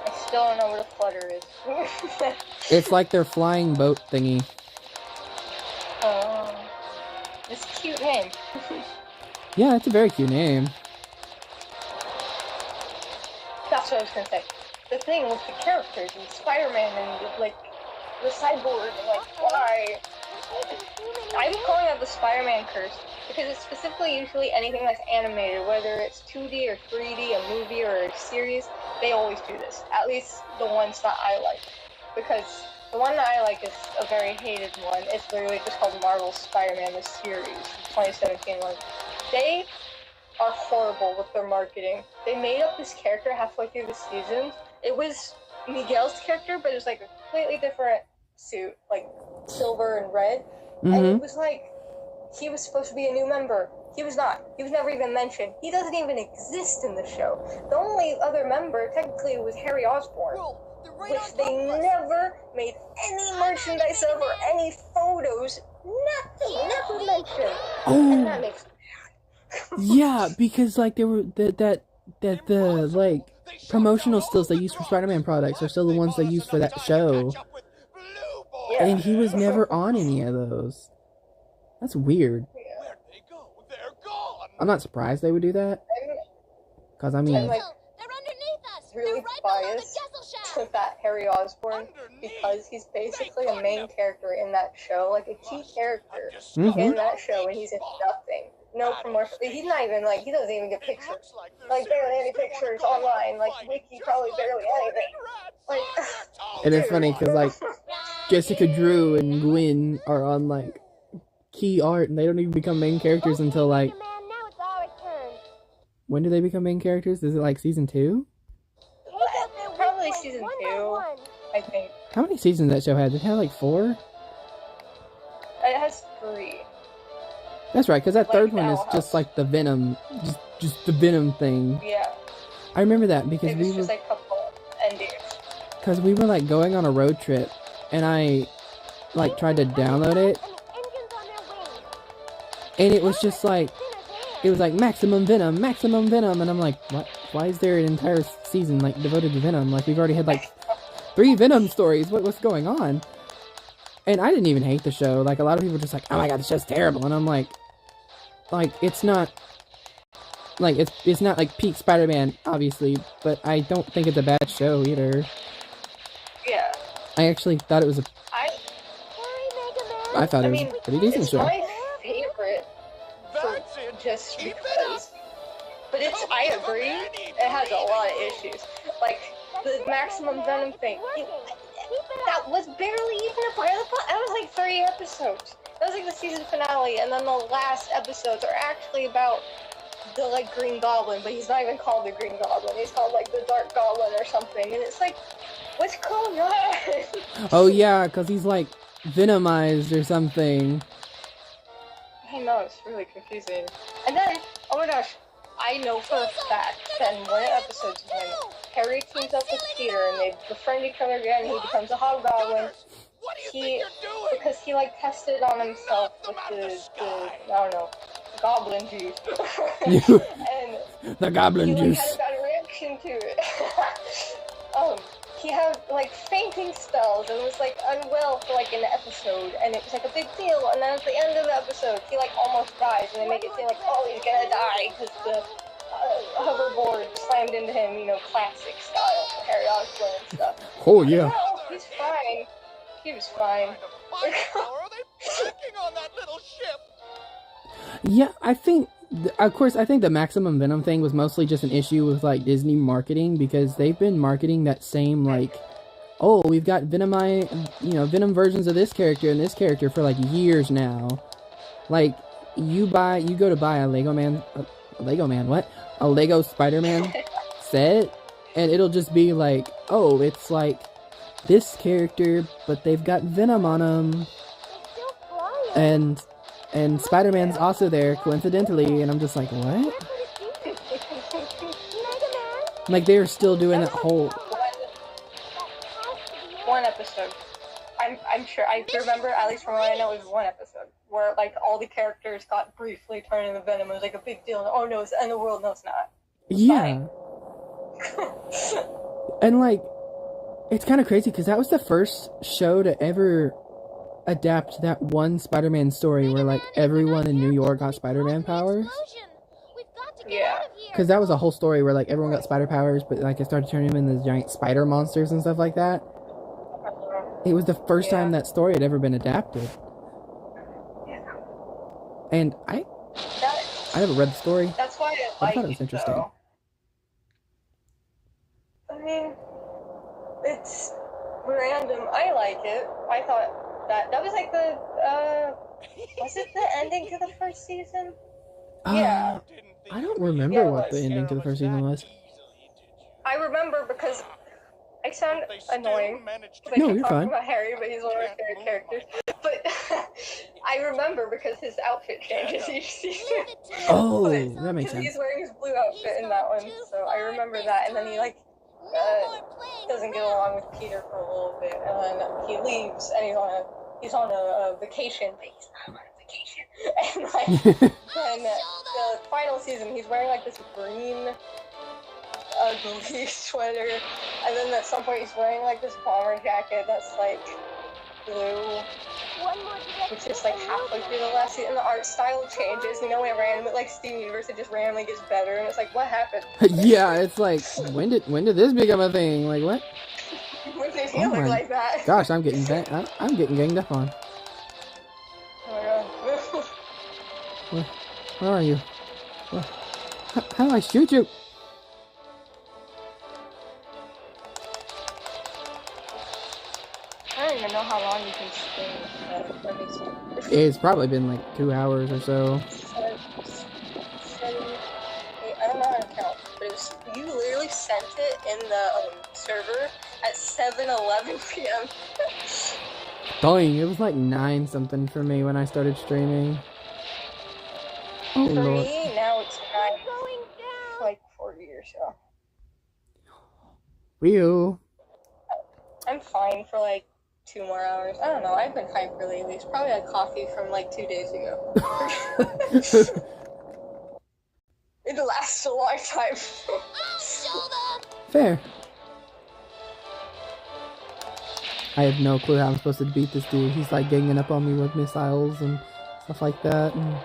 I still don't know where the Flutter is. It's like their flying boat thingy. It's a cute name. Yeah, it's a very cute name. That's what I was gonna say. The thing with the characters and Spider-Man and like the Cyborg, like why? I'm calling out the Spider-Man curse because it's specifically usually anything that's animated, whether it's 2D or 3D, a movie or a series. They always do this. At least the ones that I like, because the one that I like is a very hated one. It's literally just called Marvel's Spider-Man the series, 2017 one. They are horrible with their marketing. They made up this character halfway through the season. It was Miguel's character, but it was like a completely different suit, like silver and red. And it was like, he was supposed to be a new member. He was not. He was never even mentioned. He doesn't even exist in the show. The only other member, technically, was Harry Osborn, Roll, they're right which on they top of us. never made any merchandise of or any photos. Nothing. Never mentioned. And that Oh, makes yeah, because like there were the like promotional stills they use for Spider-Man products are still the ones they use for that show. Yeah. And he was never on any of those. That's weird. Where'd they go? They're gone. I'm not surprised they would do that. Because, I mean, I'm like They're underneath us! really They're right below the biased Kessel Shaft! with that Harry Osborn because he's basically a main character in that show, like a key character in that show, and he's in nothing. No promotion. He's not even like, he doesn't even get pictures. Like barely any pictures online. Like Wiki probably barely anything. Like, and it's funny because, like, Jessica Drew and Gwen are on, like, key art, and they don't even become main characters until, like, Mega Man, now it's our turn. when do they become main characters? Is it, like, season 2? probably season 2, I think. How many seasons that show had? Did it have, like, 4? It has 3. That's right, because that Like third one is Owl just, House. like, the Venom, just the Venom thing. Yeah. I remember that because It was just like a couple endings. we were, like, going on a road trip, and I like tried to download it, And the engines on their wings. and it was just like it was like maximum venom, and I'm like, what? Why is there an entire season like devoted to venom? Like we've already had like 3 venom stories. What's going on? And I didn't even hate the show. Like a lot of people were just like, oh my god, the show's terrible, and I'm like it's not. Like, it's not like peak Spider-Man, obviously, but I don't think it's a bad show either. Yeah. I actually thought it was a... I thought it was a pretty decent it's show. my favorite for That's it. just Keep it because. But it's, I agree, it has a lot of issues. Like, the maximum venom thing. That was barely even a part of the plot. That was like 3 episodes. That was like the season finale, and then the last episodes are actually about the like Green Goblin, but he's not even called the Green Goblin. He's called like the Dark Goblin or something, and it's like, what's going on? Oh yeah, because he's like venomized or something. I know, it's really confusing. And then, oh my gosh, I know for a fact that in one of the episodes when Harry teams up with Peter and they befriend each other again, he becomes a hobgoblin. What do you think you're doing? Because he like tested on himself with the I don't know, goblin juice. And The goblin he like, juice. had a bad reaction to it. He had like fainting spells and was like unwell for like an episode, and it was like a big deal. And then at the end of the episode, he like almost dies, and they make it seem like, oh, he's gonna die because the hoverboard slammed into him, you know, classic style for Harry Osborn and stuff. Oh yeah. No, he's fine. He was fine. How are they packing on that little ship? Yeah, I think, of course, I think the Maximum Venom thing was mostly just an issue with, like, Disney marketing, because they've been marketing that same, like, oh, we've got Venom versions of this character and this character for, like, years now. Like, you go to buy a Lego Spider-Man set, and it'll just be like, oh, it's like this character, but they've got Venom on them. And Spider-Man's also there, coincidentally, and I'm just like, what? Like, they're still doing that whole... One episode. I'm sure, I remember, at least from what I know, it was one episode, where, like, all the characters got briefly turned into Venom. It was, like, a big deal. Oh, no, it's the end of the world. No, it's not. Yeah. And, like, it's kind of crazy, because that was the first show to ever adapt that one Spider-Man story where, like, everyone in New York got Spider-Man powers. Yeah. Because that was a whole story where, like, everyone got spider powers, but, like, it started turning them into giant spider monsters and stuff like that. It was the first time that story had ever been adapted. Yeah. And I never read the story. That's why I thought it was interesting. Though. I mean, it's random. I like it. I thought that was like the, was it the ending to the first season? Yeah. I don't remember what the ending to the first season was. I remember because I sound annoying. No, you're fine. About Harry, but he's one of my favorite characters. But I remember because his outfit changes each season. Oh, that makes sense. He's wearing his blue outfit in that one, so I remember that. And then he like doesn't get along with Peter for a little bit, and then he leaves, and he's on a vacation, but he's not on a vacation. And like then the final season, he's wearing like this green ugly sweater, and then at some point he's wearing like this bomber jacket that's like blue, which is like halfway through the last season. The art style changes, you know, like Steven Universe, it just randomly gets better, and it's like, what happened? Yeah, it's like, when did this become a thing? Like, what? When did he look like that? Gosh, I'm getting ganged up on. Oh my god. Where are you? How do I shoot you? I don't even know how long you can stay. It's probably been like 2 hours or so. 7, 8, I don't know how to count, but it was, you literally sent it in the server at 7:11 p.m. Dang, it was like 9 something for me when I started streaming. Oh For Lord. me, now it's 9, like 40 or so. Wheel. I'm fine for like 2 more hours. I don't know. I've been hyper lately. It's probably like coffee from like 2 days ago. It lasts a long time. Fair. I have no clue how I'm supposed to beat this dude. He's like ganging up on me with missiles and stuff like that, and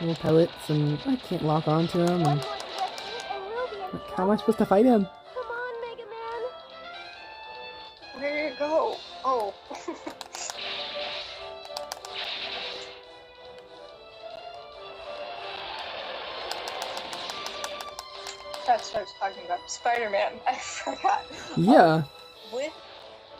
little pellets, and I can't lock onto him. And like, how am I supposed to fight him? Come on, Mega Man. Where did it go? Oh. That's what I was talking about. Spider-Man. I forgot. Yeah. With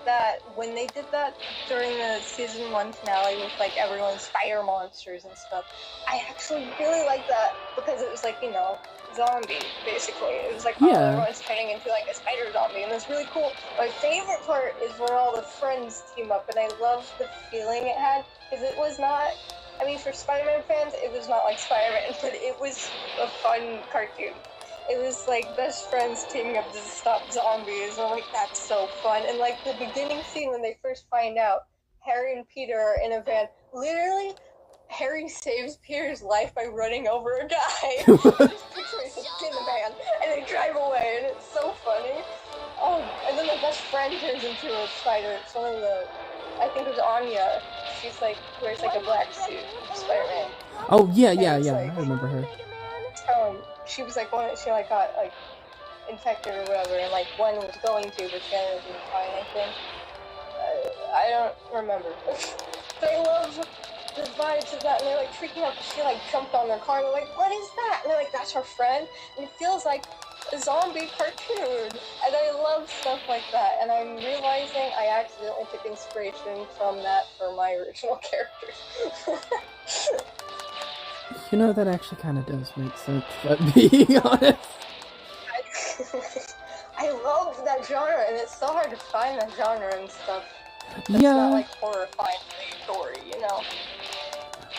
that, when they did that during the season 1 finale with like everyone's fire monsters and stuff, I actually really liked that because it was like, you know, zombie, basically. It was like, oh, everyone's turning into like a spider zombie, and it was really cool. My favorite part is when all the friends team up, and I loved the feeling it had, because it was not, I mean, for Spider-Man fans, it was not like Spider-Man, but it was a fun cartoon. It was like best friends teaming up to stop zombies, and like, that's so fun. And like the beginning scene when they first find out Harry and Peter are in a van, literally, Harry saves Peter's life by running over a guy. Just picture me in the van, and they drive away, and it's so funny. Oh, and then the best friend turns into a spider. It's one of the, I think it was Anya. She's like, wears like a black suit, Spider-Man. Oh, yeah, Like, I remember her. She was like, she like got like infected or whatever, and like Gwen was going to, but she ended up being fine, I think. I don't remember. But I love the vibes of that, and they're like freaking out because she like jumped on their car, and they're like, what is that? And they're like, that's her friend, and it feels like a zombie cartoon, and I love stuff like that, and I'm realizing I accidentally took inspiration from that for my original characters. You know, that actually kind of does make sense, but being honest. I love that genre, and it's so hard to find that genre and stuff. It's Yeah. not like horrifying story, you know?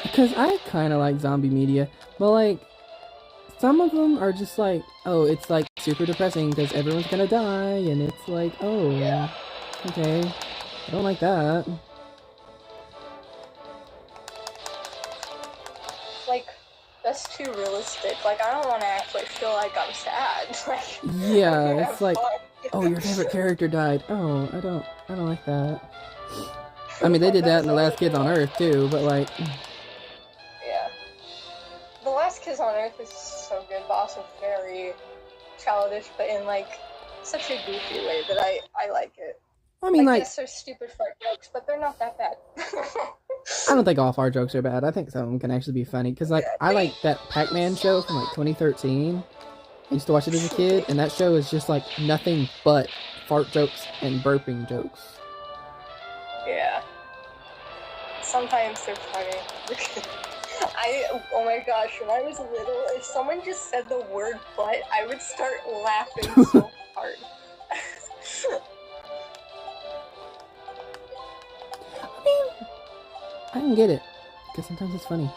Because I kind of like zombie media, but like, some of them are just like, oh, it's like super depressing because everyone's gonna die, and it's like, oh, Yeah. okay, I don't like that. Like, that's too realistic. Like, I don't want to actually feel like I'm sad. Like, Yeah, it's like, fun. oh, your favorite character died. Oh, I don't like that. I mean, they did that in The Last Kids on Earth too, but like, Yeah. The Last Kiss on Earth is so good, but also very childish, but in like such a goofy way that I like it. I mean, like, yes, they're stupid fart jokes, but they're not that bad. I don't think all fart jokes are bad. I think some of them can actually be funny. Because, like, I like that Pac-Man show from, like, 2013. I used to watch it as a kid, and that show is just, like, nothing but fart jokes and burping jokes. Yeah. Sometimes they're funny. Oh my gosh, when I was little, if someone just said the word butt, I would start laughing so hard. I mean, I can get it. Because sometimes it's funny.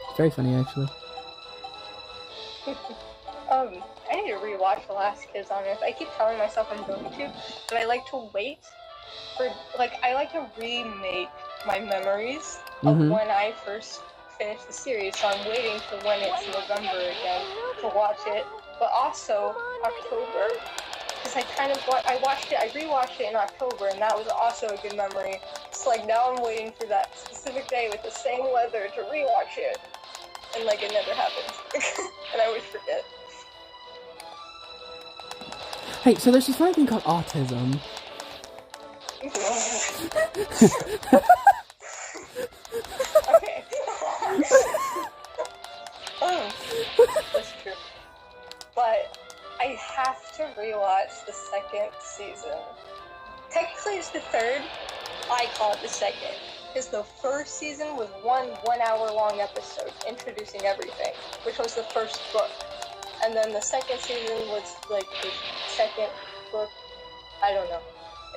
It's very funny, actually. I need to rewatch The Last Kids on Earth. I keep telling myself I'm going to, but I like to wait for, like, I like to remake my memories of when I first finished the series, so I'm waiting for when it's November again to watch it, but also October, because I rewatched it in October, and that was also a good memory. So, like, now I'm waiting for that specific day with the same weather to rewatch it, and, like, it never happens, and I always forget. Hey, so there's this funny thing called autism. Okay. That's true. But I have to rewatch the second season. Technically it's the third. I call it the second. Because the first season was one 1 hour long episode introducing everything, which was the first book. And then the second season was like the second book. I don't know.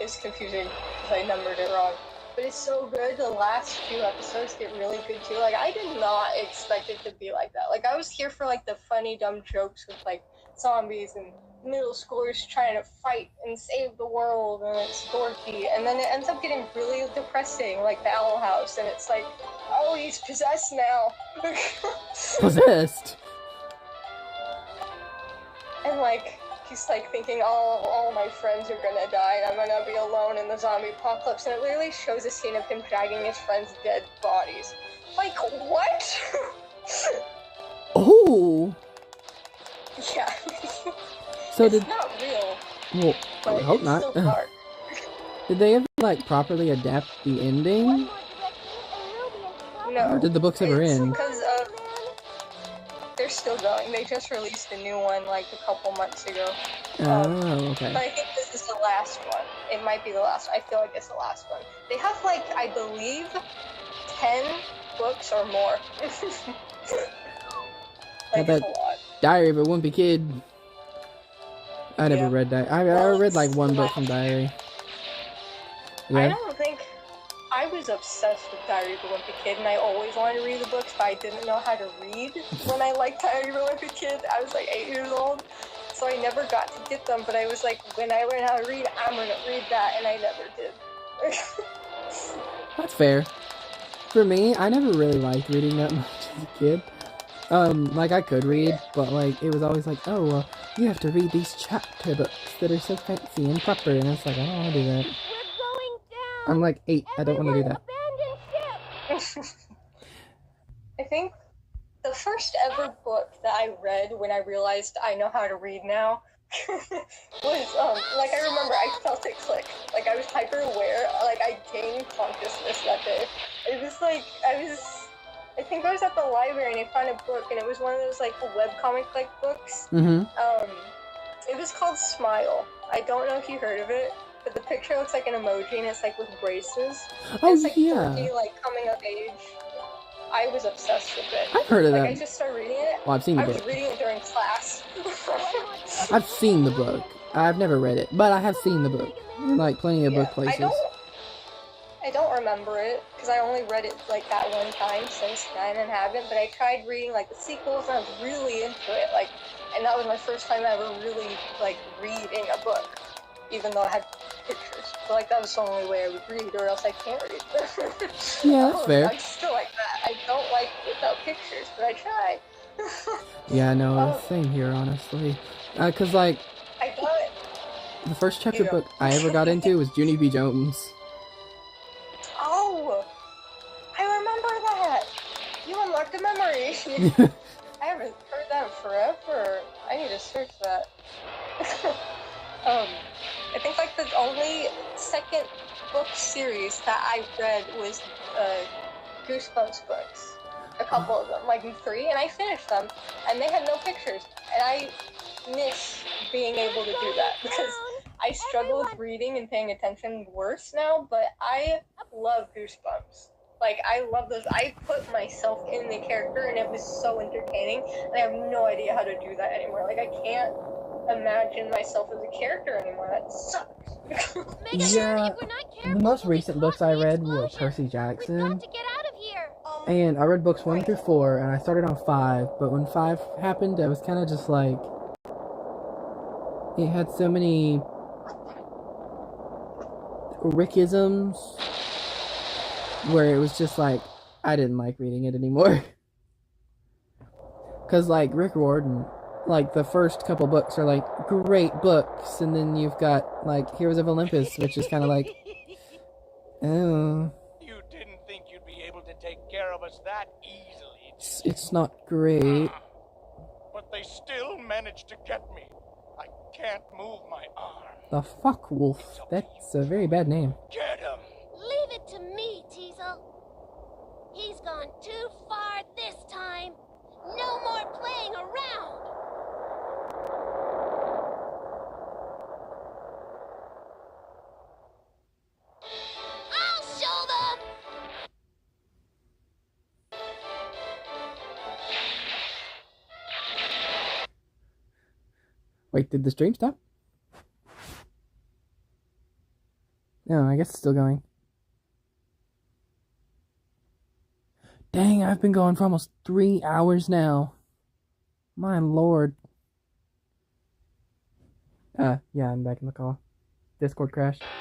It's confusing because I numbered it wrong. But it's so good. The last few episodes get really good too. Like, I did not expect it to be like that. Like, I was here for like the funny dumb jokes with like zombies and middle schoolers trying to fight and save the world, and it's dorky, and then it ends up getting really depressing, like the Owl House, and it's like, oh, he's possessed now. Possessed. And like, he's like thinking, oh, all my friends are gonna die, and I'm gonna be alone in the zombie apocalypse, and it literally shows a scene of him dragging his friends' dead bodies. Like, what? Oh! Yeah. So It's did... not real, Well, I but would hope it's not. still dark. Did they ever, like, properly adapt the One ending? more direction and we'll be in trouble. No. Or did the books ever It's end? because they're still going. They just released a new one like a couple months ago. Oh, But okay. I think this is the last one. It might be the last. I feel like it's the last one. They have like, I believe, 10 books or more. Like, bet- it's a lot. Diary of a Wimpy Kid. I never Yeah. read that. I Well, read like it's one the book from last. Diary. I Yeah. don't think... I was obsessed with Diary of a Wimpy Kid, and I always wanted to read the books, but I didn't know how to read when I liked Diary of a Wimpy Kid. I was like 8 years old, so I never got to get them, but I was like, when I learn how to read, I'm gonna read that, and I never did. That's fair. For me, I never really liked reading that much as a kid. Like I could read, but like it was always like, oh, well, you have to read these chapter books that are so fancy and proper, and it's like, I don't want to do that. We're going down. I'm like 8, I don't want to do that. Abandon ship. I think the first ever book that I read when I realized I know how to read now was, like I remember I felt it click. Like I was hyper aware, like I gained consciousness that day. It was like, I think I was at the library and I found a book and it was one of those like webcomic like books. Mm-hmm. It was called Smile. I don't know if you heard of it, but the picture looks like an emoji and it's like with braces. Oh, It's like yeah. dorky, like coming of age. I was obsessed with it. I've heard of Like that. I just started reading it. Well, I've seen the I was book. reading it during class. I've seen the book. I've never read it, but I have seen the book. In, like plenty of book I places. don't remember it because I only read it like that one time since then and haven't. But I tried reading like the sequels and I was really into it. Like, and that was my first time ever really like reading a book, even though I had pictures. But like that was the only way I would read, or else I can't read. Yeah, that's fair. I'm still like that. I don't like without pictures, but I try. Yeah, no, same here, honestly. Cause like I got it. the first chapter Yeah. book I ever got into was Junie B. Jones. Oh, I remember that. You unlocked a memory. I haven't heard that in forever. I need to search that. I think like the only second book series that I read was Goosebumps books. A couple of them, like 3, and I finished them, and they had no pictures. And I miss being able to do that because I struggle with reading and paying attention worse now. But I love Goosebumps. Like I love those. I put myself in the character, and it was so entertaining. And I have no idea how to do that anymore. Like I can't imagine myself as a character anymore. That sucks. Yeah, the most recent books I read were Percy Jackson. And I read books 1 through 4, and I started on 5, but when 5 happened, I was kind of just like... It had so many... Rickisms, where it was just like, I didn't like reading it anymore. Because, like, Rick Riordan, like, the first couple books are, like, great books, and then you've got, like, Heroes of Olympus, which is kind of like... Oh... You didn't think you'd be able to take care of us that easily. It's not great. But they still managed to get me. I can't move my arm. The fuck wolf. That's a very bad name. Get him! Leave it to me, Teasel. He's gone too far this time. No more playing around. I'll show them. Wait, did the stream stop? No, I guess it's still going. Dang, I've been going for almost 3 hours now. My lord. Yeah, I'm back in the call. Discord crashed.